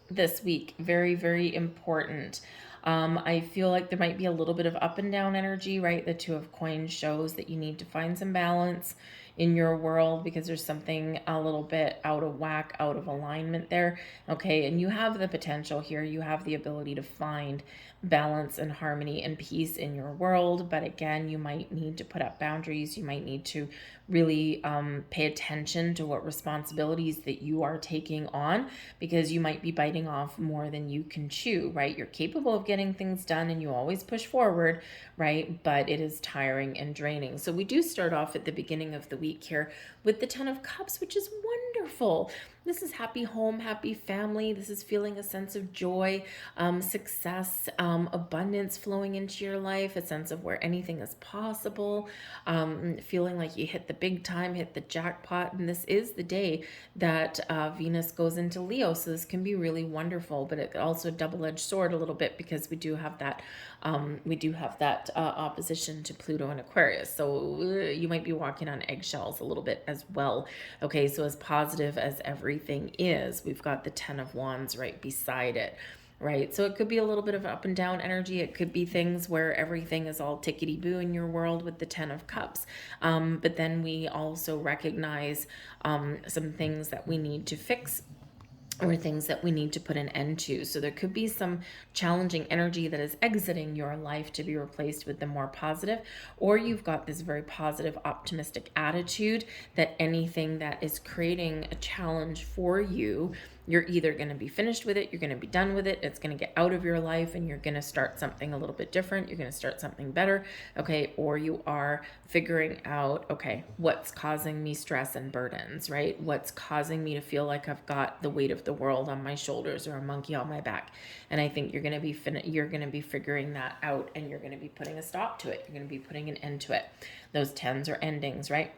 this week. Very, very important. I feel like there might be a little bit of up and down energy, right? The 2 of Coins shows that you need to find some balance in your world, because there's something a little bit out of whack, out of alignment there. Okay. And you have the potential here. You have the ability to find balance and harmony and peace in your world. But again, you might need to put up boundaries. You might need to really pay attention to what responsibilities that you are taking on, because you might be biting off more than you can chew, right? You're capable of getting things done and you always push forward, right? But it is tiring and draining. So we do start off at the beginning of the week here with the 10 of Cups, which is wonderful. This is happy home, happy family. This is feeling a sense of joy, success, abundance flowing into your life, a sense of where anything is possible, feeling like you hit the big time, hit the jackpot. And this is the day that Venus goes into Leo. So this can be really wonderful, but it also a double-edged sword a little bit because we do have that opposition to Pluto and Aquarius. So you might be walking on eggshells a little bit as well. Okay, so as positive as everything is, we've got the 10 of Wands right beside it. Right. So it could be a little bit of up and down energy. It could be things where everything is all tickety boo in your world with the 10 of Cups. But then we also recognize some things that we need to fix or things that we need to put an end to. So there could be some challenging energy that is exiting your life to be replaced with the more positive, or you've got this very positive, optimistic attitude that anything that is creating a challenge for you, you're either going to be finished with it, you're going to be done with it, it's going to get out of your life, and you're going to start something a little bit different, you're going to start something better, okay? Or you are figuring out, okay, what's causing me stress and burdens, right? What's causing me to feel like I've got the weight of the world on my shoulders or a monkey on my back? And I think you're going to be figuring that out, and you're going to be putting a stop to it. You're going to be putting an end to it. Those 10s are endings, right?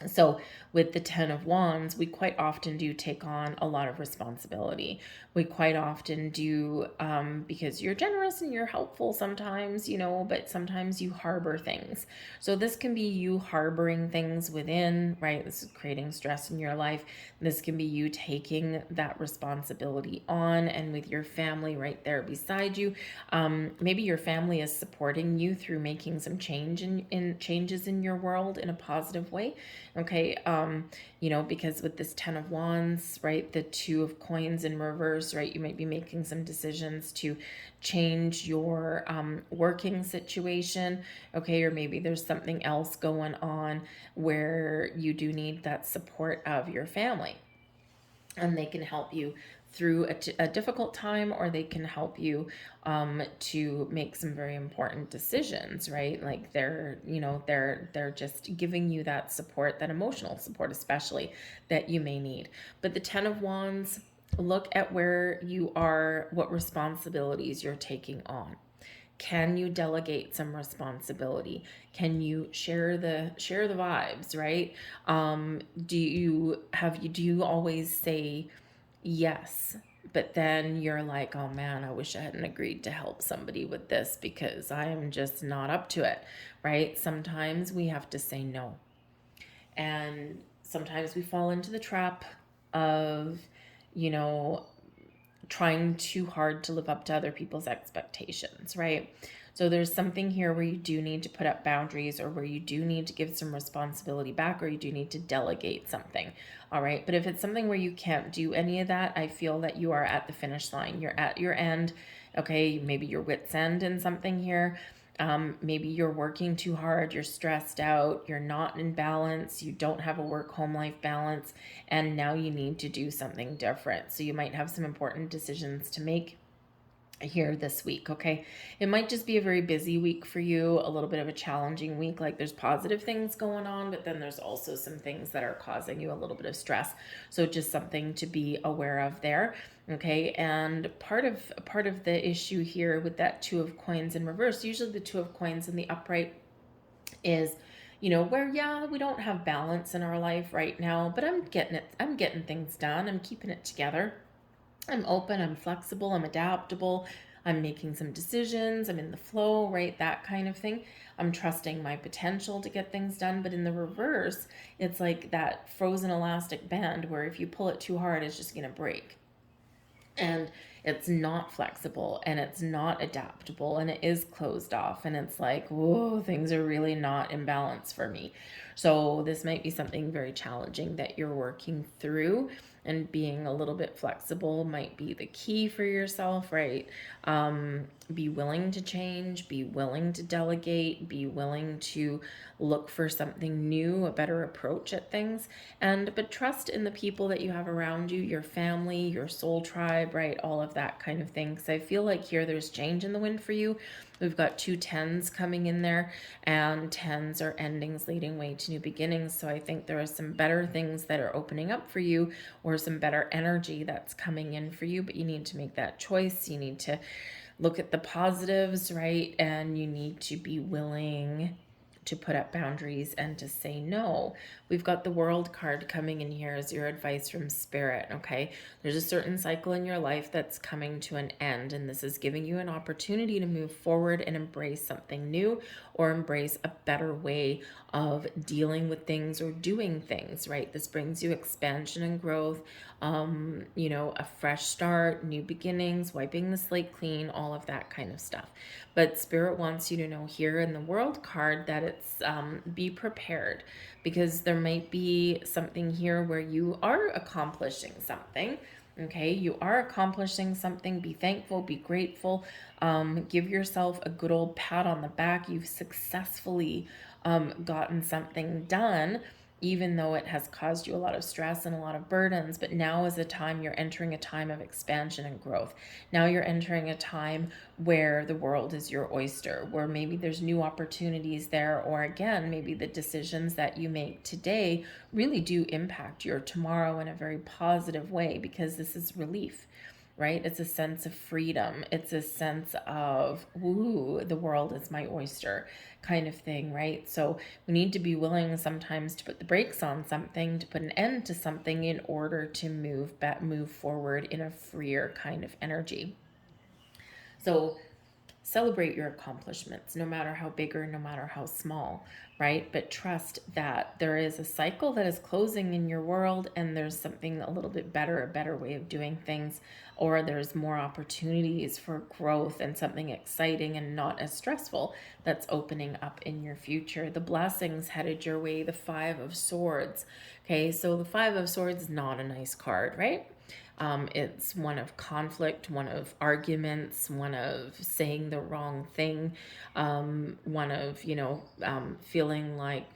So with the 10 of Wands, we quite often do take on a lot of responsibility. We quite often do, because you're generous and you're helpful sometimes, but sometimes you harbor things. So this can be you harboring things within, right? This is creating stress in your life. This can be you taking that responsibility on, and with your family right there beside you. Maybe your family is supporting you through making some changes in your world in a positive way. Okay, because with this 10 of Wands, right, the 2 of Coins in reverse, right, you might be making some decisions to change your working situation, okay, or maybe there's something else going on where you do need that support of your family. And they can help you through a difficult time, or they can help you to make some very important decisions, right? Like they're just giving you that support, that emotional support especially, that you may need. But the 10 of Wands, look at where you are, what responsibilities you're taking on. Can you delegate some responsibility? Can you share the vibes, right? Do you always say yes, but then you're like, oh man, I wish I hadn't agreed to help somebody with this because I am just not up to it, right? Sometimes we have to say no. And sometimes we fall into the trap of, trying too hard to live up to other people's expectations, right? So there's something here where you do need to put up boundaries, or where you do need to give some responsibility back, or you do need to delegate something. All right. But if it's something where you can't do any of that, I feel that you are at the finish line. You're at your end. Okay. Maybe your wit's end in something here. Maybe you're working too hard, you're stressed out, you're not in balance, you don't have a work-home life balance, and now you need to do something different. So you might have some important decisions to make here this week, okay? It might just be a very busy week for you, a little bit of a challenging week. Like there's positive things going on, but then there's also some things that are causing you a little bit of stress. So just something to be aware of there, okay? And part of the issue here with that 2 of Coins in reverse, usually the 2 of Coins in the upright is, where, yeah, we don't have balance in our life right now, but I'm getting things done. I'm keeping it together. I'm open, I'm flexible, I'm adaptable, I'm making some decisions, I'm in the flow, right? That kind of thing. I'm trusting my potential to get things done. But in the reverse, it's like that frozen elastic band where if you pull it too hard, it's just going to break. And it's not flexible, and it's not adaptable, and it is closed off, and it's like, whoa, things are really not in balance for me. So this might be something very challenging that you're working through, and being a little bit flexible might be the key for yourself, right? Be willing to change, be willing to delegate, be willing to look for something new, a better approach at things, but trust in the people that you have around you, your family, your soul tribe, right? All of of that kind of thing. Because I feel like here there's change in the wind for you. We've got 2 10s coming in there, and 10s are endings leading way to new beginnings. So I think there are some better things that are opening up for you, or some better energy that's coming in for you, but you need to make that choice. You need to look at the positives, right? And you need to be willing to put up boundaries and to say no. We've got the World card coming in here as your advice from Spirit, okay? There's a certain cycle in your life that's coming to an end, and this is giving you an opportunity to move forward and embrace something new, or embrace a better way of dealing with things or doing things, right? This brings you expansion and growth, you know, a fresh start, new beginnings, wiping the slate clean, all of that kind of stuff. But Spirit wants you to know here in the World card that it's be prepared, because there might be something here where you are accomplishing something. Okay, you are accomplishing something. Be thankful, be grateful. Give yourself a good old pat on the back. You've successfully gotten something done, even though it has caused you a lot of stress and a lot of burdens. But now is a time, you're entering a time of expansion and growth. Now you're entering a time where the world is your oyster, where maybe there's new opportunities there, or again, maybe the decisions that you make today really do impact your tomorrow in a very positive way, because this is relief. Right? It's a sense of freedom. It's a sense of, ooh, the world is my oyster kind of thing, right? So we need to be willing sometimes to put the brakes on something, to put an end to something in order to move forward in a freer kind of energy. So celebrate your accomplishments, no matter how big or no matter how small, right? But trust that there is a cycle that is closing in your world, and there's something a little bit better, a better way of doing things, or there's more opportunities for growth and something exciting and not as stressful that's opening up in your future. The blessings headed your way, the 5 of Swords. Okay, so the 5 of Swords is not a nice card, right? It's one of conflict, one of arguments, one of saying the wrong thing, one of, feeling like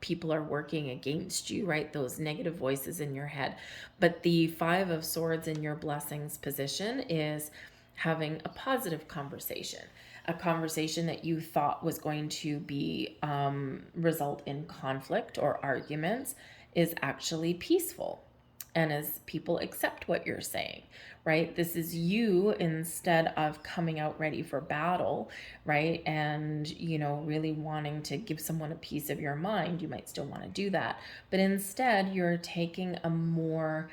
people are working against you, right? Those negative voices in your head. But the 5 of Swords in your blessings position is having a positive conversation, a conversation that you thought was going to be result in conflict or arguments is actually peaceful. And as people accept what you're saying, right? This is you, instead of coming out ready for battle, right? And, really wanting to give someone a piece of your mind. You might still want to do that. But instead, you're taking a more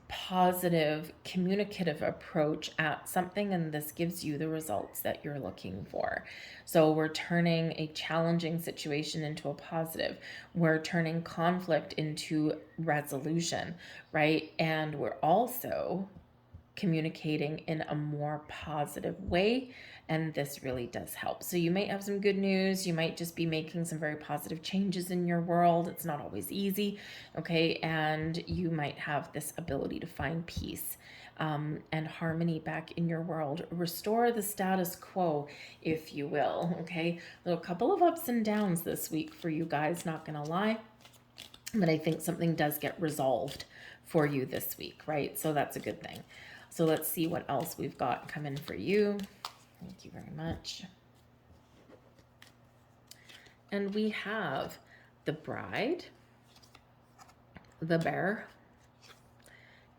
positive, communicative approach at something, and this gives you the results that you're looking for. So we're turning a challenging situation into a positive. We're turning conflict into resolution, right? And we're also communicating in a more positive way, and this really does help. So you might have some good news. You might just be making some very positive changes in your world. It's not always easy, okay? And you might have this ability to find peace and harmony back in your world. Restore the status quo, if you will, okay? A couple of ups and downs this week for you guys, not gonna lie, but I think something does get resolved for you this week, right? So that's a good thing. So let's see what else we've got coming for you. Thank you very much. And we have the Bride, the Bear,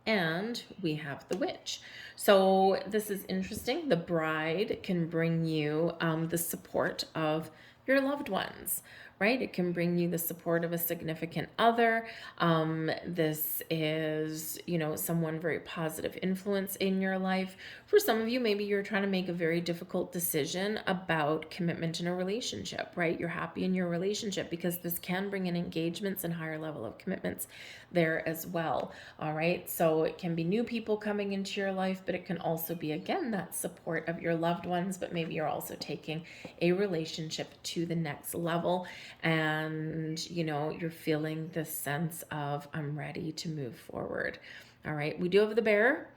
and we have the Witch. So this is interesting. The Bride can bring you the support of your loved ones, right? It can bring you the support of a significant other. This is, someone very positive influence in your life. For some of you, maybe you're trying to make a very difficult decision about commitment in a relationship, right? You're happy in your relationship, because this can bring in engagements and higher level of commitments there as well. All right. So it can be new people coming into your life, but it can also be, again, that support of your loved ones, but maybe you're also taking a relationship to the next level, and, you're feeling this sense of, I'm ready to move forward. All right. We do have the Bear.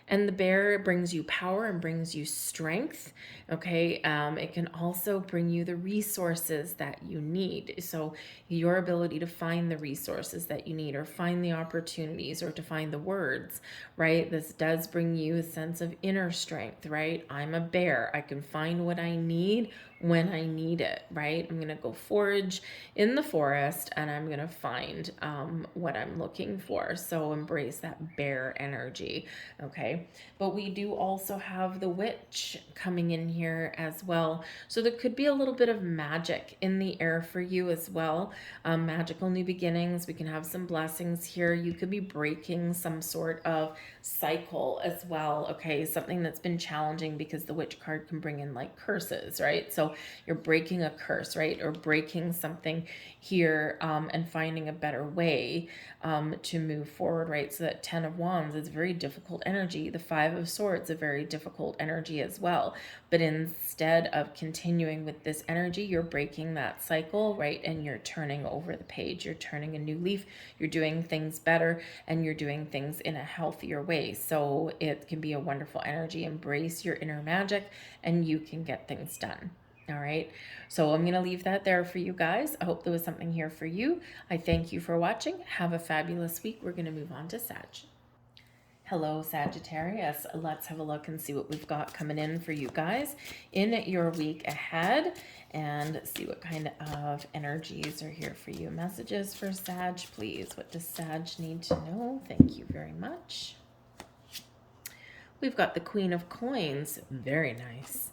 And the bear brings you power and brings you strength. Okay. It can also bring you the resources that you need. So your ability to find the resources that you need, or find the opportunities, or to find the words, right? This does bring you a sense of inner strength, right? I'm a bear. I can find what I need when I need it, right? I'm going to go forage in the forest and I'm going to find what I'm looking for. So embrace that bear energy, okay? But we do also have the witch coming in here as well. So there could be a little bit of magic in the air for you as well. Magical new beginnings. We can have some blessings here. You could be breaking some sort of cycle as well, okay? Something that's been challenging, because the witch card can bring in like curses, right? So you're breaking a curse, right? Or breaking something here, and finding a better way to move forward, right? So that 10 of Wands is very difficult energy. The 5 of Swords, a very difficult energy as well. But instead of continuing with this energy, you're breaking that cycle, right? And you're turning over the page. You're turning a new leaf. You're doing things better, and you're doing things in a healthier way. So it can be a wonderful energy. Embrace your inner magic and you can get things done. All right. So I'm going to leave that there for you guys. I hope there was something here for you. I thank you for watching. Have a fabulous week. We're going to move on to Sag. Hello, Sagittarius. Let's have a look and see what we've got coming in for you guys in your week ahead, and see what kind of energies are here for you. Messages for Sag, please. What does Sag need to know? Thank you very much. We've got the Queen of Coins. Very nice.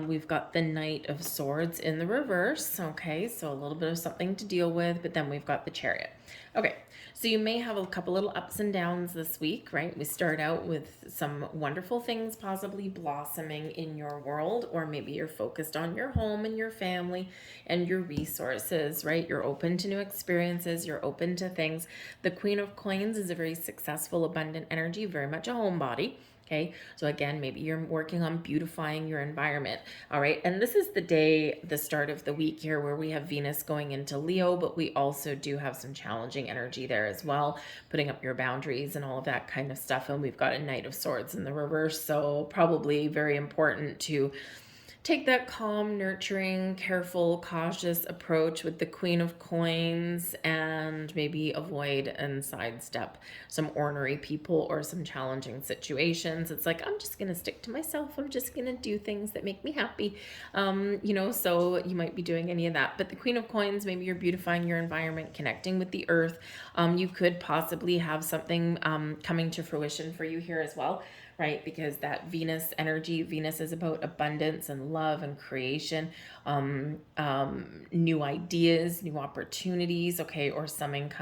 We've got the Knight of Swords in the reverse. Okay, so a little bit of something to deal with, but then we've got the Chariot. Okay, so you may have a couple little ups and downs this week, right? We start out with some wonderful things possibly blossoming in your world, or maybe you're focused on your home and your family and your resources, right? You're open to new experiences, you're open to things. The Queen of Coins is a very successful, abundant energy, very much a homebody. Okay, so again, maybe you're working on beautifying your environment. All right, and this is the day, the start of the week here, where we have Venus going into Leo, but we also do have some challenging energy there as well, putting up your boundaries and all of that kind of stuff. And we've got a Knight of Swords in the reverse, so probably very important to take that calm, nurturing, careful, cautious approach with the Queen of Coins, and maybe avoid and sidestep some ornery people or some challenging situations. It's like, I'm just going to stick to myself. I'm just going to do things that make me happy. So you might be doing any of that. But the Queen of Coins, maybe you're beautifying your environment, connecting with the earth. You could possibly have something coming to fruition for you here as well, right? Because that Venus energy, Venus is about abundance and love and creation, new ideas, new opportunities, okay, or something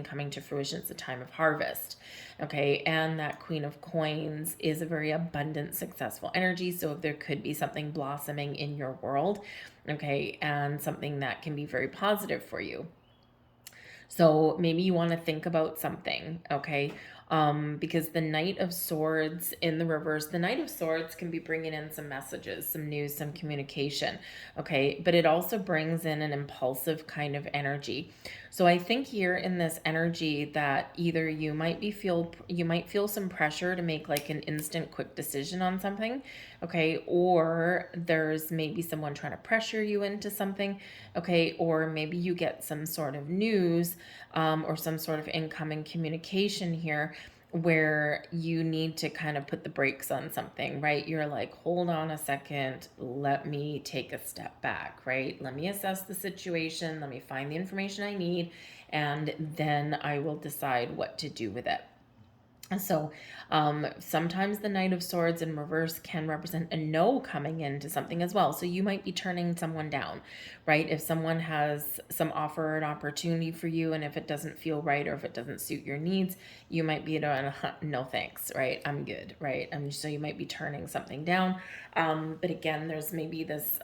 coming to fruition. It's a time of harvest, okay? And that Queen of Coins is a very abundant, successful energy. So there could be something blossoming in your world, okay, and something that can be very positive for you. So maybe you want to think about something, okay? Because the Knight of Swords in the reverse, the Knight of Swords can be bringing in some messages, some news, some communication, okay? But it also brings in an impulsive kind of energy. So I think here in this energy that either you might feel some pressure to make like an instant quick decision on something, okay? Or there's maybe someone trying to pressure you into something, okay? Or maybe you get some sort of news or some sort of incoming communication here where you need to kind of put the brakes on something, right? You're like, hold on a second, let me take a step back, right? Let me assess the situation, let me find the information I need, and then I will decide what to do with it. So sometimes the Knight of Swords in reverse can represent a no coming into something as well. So you might be turning someone down, right? If someone has some offer or an opportunity for you, and if it doesn't feel right or if it doesn't suit your needs, you might be no thanks, right? I'm good, right? So you might be turning something down. But again, there's maybe this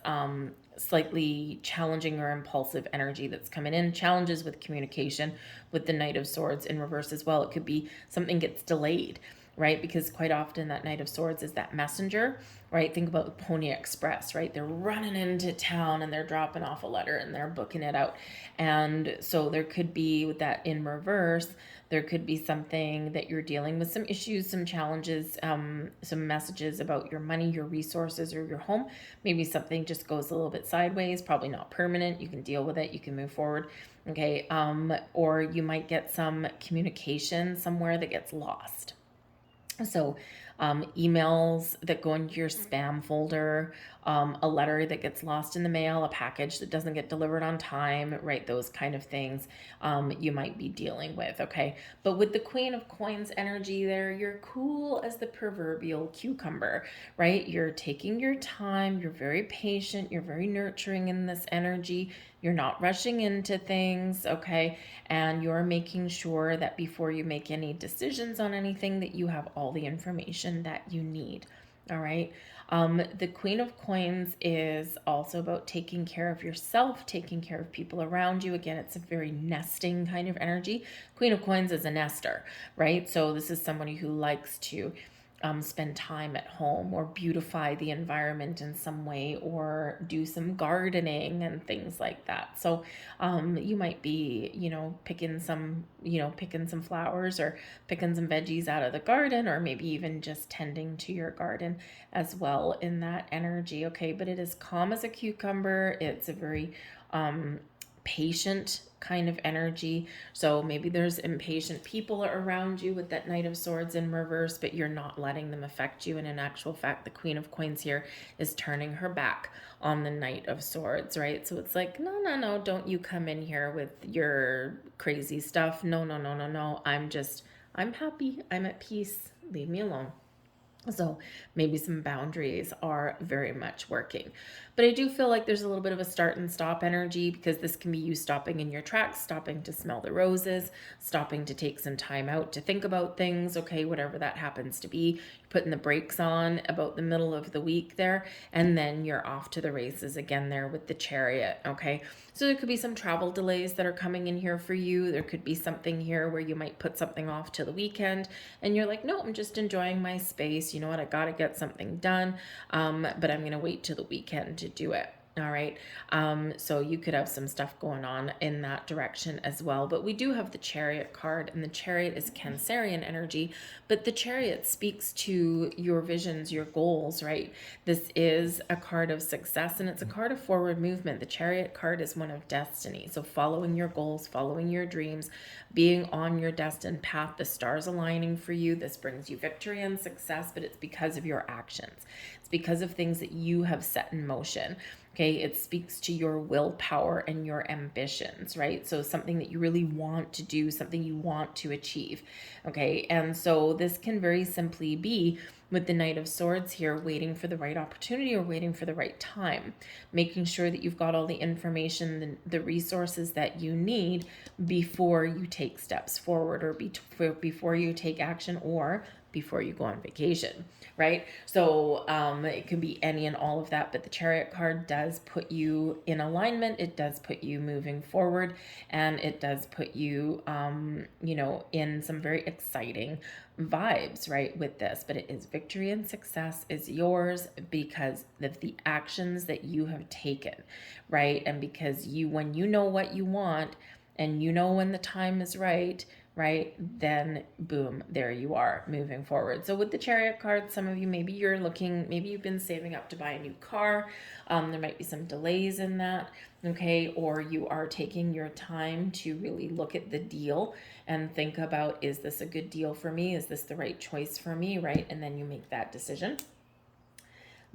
slightly challenging or impulsive energy that's coming in. Challenges with communication with the Knight of Swords in reverse as well. It could be something gets delayed, right? Because quite often that Knight of Swords is that messenger, right? Think about the Pony Express, right? They're running into town and they're dropping off a letter and they're booking it out. And so there could be, with that in reverse, there could be something that you're dealing with, some issues, some challenges, some messages about your money, your resources, or your home. Maybe something just goes a little bit sideways, probably not permanent. You can deal with it, you can move forward. Okay. Or you might get some communication somewhere that gets lost. So emails that go into your spam folder, a letter that gets lost in the mail, a package that doesn't get delivered on time, right? Those kind of things you might be dealing with, okay? But with the Queen of Coins energy there, you're cool as the proverbial cucumber, right? You're taking your time, you're very patient, you're very nurturing in this energy. You're not rushing into things, okay? And you're making sure that before you make any decisions on anything that you have all the information that you need, all right? The Queen of Coins is also about taking care of yourself, taking care of people around you. Again, it's a very nesting kind of energy. Queen of Coins is a nester, right? So this is somebody who likes to spend time at home or beautify the environment in some way or do some gardening and things like that. So you might be, picking some flowers or picking some veggies out of the garden, or maybe even just tending to your garden as well in that energy. Okay, but it is calm as a cucumber. It's a very patient kind of energy. So maybe there's impatient people around you with that Knight of Swords in reverse, but you're not letting them affect you. And in actual fact, the Queen of Coins here is turning her back on the Knight of Swords, right? So it's like, no, don't you come in here with your crazy stuff. No. I'm happy. I'm at peace. Leave me alone. So maybe some boundaries are very much working. But I do feel like there's a little bit of a start and stop energy, because this can be you stopping in your tracks, stopping to smell the roses, stopping to take some time out to think about things, okay, whatever that happens to be. You're putting the brakes on about the middle of the week there, and then you're off to the races again there with the Chariot, okay? So there could be some travel delays that are coming in here for you. There could be something here where you might put something off to the weekend and you're like, no, I'm just enjoying my space. You know what? I got to get something done, but I'm going to wait till the weekend to do it. All right. So you could have some stuff going on in that direction as well. But we do have the Chariot card, and the Chariot is Cancerian energy, but the Chariot speaks to your visions, your goals, right? This is a card of success, and it's a card of forward movement. The Chariot card is one of destiny. So following your goals, following your dreams, being on your destined path, the stars aligning for you. This brings you victory and success, but it's because of your actions. It's because of things that you have set in motion. Okay, it speaks to your willpower and your ambitions, right? So something that you really want to do, something you want to achieve. Okay, and so this can very simply be, with the Knight of Swords here, waiting for the right opportunity or waiting for the right time, making sure that you've got all the information, the resources that you need before you take steps forward, or before you take action, or before you go on vacation, right? So it could be any and all of that, but the Chariot card does put you in alignment. It does put you moving forward, and it does put you, in some very exciting vibes, right, with this. But it is victory and success is yours because of the actions that you have taken, right? And because when you know what you want, and you know when the time is right, then boom, there you are moving forward. So with the Chariot card, some of you, maybe you've been saving up to buy a new car. There might be some delays in that, okay? Or you are taking your time to really look at the deal and think about, is this a good deal for me? Is this the right choice for me, right? And then you make that decision.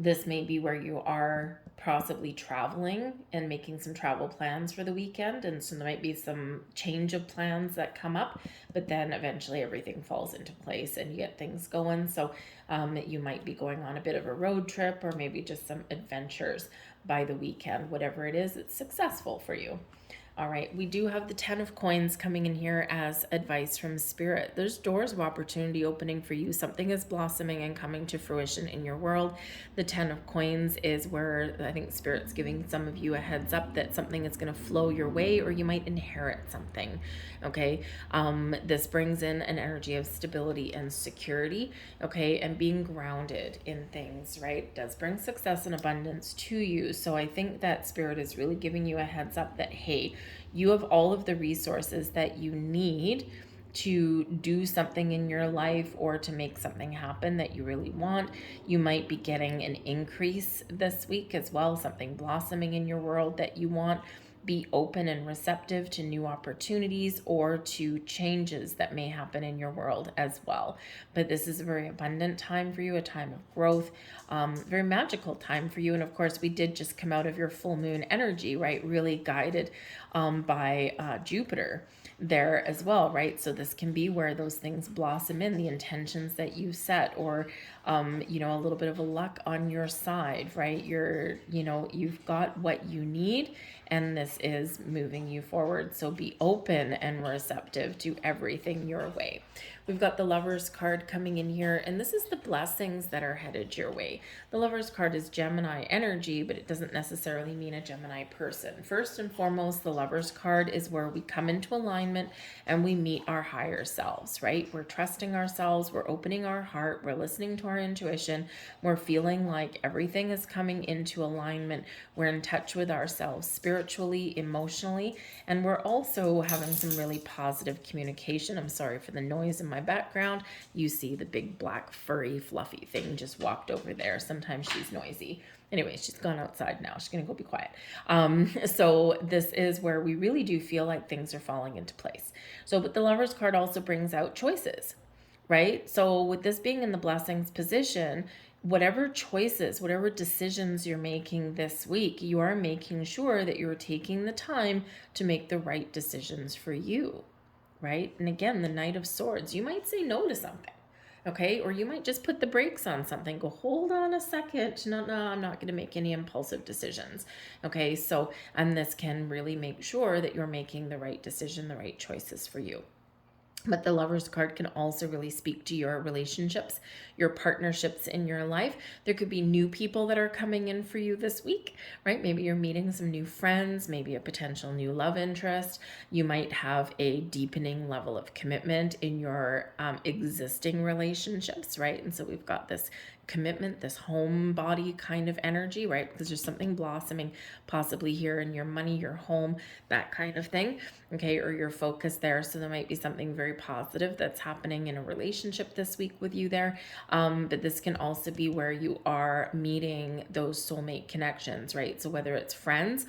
This may be where you are possibly traveling and making some travel plans for the weekend. And so there might be some change of plans that come up, but then eventually everything falls into place and you get things going. So you might be going on a bit of a road trip, or maybe just some adventures by the weekend. Whatever it is, it's successful for you. All right, we do have the 10 of coins coming in here as advice from Spirit. There's doors of opportunity opening for you. Something is blossoming and coming to fruition in your world. The 10 of coins is where I think Spirit's giving some of you a heads up that something is going to flow your way, or you might inherit something. Okay, this brings in an energy of stability and security. Okay, and being grounded in things, right? It does bring success and abundance to you. So I think that Spirit is really giving you a heads up that, hey, you have all of the resources that you need to do something in your life or to make something happen that you really want. You might be getting an increase this week as well, something blossoming in your world that you want. Be open and receptive to new opportunities or to changes that may happen in your world as well. But this is a very abundant time for you, a time of growth, very magical time for you. And of course, we did just come out of your full moon energy, right? Really guided by Jupiter there as well, right? So this can be where those things blossom in, the intentions that you set, or you know, a little bit of a luck on your side, right? You've got what you need, and this is moving you forward. So be open and receptive to everything your way. We've got the Lovers card coming in here, and this is the blessings that are headed your way. The Lovers card is Gemini energy, but it doesn't necessarily mean a Gemini person. First and foremost, the Lovers card is where we come into alignment and we meet our higher selves, right? We're trusting ourselves, we're opening our heart, we're listening to our intuition, we're feeling like everything is coming into alignment. We're in touch with ourselves spiritually, emotionally, and we're also having some really positive communication. I'm sorry for the noise in my background. You see the big black furry fluffy thing just walked over there. Sometimes she's noisy. Anyway, she's gone outside now. She's gonna go be quiet. So this is where we really do feel like things are falling into place. So, but the Lovers card also brings out choices, right? So with this being in the blessings position, whatever choices, whatever decisions you're making this week, you are making sure that you're taking the time to make the right decisions for you, right? And again, the Knight of Swords, you might say no to something, okay? Or you might just put the brakes on something, go, hold on a second. No, I'm not going to make any impulsive decisions, okay? So, and this can really make sure that you're making the right decision, the right choices for you. But the Lovers card can also really speak to your relationships, your partnerships in your life. There could be new people that are coming in for you this week, right? Maybe you're meeting some new friends, maybe a potential new love interest. You might have a deepening level of commitment in your existing relationships, right? And so we've got this commitment, this homebody kind of energy, right? Because there's something blossoming possibly here in your money, your home, that kind of thing, okay? Or your focus there. So there might be something very positive that's happening in a relationship this week with you there. But this can also be where you are meeting those soulmate connections, right? So whether it's friends,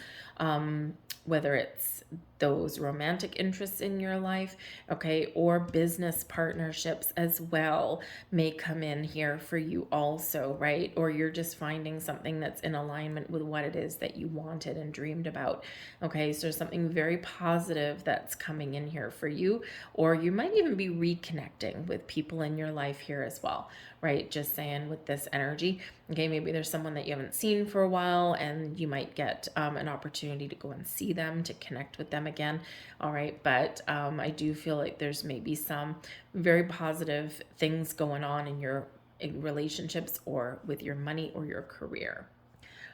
whether it's those romantic interests in your life, okay, or business partnerships as well may come in here for you also, right? Or you're just finding something that's in alignment with what it is that you wanted and dreamed about, okay? So there's something very positive that's coming in here for you, or you might even be reconnecting with people in your life here as well, right? Just saying with this energy, okay, maybe there's someone that you haven't seen for a while and you might get an opportunity to go and see them, to connect with them again, all right? But I do feel like there's maybe some very positive things going on in your relationships or with your money or your career.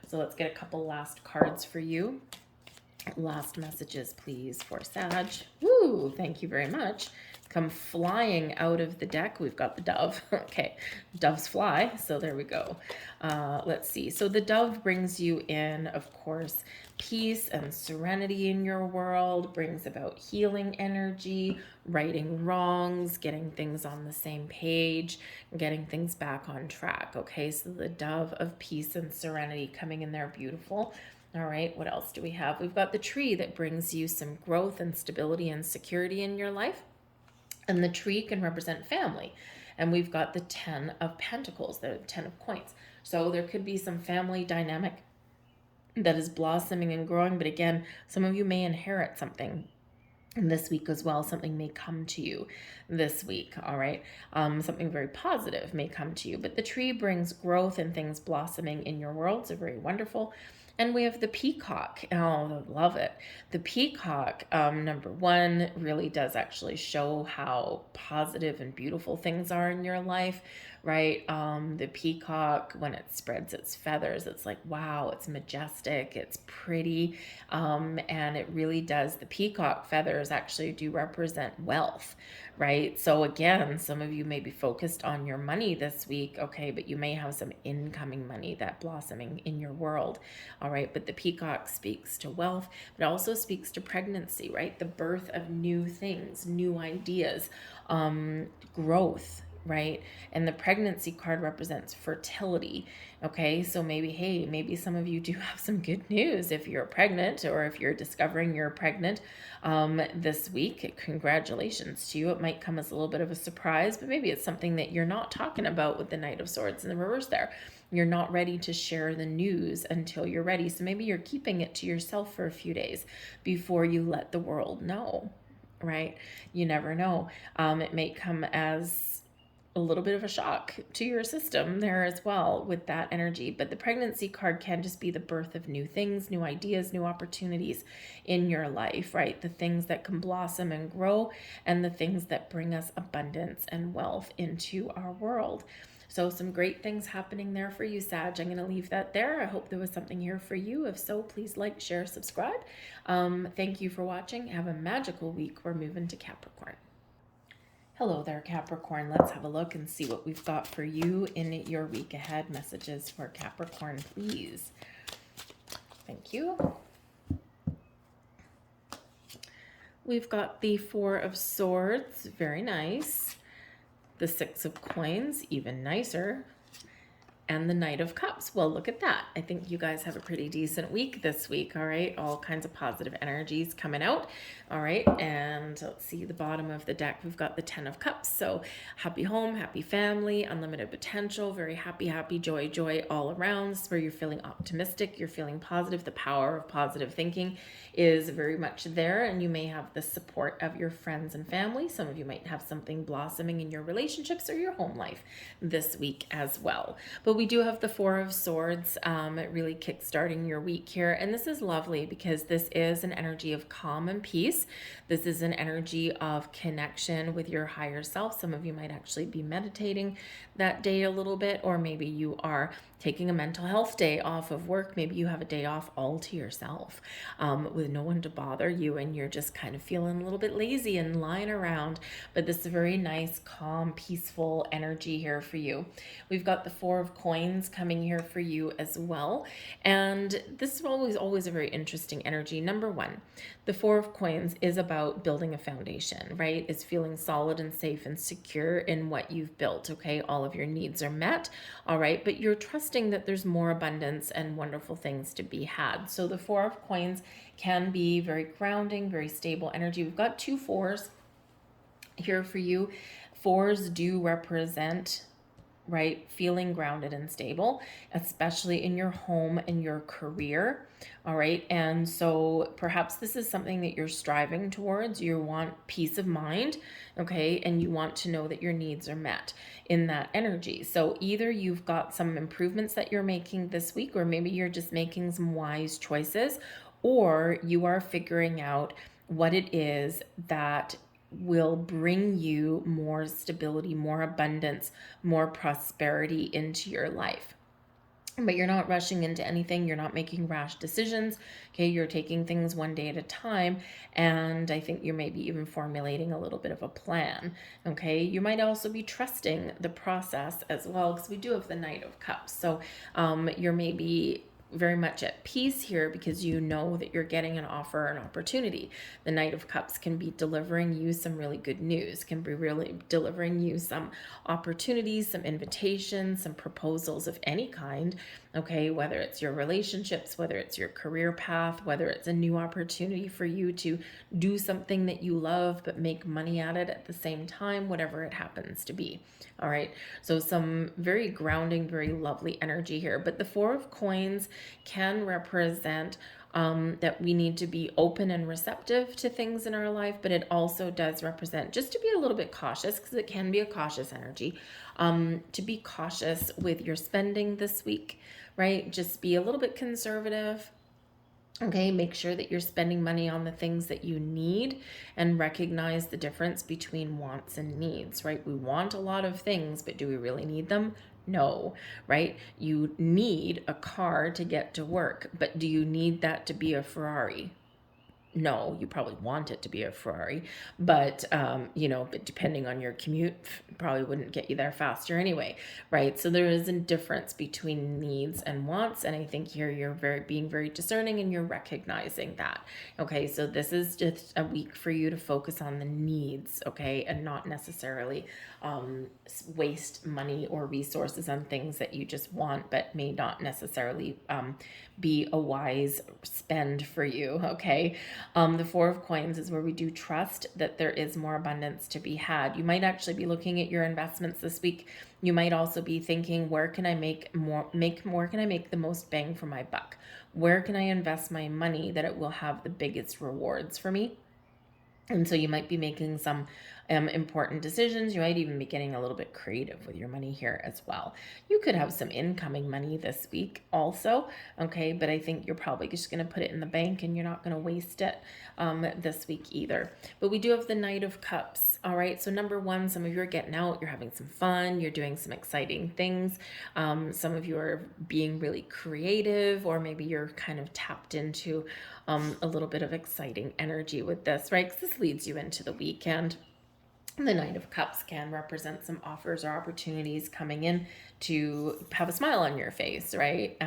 So let's get a couple last cards for you. Last messages, please, for Sag. Woo, thank you very much. Come flying out of the deck. We've got the dove. Okay, doves fly. So there we go. Let's see. So the dove brings you in, of course, peace and serenity in your world, brings about healing energy, righting wrongs, getting things on the same page, getting things back on track. Okay, so the dove of peace and serenity coming in there, beautiful. All right, what else do we have? We've got the tree that brings you some growth and stability and security in your life. And the tree can represent family. And we've got the 10 of Pentacles, the 10 of coins. So there could be some family dynamic that is blossoming and growing. But again, some of you may inherit something this week as well. Something may come to you this week, all right? Something very positive may come to you. But the tree brings growth and things blossoming in your world. So very wonderful. And we have the peacock. Oh, I love it. The peacock, number one, really does actually show how positive and beautiful things are in your life, right? The peacock, when it spreads its feathers, it's like, wow, it's majestic, it's pretty. And it really does, the peacock feathers actually do represent wealth, right? So again, some of you may be focused on your money this week, okay, but you may have some incoming money that blossoming in your world, all right? But the peacock speaks to wealth, but also speaks to pregnancy, right? The birth of new things, new ideas, growth, right? And the pregnancy card represents fertility. Okay, so maybe, hey, maybe some of you do have some good news if you're pregnant, or if you're discovering you're pregnant this week. Congratulations to you. It might come as a little bit of a surprise, but maybe it's something that you're not talking about with the Knight of Swords in the reverse there. You're not ready to share the news until you're ready. So maybe you're keeping it to yourself for a few days before you let the world know, right? You never know. It may come as a little bit of a shock to your system there as well with that energy. But the pregnancy card can just be the birth of new things, new ideas, new opportunities in your life, right? The things that can blossom and grow, and the things that bring us abundance and wealth into our world. So some great things happening there for you, Sag. I'm going to leave that there. I hope there was something here for you. If so, please like, share, subscribe. Thank you for watching. Have a magical week. We're moving to Capricorn. Hello there, Capricorn. Let's have a look and see what we've got for you in your week ahead. Messages for Capricorn, please. Thank you. We've got the Four of Swords, very nice. The Six of Coins, even nicer. And the Knight of Cups. Well, look at that. I think you guys have a pretty decent week this week, all right? All kinds of positive energies coming out, all right? And let's see the bottom of the deck. We've got the Ten of Cups. So happy home, happy family, unlimited potential, very happy, happy, joy, joy all around. This is where you're feeling optimistic, you're feeling positive. The power of positive thinking is very much there, and you may have the support of your friends and family. Some of you might have something blossoming in your relationships or your home life this week as well. But we do have the Four of Swords, really kickstarting your week here. And this is lovely because this is an energy of calm and peace. This is an energy of connection with your higher self. Some of you might actually be meditating that day a little bit, or maybe you are taking a mental health day off of work. Maybe you have a day off all to yourself with no one to bother you, and you're just kind of feeling a little bit lazy and lying around. But this is a very nice, calm, peaceful energy here for you. We've got the Four of Coins coming here for you as well. And this is always a very interesting energy. Number one, the Four of Coins is about building a foundation, right? It's feeling solid and safe and secure in what you've built, okay? All of your needs are met, all right? But you're trusting that there's more abundance and wonderful things to be had. So the Four of Coins can be very grounding, very stable energy. We've got two fours here for you. Fours do represent, right, feeling grounded and stable, especially in your home and your career, all right? And so perhaps this is something that you're striving towards. You want peace of mind, okay? And you want to know that your needs are met in that energy. So either you've got some improvements that you're making this week, or maybe you're just making some wise choices, or you are figuring out what it is that will bring you more stability, more abundance, more prosperity into your life. But you're not rushing into anything. You're not making rash decisions. Okay, you're taking things one day at a time. And I think you're maybe even formulating a little bit of a plan. Okay, you might also be trusting the process as well, because we do have the Knight of Cups. So you're maybe very much at peace here because you know that you're getting an offer, an opportunity. The Knight of Cups can be delivering you some really good news, can be really delivering you some opportunities, some invitations, some proposals of any kind, okay? Whether it's your relationships, whether it's your career path, whether it's a new opportunity for you to do something that you love but make money at it at the same time, whatever it happens to be, all right? So some very grounding, very lovely energy here. But the Four of Coins can represent that we need to be open and receptive to things in our life, but it also does represent just to be a little bit cautious, because it can be a cautious energy, to be cautious with your spending this week, right? Just be a little bit conservative. Okay, make sure that you're spending money on the things that you need and recognize the difference between wants and needs, right? We want a lot of things, but do we really need them? No, right? You need a car to get to work, but do you need that to be a Ferrari? No, you probably want it to be a Ferrari, but but depending on your commute, probably wouldn't get you there faster anyway, right? So there is a difference between needs and wants, and I think here you're being very discerning and you're recognizing that. Okay, so this is just a week for you to focus on the needs, okay, and not necessarily waste money or resources on things that you just want, but may not necessarily be a wise spend for you, okay? The Four of Coins is where we do trust that there is more abundance to be had. You might actually be looking at your investments this week. You might also be thinking, where can I make the most bang for my buck? Where can I invest my money that it will have the biggest rewards for me? And so you might be making some important decisions. You might even be getting a little bit creative with your money here as well. You could have some incoming money this week also, okay? But I think you're probably just going to put it in the bank and you're not going to waste it this week either. But we do have the Knight of Cups, all right? So number one, some of you are getting out. You're having some fun. You're doing some exciting things. Some of you are being really creative, or maybe you're kind of tapped into a little bit of exciting energy with this, right? Because this leads you into the weekend. The Knight of Cups can represent some offers or opportunities coming in to have a smile on your face, right?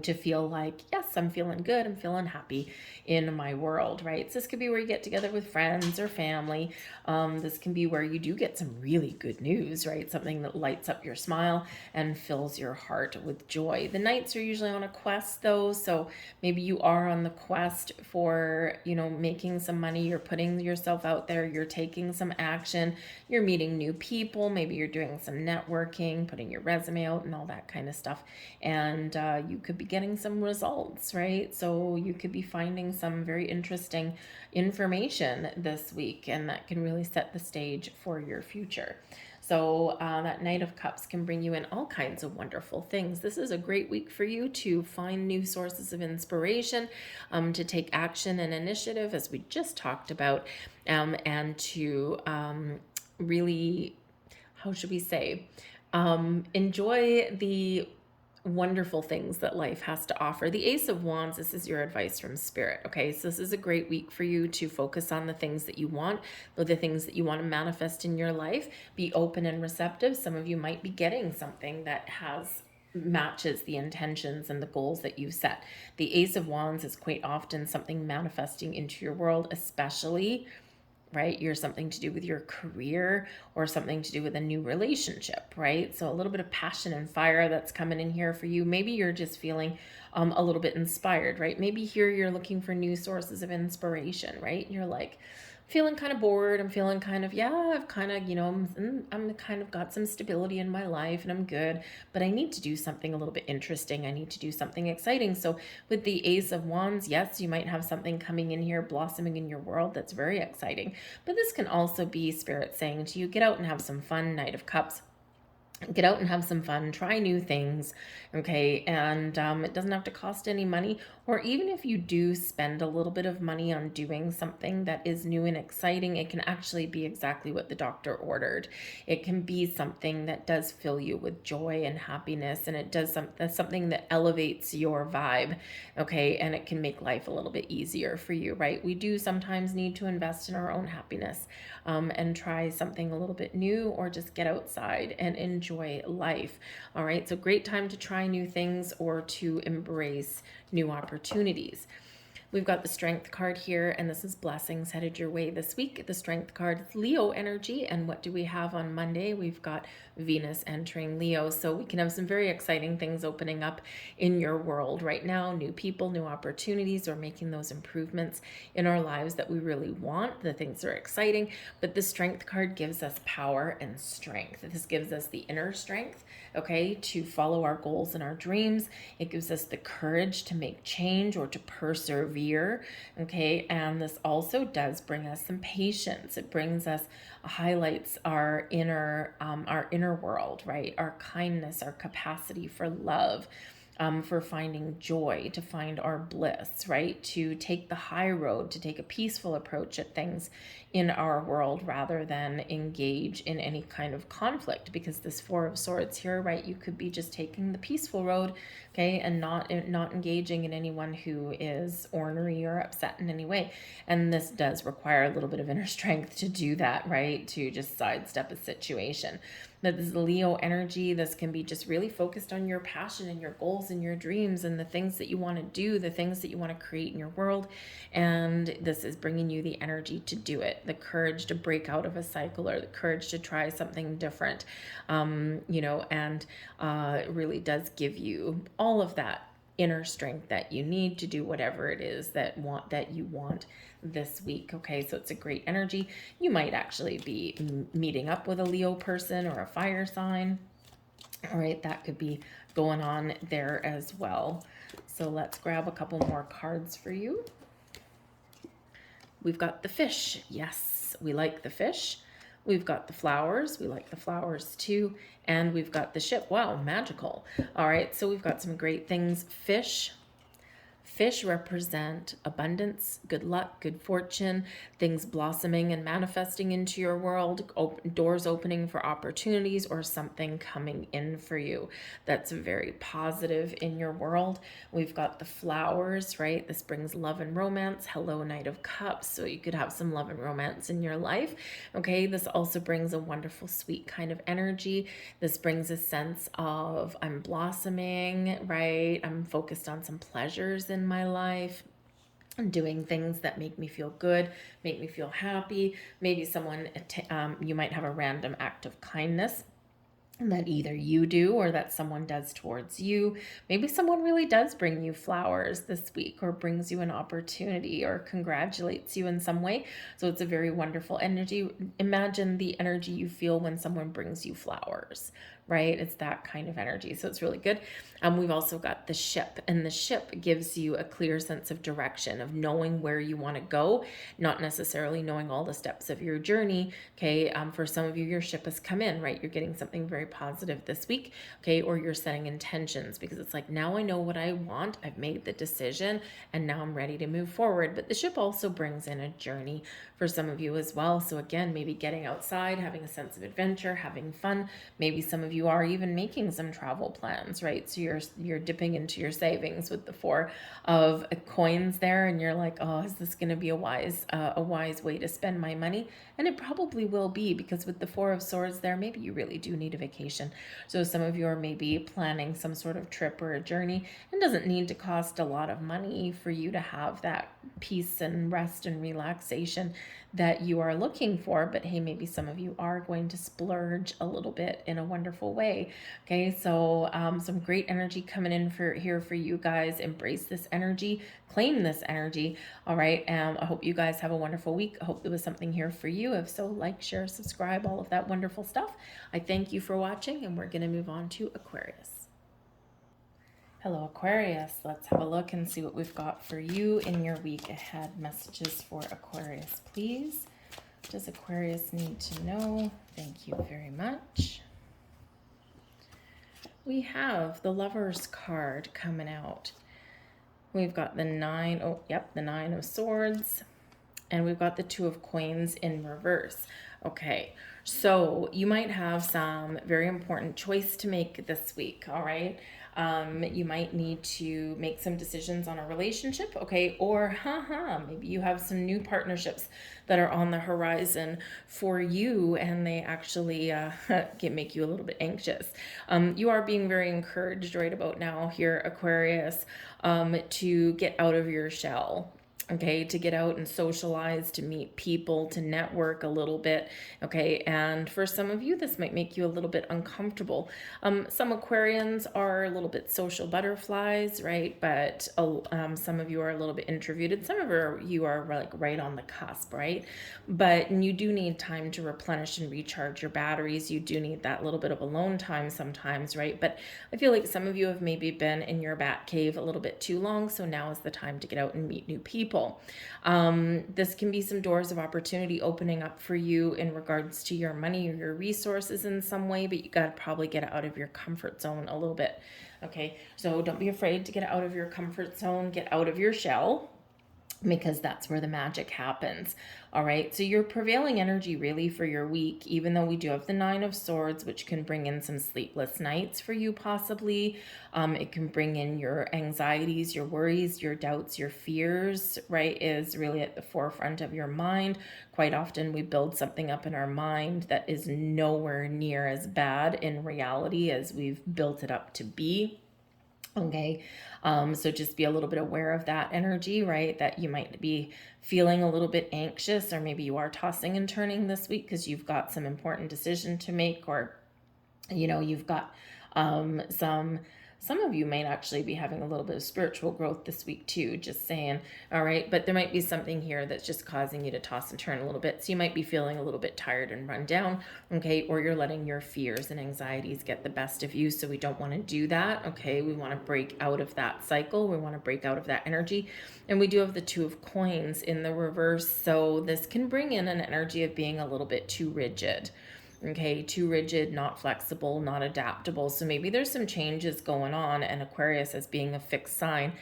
To feel like, yes, I'm feeling good, I'm feeling happy in my world, right? So this could be where you get together with friends or family. This can be where you do get some really good news, right? Something that lights up your smile and fills your heart with joy. The Knights are usually on a quest though, so maybe you are on the quest for, making some money. You're putting yourself out there, you're taking some action, you're meeting new people, maybe you're doing some networking, putting your resume out and all that kind of stuff. And you could be getting some results, right? So you could be finding some very interesting information this week, and that can really set the stage for your future. So that Knight of Cups can bring you in all kinds of wonderful things. This is a great week for you to find new sources of inspiration, to take action and initiative, as we just talked about, and to really, how should we say, enjoy the wonderful things that life has to offer. The Ace of Wands, this is your advice from Spirit, okay? So this is a great week for you to focus on the things that you want, or the things that you want to manifest in your life. Be open and receptive. Some of you might be getting something that matches the intentions and the goals that you set. The Ace of Wands is quite often something manifesting into your world, especially, right? You're something to do with your career or something to do with a new relationship, right? So a little bit of passion and fire that's coming in here for you. Maybe you're just feeling a little bit inspired, right? Maybe here you're looking for new sources of inspiration, right? You're like, feeling kind of bored. I'm feeling kind of, I've kind of, I'm kind of got some stability in my life and I'm good, but I need to do something a little bit interesting. I need to do something exciting. So with the Ace of Wands, yes, you might have something coming in here, blossoming in your world that's very exciting, but this can also be Spirit saying to you, get out and have some fun. Knight of Cups. Get out and have some fun, try new things, okay? And it doesn't have to cost any money, or even if you do spend a little bit of money on doing something that is new and exciting, it can actually be exactly what the doctor ordered. It can be something that does fill you with joy and happiness, and it does something that elevates your vibe, okay? And it can make life a little bit easier for you, right? We do sometimes need to invest in our own happiness, and try something a little bit new, or just get outside and enjoy life. All right, so great time to try new things or to embrace new opportunities. We've got the Strength card here, and this is blessings headed your way this week. The Strength card is Leo energy, and what do we have on Monday? We've got Venus entering Leo, so we can have some very exciting things opening up in your world right now. New people, new opportunities, or making those improvements in our lives that we really want. The things are exciting, but the Strength card gives us power and strength. This gives us the inner strength, okay, to follow our goals and our dreams. It gives us the courage to make change or to persevere persevere, okay? And this also does bring us some patience. It brings us, highlights our inner world, right? Our kindness, our capacity for love, for finding joy, to find our bliss, right? To take the high road, to take a peaceful approach at things in our world rather than engage in any kind of conflict. Because this Four of Swords here, right? You could be just taking the peaceful road, okay, and not engaging in anyone who is ornery or upset in any way. And this does require a little bit of inner strength to do that, right? To just sidestep a situation. That this Leo energy, this can be just really focused on your passion and your goals and your dreams and the things that you want to do, the things that you want to create in your world. And this is bringing you the energy to do it, the courage to break out of a cycle, or the courage to try something different, and it really does give you all of that inner strength that you need to do whatever it is that you want this week. Okay, so it's a great energy. You might actually be meeting up with a Leo person or a fire sign. All right, that could be going on there as well. So let's grab a couple more cards for you. We've got the fish. Yes, we like the fish. We've got the flowers. We like the flowers too. And we've got the ship. Wow, magical. All right, so we've got some great things. Fish represent abundance, good luck, good fortune, things blossoming and manifesting into your world, doors opening for opportunities, or something coming in for you that's very positive in your world. We've got the flowers, right? This brings love and romance. Hello, Knight of Cups. So you could have some love and romance in your life. Okay, this also brings a wonderful, sweet kind of energy. This brings a sense of I'm blossoming, right? I'm focused on some pleasures in my life. I'm doing things that make me feel good, make me feel happy. Maybe you might have a random act of kindness that either you do or that someone does towards you. Maybe someone really does bring you flowers this week, or brings you an opportunity, or congratulates you in some way. So it's a very wonderful energy. Imagine the energy you feel when someone brings you flowers, right? It's that kind of energy. So it's really good. We've also got the ship, and the ship gives you a clear sense of direction, of knowing where you want to go, not necessarily knowing all the steps of your journey. Okay. For some of you, your ship has come in, right? You're getting something very positive this week. Okay. Or you're setting intentions, because it's like, now I know what I want. I've made the decision and now I'm ready to move forward. But the ship also brings in a journey for some of you as well. So again, maybe getting outside, having a sense of adventure, having fun. Maybe some of you are even making some travel plans, right? So you're dipping into your savings with the Four of Coins there, and you're like, oh, is this going to be a wise way to spend my money? And it probably will be, because with the Four of Swords there, maybe you really do need a vacation. So some of you are maybe planning some sort of trip or a journey. It doesn't need to cost a lot of money for you to have that peace and rest and relaxation that you are looking for. But hey, maybe some of you are going to splurge a little bit in a wonderful way. Okay, so some great energy coming in for you guys. Embrace this energy, claim this energy. All right, I hope you guys have a wonderful week. I hope there was something here for you. If so, like, share, subscribe, all of that wonderful stuff. I thank you for watching, and we're going to move on to Aquarius. Hello, Aquarius. Let's have a look and see what we've got for you in your week ahead. Messages for Aquarius, please. What does Aquarius need to know? Thank you very much. We have the Lovers card coming out. We've got the Nine of Swords. And we've got the Two of Coins in reverse. Okay, so you might have some very important choice to make this week, all right? You might need to make some decisions on a relationship, okay? Or maybe you have some new partnerships that are on the horizon for you, and they actually make you a little bit anxious. You are being very encouraged right about now here, Aquarius, to get out of your shell. okay, to get out and socialize, to meet people, to network a little bit, okay? And for some of you, this might make you a little bit uncomfortable. Some Aquarians are a little bit social butterflies, right? But some of you are a little bit introverted. Some of you are like right on the cusp, right? But you do need time to replenish and recharge your batteries. You do need that little bit of alone time sometimes, right? But I feel like some of you have maybe been in your bat cave a little bit too long, so now is the time to get out and meet new people. This can be some doors of opportunity opening up for you in regards to your money or your resources in some way, but you got to probably get out of your comfort zone a little bit. Okay, so don't be afraid to get out of your comfort zone, get out of your shell, because that's where the magic happens. All right, so your prevailing energy really for your week, even though we do have the Nine of Swords, which can bring in some sleepless nights for you possibly. It can bring in your anxieties, your worries, your doubts, your fears, right, is really at the forefront of your mind. Quite often we build something up in our mind that is nowhere near as bad in reality as we've built it up to be. Okay, so just be a little bit aware of that energy, right? That you might be feeling a little bit anxious, or maybe you are tossing and turning this week because you've got some important decision to make, or you've got some of you may actually be having a little bit of spiritual growth this week too, just saying. All right, but there might be something here that's just causing you to toss and turn a little bit. So you might be feeling a little bit tired and run down, okay? Or you're letting your fears and anxieties get the best of you, so we don't want to do that, okay? We want to break out of that cycle. We want to break out of that energy. And we do have the Two of Coins in the reverse, so this can bring in an energy of being a little bit too rigid. Okay, too rigid, not flexible, not adaptable. So maybe there's some changes going on, and Aquarius as being a fixed sign,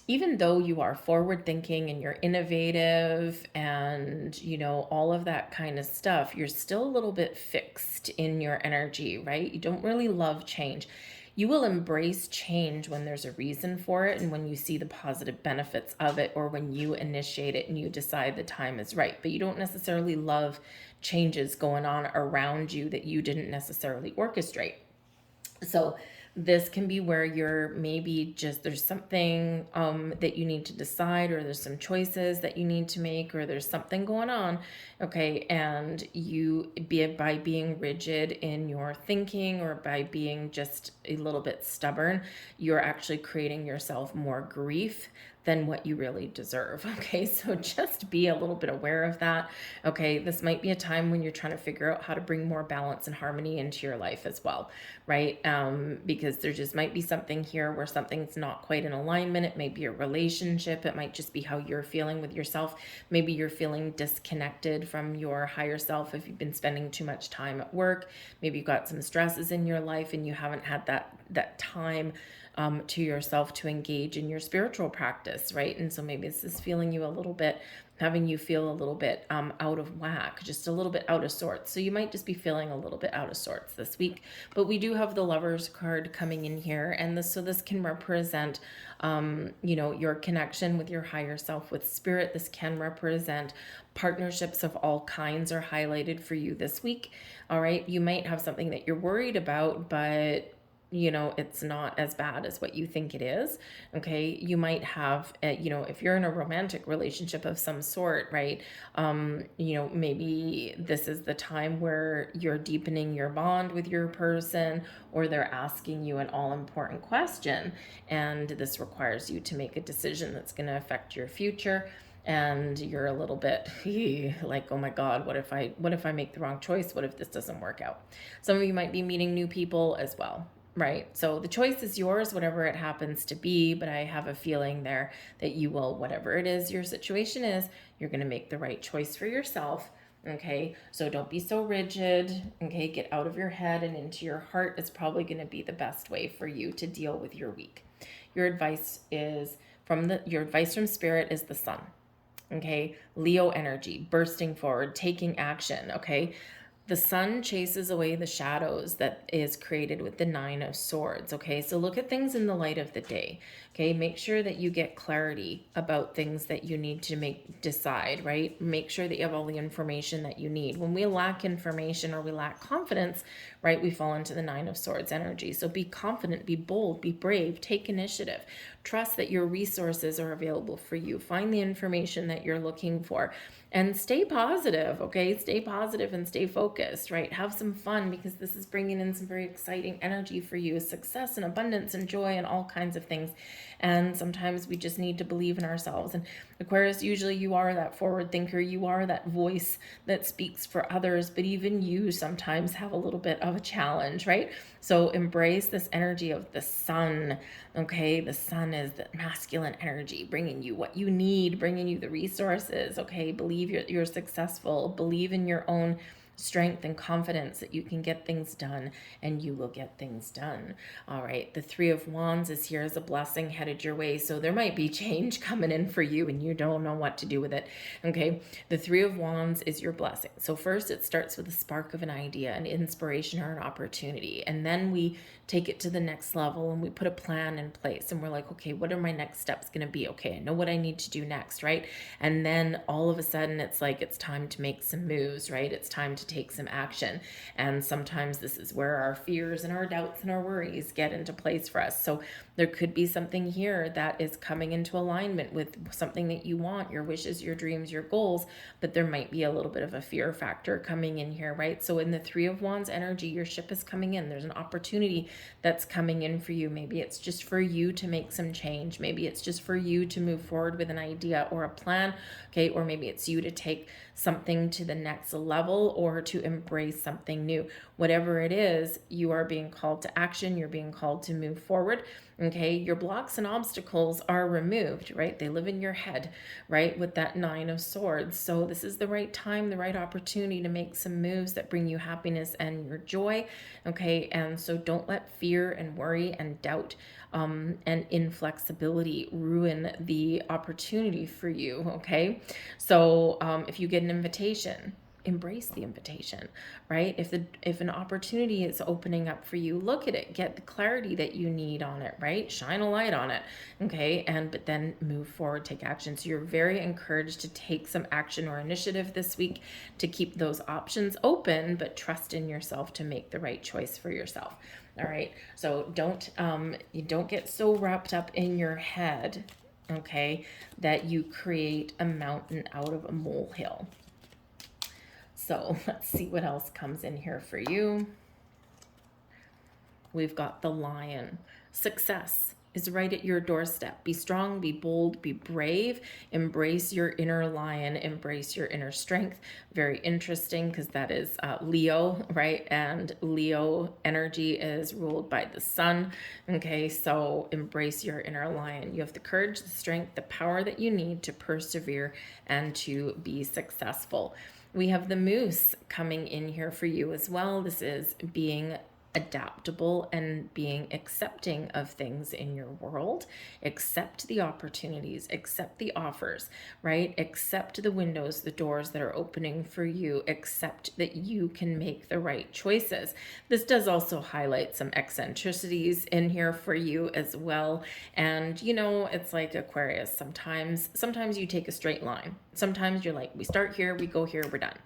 even though you are forward thinking and you're innovative and all of that kind of stuff, you're still a little bit fixed in your energy, right? You don't really love change. You will embrace change when there's a reason for it and when you see the positive benefits of it, or when you initiate it and you decide the time is right. But you don't necessarily love changes going on around you that you didn't necessarily orchestrate. So this can be where you're maybe just, there's something that you need to decide, or there's some choices that you need to make, or there's something going on, okay? And by being rigid in your thinking, or by being just a little bit stubborn, you're actually creating yourself more grief than what you really deserve. Okay, so just be a little bit aware of that. Okay, this might be a time when you're trying to figure out how to bring more balance and harmony into your life as well, right? Because there just might be something here where something's not quite in alignment. It may be a relationship. It might just be how you're feeling with yourself. Maybe you're feeling disconnected from your higher self if you've been spending too much time at work. Maybe you've got some stresses in your life and you haven't had that time to yourself to engage in your spiritual practice, right? And so maybe this is feeling you a little bit, having you feel a little bit out of whack, just a little bit out of sorts. So you might just be feeling a little bit out of sorts this week. But we do have the Lovers card coming in here, and this can represent your connection with your higher self, with spirit. This can represent partnerships of all kinds are highlighted for you this week. All right, you might have something that you're worried about, but it's not as bad as what you think it is. Okay, you might have if you're in a romantic relationship of some sort, right? Maybe this is the time where you're deepening your bond with your person, or they're asking you an all important question, and this requires you to make a decision that's going to affect your future. And you're a little bit like, oh my God, what if I make the wrong choice? What if this doesn't work out? Some of you might be meeting new people as well. Right. So the choice is yours, whatever it happens to be. But I have a feeling there that you will, whatever it is your situation is, you're going to make the right choice for yourself. Okay. So don't be so rigid. Okay. Get out of your head and into your heart is probably going to be the best way for you to deal with your week. Your advice from spirit is the Sun. Okay. Leo energy, bursting forward, taking action. Okay. The Sun chases away the shadows that is created with the Nine of Swords, okay? So look at things in the light of the day, okay? Make sure that you get clarity about things that you need to decide, right? Make sure that you have all the information that you need. When we lack information or we lack confidence, right, we fall into the Nine of Swords energy. So be confident, be bold, be brave, take initiative. Trust that your resources are available for you. Find the information that you're looking for and stay positive, okay? Stay positive and stay focused, right? Have some fun because this is bringing in some very exciting energy for you, success and abundance and joy and all kinds of things. And sometimes we just need to believe in ourselves. And Aquarius, usually you are that forward thinker. You are that voice that speaks for others, but even you sometimes have a little bit of a challenge, right? So embrace this energy of the sun, okay? The sun is the masculine energy, bringing you what you need, bringing you the resources, okay? Believe you're successful. Believe in your own strength and confidence that you can get things done, and you will get things done. All right, the Three of Wands is here as a blessing headed your way, so there might be change coming in for you and you don't know what to do with it. Okay, the Three of Wands is your blessing. So first it starts with a spark of an idea, an inspiration, or an opportunity, and then we take it to the next level and we put a plan in place and we're like, okay, what are my next steps going to be? Okay, I know what I need to do next, right? And then all of a sudden it's like it's time to make some moves, right? It's time to take some action. And sometimes this is where our fears and our doubts and our worries get into place for us. So there could be something here that is coming into alignment with something that you want, your wishes, your dreams, your goals, but there might be a little bit of a fear factor coming in here, right? So in the Three of Wands energy, your ship is coming in. There's an opportunity that's coming in for you. Maybe it's just for you to make some change. Maybe it's just for you to move forward with an idea or a plan, okay? Or maybe it's you to take something to the next level or to embrace something new. Whatever it is, you are being called to action. You're being called to move forward, okay? Your blocks and obstacles are removed, right? They live in your head, right? With that Nine of Swords. So this is the right time, the right opportunity to make some moves that bring you happiness and your joy, okay? And so don't let fear and worry and doubt and inflexibility ruin the opportunity for you, okay? So if you get an invitation, embrace the invitation, right? If an opportunity is opening up for you, look at it, get the clarity that you need on it, right? Shine a light on it, okay? But then move forward, take action. So you're very encouraged to take some action or initiative this week to keep those options open, but trust in yourself to make the right choice for yourself. All right, so you don't get so wrapped up in your head, okay, that you create a mountain out of a molehill. So let's see what else comes in here for you. We've got the Lion. Success is right at your doorstep. Be strong, be bold, be brave. Embrace your inner lion, embrace your inner strength. Very interesting because that is Leo, right? And Leo energy is ruled by the sun. Okay, so embrace your inner lion. You have the courage, the strength, the power that you need to persevere and to be successful. We have the Moose coming in here for you as well. This is being adaptable and being accepting of things in your world. Accept the opportunities, accept the offers, right? Accept the windows, the doors that are opening for you. Accept that you can make the right choices. This does also highlight some eccentricities in here for you as well. And you know, it's like Aquarius. Sometimes you take a straight line. Sometimes you're like, we start here, we go here, we're done.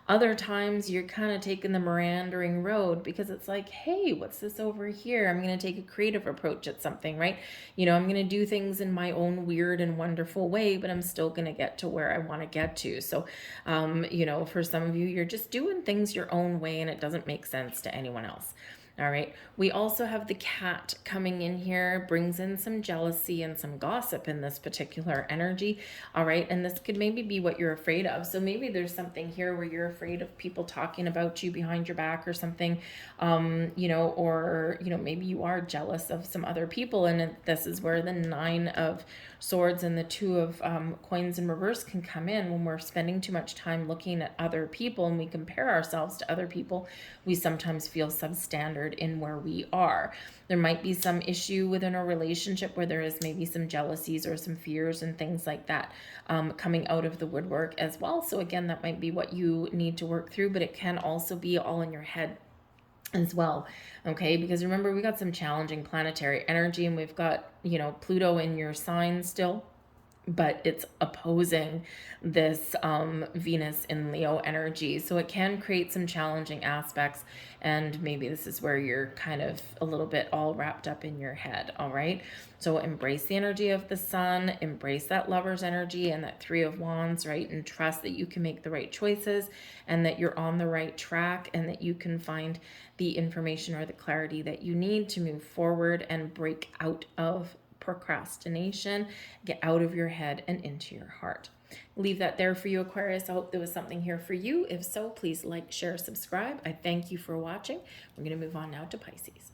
Other times you're kind of taking the meandering road because it's like, hey, what's this over here? I'm going to take a creative approach at something, right? You know, I'm going to do things in my own weird and wonderful way, but I'm still going to get to where I want to get to. So, you know, for some of you, you're just doing things your own way and it doesn't make sense to anyone else. All right. We also have the Cat coming in here, brings in some jealousy and some gossip in this particular energy. All right. And this could maybe be what you're afraid of. So maybe there's something here where you're afraid of people talking about you behind your back or something, you know, or, you know, maybe you are jealous of some other people. And this is where the Nine of Swords and the Two of Coins in reverse can come in. When we're spending too much time looking at other people and we compare ourselves to other people, we sometimes feel substandard in where we are. There might be some issue within a relationship where there is maybe some jealousies or some fears and things like that coming out of the woodwork as well. So again, that might be what you need to work through, but it can also be all in your head as well. Okay, because remember, we got some challenging planetary energy and we've got, you know, Pluto in your sign still. but it's opposing this Venus in Leo energy. So it can create some challenging aspects. And maybe this is where you're kind of a little bit all wrapped up in your head. All right. So embrace the energy of the sun, embrace that lover's energy and that 3 of Wands, right? And trust that you can make the right choices and that you're on the right track and that you can find the information or the clarity that you need to move forward and break out of procrastination, get out of your head and into your heart. Leave that there for you, Aquarius. I hope there was something here for you. If so, please like, share, subscribe. I thank you for watching. We're going to move on now to Pisces.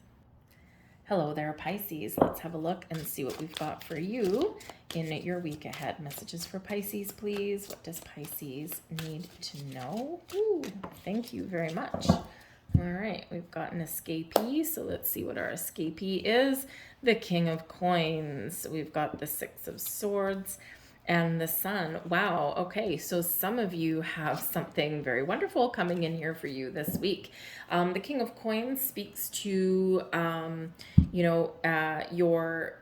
Hello there, Pisces. Let's have a look and see what we've got for you in your week ahead. Messages for Pisces, please. What does Pisces need to know? Ooh, thank you very much. All right, we've got an escapee, so let's see what our escapee is. The King of Coins. We've got the 6 of Swords and the Sun. Wow, okay, so some of you have something very wonderful coming in here for you this week. The King of Coins speaks to, your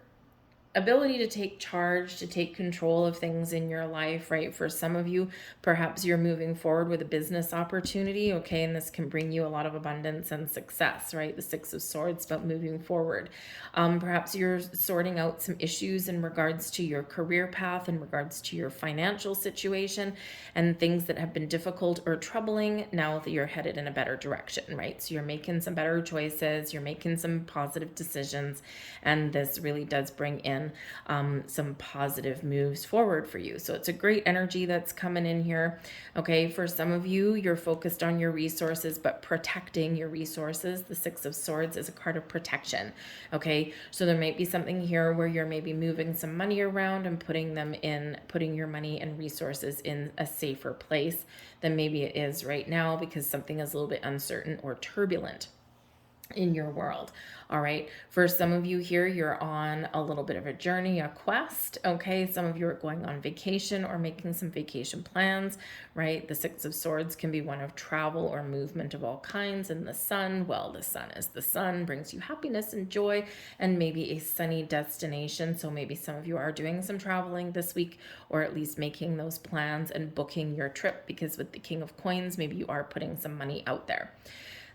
ability to take charge, to take control of things in your life, right? For some of you, perhaps you're moving forward with a business opportunity, okay? And this can bring you a lot of abundance and success, right? The 6 of Swords, but moving forward. Perhaps you're sorting out some issues in regards to your career path, in regards to your financial situation, and things that have been difficult or troubling. Now that you're headed in a better direction, right? So you're making some better choices, you're making some positive decisions, and this really does bring in some positive moves forward for you. So it's a great energy that's coming in here. Okay, for some of you, you're focused on your resources, but protecting your resources. The 6 of Swords is a card of protection. Okay, so there might be something here where you're maybe moving some money around and putting your money and resources in a safer place than maybe it is right now because something is a little bit uncertain or turbulent in your world. All right, for some of you here, you're on a little bit of a journey, a quest. Okay, some of you are going on vacation or making some vacation plans, right? The 6 of Swords can be one of travel or movement of all kinds. And the Sun, well, the Sun is the Sun, brings you happiness and joy and maybe a sunny destination. So maybe some of you are doing some traveling this week, or at least making those plans and booking your trip, because with the King of Coins, maybe you are putting some money out there.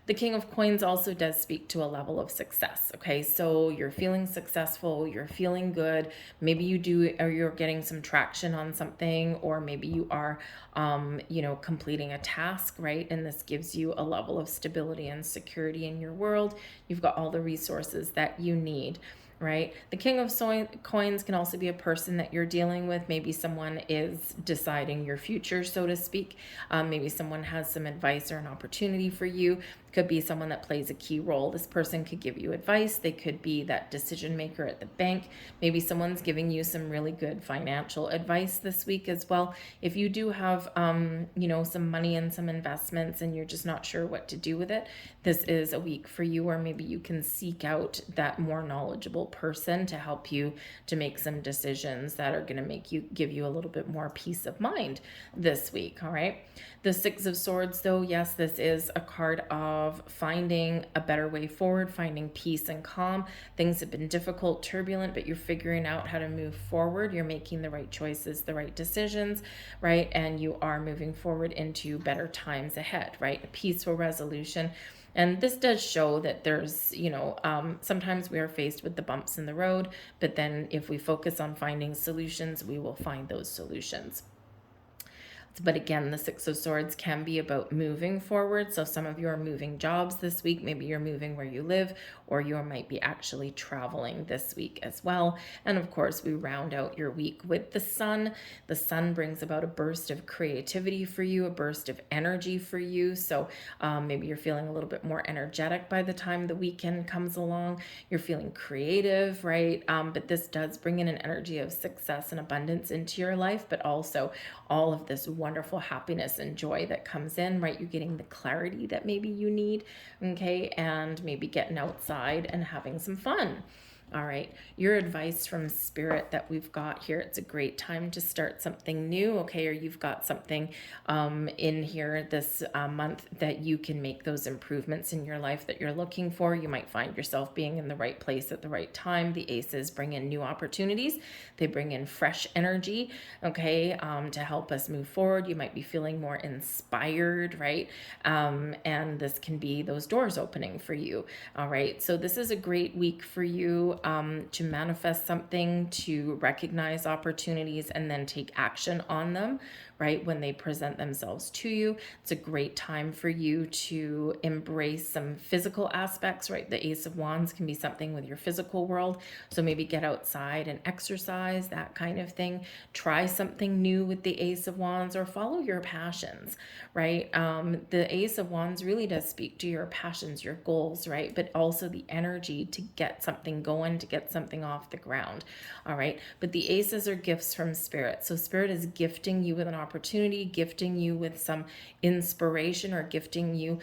The King of Coins also does speak to a level of success. Okay, so you're feeling successful, you're feeling good. Maybe you do, or you're getting some traction on something, or maybe you are, completing a task, right? And this gives you a level of stability and security in your world. You've got all the resources that you need. Right? The King of Coins can also be a person that you're dealing with. Maybe someone is deciding your future, so to speak. Maybe someone has some advice or an opportunity for you. Could be someone that plays a key role. This person could give you advice. They could be that decision maker at the bank. Maybe someone's giving you some really good financial advice this week as well. If you do have, some money and some investments and you're just not sure what to do with it, this is a week for you, or maybe you can seek out that more knowledgeable person to help you to make some decisions that are going to give you a little bit more peace of mind this week. All right. The 6 of Swords, though, yes, this is a card of finding a better way forward, finding peace and calm. Things have been difficult, turbulent, but you're figuring out how to move forward. You're making the right choices, the right decisions, right? And you are moving forward into better times ahead, right? A peaceful resolution. And this does show that there's, sometimes we are faced with the bumps in the road, but then if we focus on finding solutions, we will find those solutions. But again, the 6 of Swords can be about moving forward. So some of you are moving jobs this week. Maybe you're moving where you live, or you might be actually traveling this week as well. And of course, we round out your week with the Sun. The Sun brings about a burst of creativity for you, a burst of energy for you. So maybe you're feeling a little bit more energetic by the time the weekend comes along. You're feeling creative, right? But this does bring in an energy of success and abundance into your life, but also all of this wonderful happiness and joy that comes in, right? You're getting the clarity that maybe you need, okay? And maybe getting outside and having some fun. All right, your advice from Spirit that we've got here, it's a great time to start something new, okay? Or you've got something in here this month that you can make those improvements in your life that you're looking for. You might find yourself being in the right place at the right time. The aces bring in new opportunities. They bring in fresh energy, okay, to help us move forward. You might be feeling more inspired, right? And this can be those doors opening for you, all right? So this is a great week for you to manifest something, to recognize opportunities, and then take action on them, right? When they present themselves to you. It's a great time for you to embrace some physical aspects, right? The Ace of Wands can be something with your physical world. So maybe get outside and exercise, that kind of thing. Try something new with the Ace of Wands, or follow your passions, right? The Ace of Wands really does speak to your passions, your goals, right? But also the energy to get something going, to get something off the ground, all right? But the aces are gifts from Spirit. So Spirit is gifting you with an opportunity, gifting you with some inspiration, or gifting you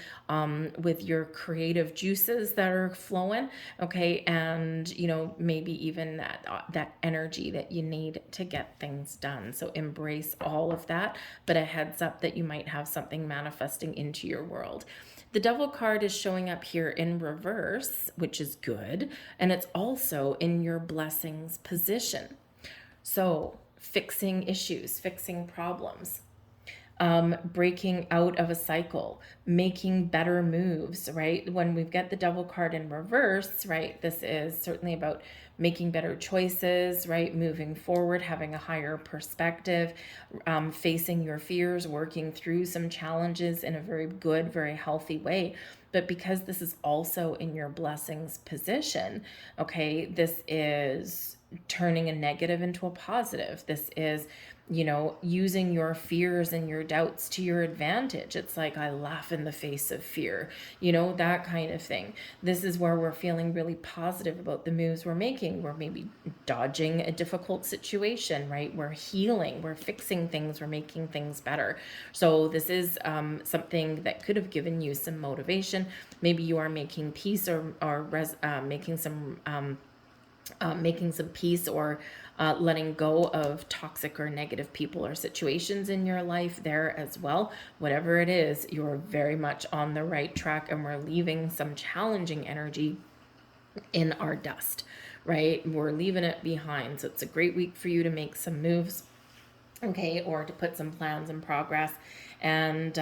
with your creative juices that are flowing, okay? And, you know, maybe even that energy that you need to get things done. So embrace all of that, but a heads up that you might have something manifesting into your world. The Devil card is showing up here in reverse, which is good, and it's also in your blessings position. So fixing issues, fixing problems, breaking out of a cycle, making better moves, right? When we get the Devil card in reverse, right, this is certainly about making better choices, right? Moving forward, having a higher perspective, facing your fears, working through some challenges in a very good, very healthy way. But because this is also in your blessings position, okay, this is turning a negative into a positive. This is, you know, using your fears and your doubts to your advantage. It's like, I laugh in the face of fear, you know, that kind of thing. This is where we're feeling really positive about the moves we're making. We're maybe dodging a difficult situation, right? We're healing, we're fixing things, we're making things better. So this is something that could have given you some motivation. Maybe you are making peace, or making some peace, or letting go of toxic or negative people or situations in your life there as well. Whatever it is, you're very much on the right track, and we're leaving some challenging energy in our dust, right? We're leaving it behind. So it's a great week for you to make some moves, okay, or to put some plans in progress, and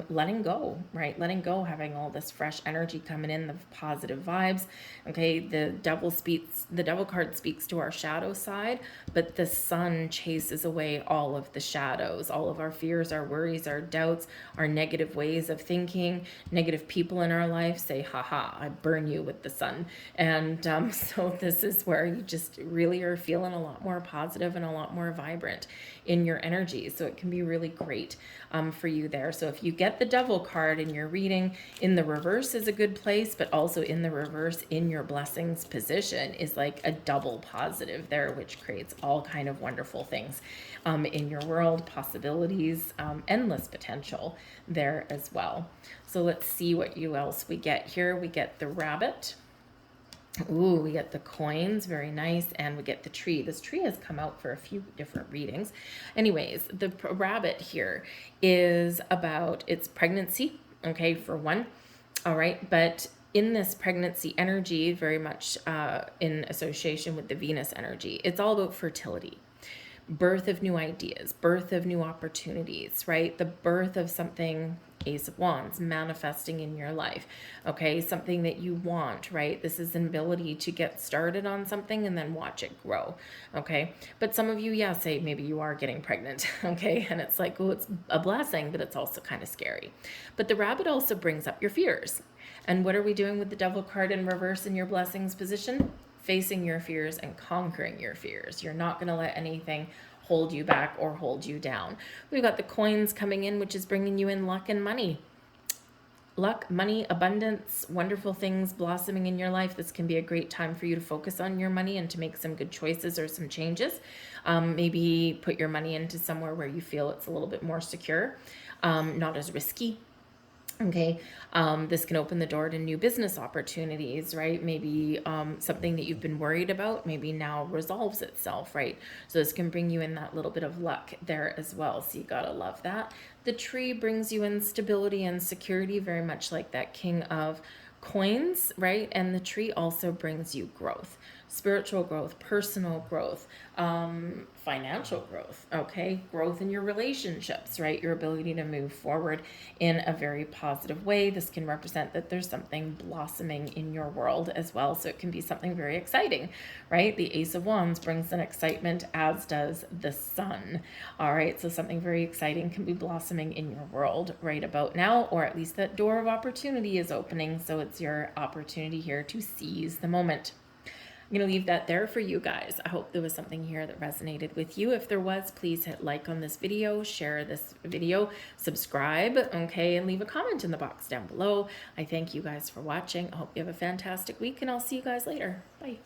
letting go, right? Letting go, having all this fresh energy coming in, the positive vibes, okay? The devil card speaks to our shadow side, but the sun chases away all of the shadows, all of our fears, our worries, our doubts, our negative ways of thinking. Negative people in our life say, haha, I burn you with the sun. And so this is where you just really are feeling a lot more positive and a lot more vibrant in your energy. So it can be really great for you there. So if you get the Devil card in your reading, in the reverse is a good place, but also in the reverse in your blessings position is like a double positive there, which creates all kind of wonderful things in your world, possibilities, endless potential there as well. So let's see what else we get here. We get the Rabbit. Ooh, we get the coins, very nice, and we get the tree. This tree has come out for a few different readings. Anyways, the Rabbit here is about its pregnancy, okay, for one, all right, but in this pregnancy energy, very much in association with the Venus energy, it's all about fertility. Birth of new ideas, birth of new opportunities, right? The birth of something, Ace of Wands, manifesting in your life, okay? Something that you want, right? This is an ability to get started on something and then watch it grow, okay? But some of you, yeah, say maybe you are getting pregnant, okay? And it's like, oh, it's a blessing, but it's also kind of scary. But the Rabbit also brings up your fears. And what are we doing with the Devil card in reverse in your blessings position? Facing your fears and conquering your fears. You're not going to let anything hold you back or hold you down. We've got the coins coming in, which is bringing you in luck and money. Luck, money, abundance, wonderful things blossoming in your life. This can be a great time for you to focus on your money and to make some good choices or some changes. Maybe put your money into somewhere where you feel it's a little bit more secure, not as risky. Okay, this can open the door to new business opportunities, right? Maybe something that you've been worried about maybe now resolves itself, right? So this can bring you in that little bit of luck there as well. So you gotta love that. The tree brings you in stability and security, very much like that King of Coins, right? And the tree also brings you growth, spiritual growth, personal growth, financial growth, okay? Growth in your relationships, right? Your ability to move forward in a very positive way. This can represent that there's something blossoming in your world as well. So it can be something very exciting, right? The Ace of Wands brings an excitement, as does the Sun. All right, so something very exciting can be blossoming in your world right about now, or at least that door of opportunity is opening. So it's your opportunity here to seize the moment. I'm going to leave that there for you guys. I hope there was something here that resonated with you. If there was, please hit like on this video, share this video, subscribe, okay, and leave a comment in the box down below. I thank you guys for watching. I hope you have a fantastic week, and I'll see you guys later. Bye.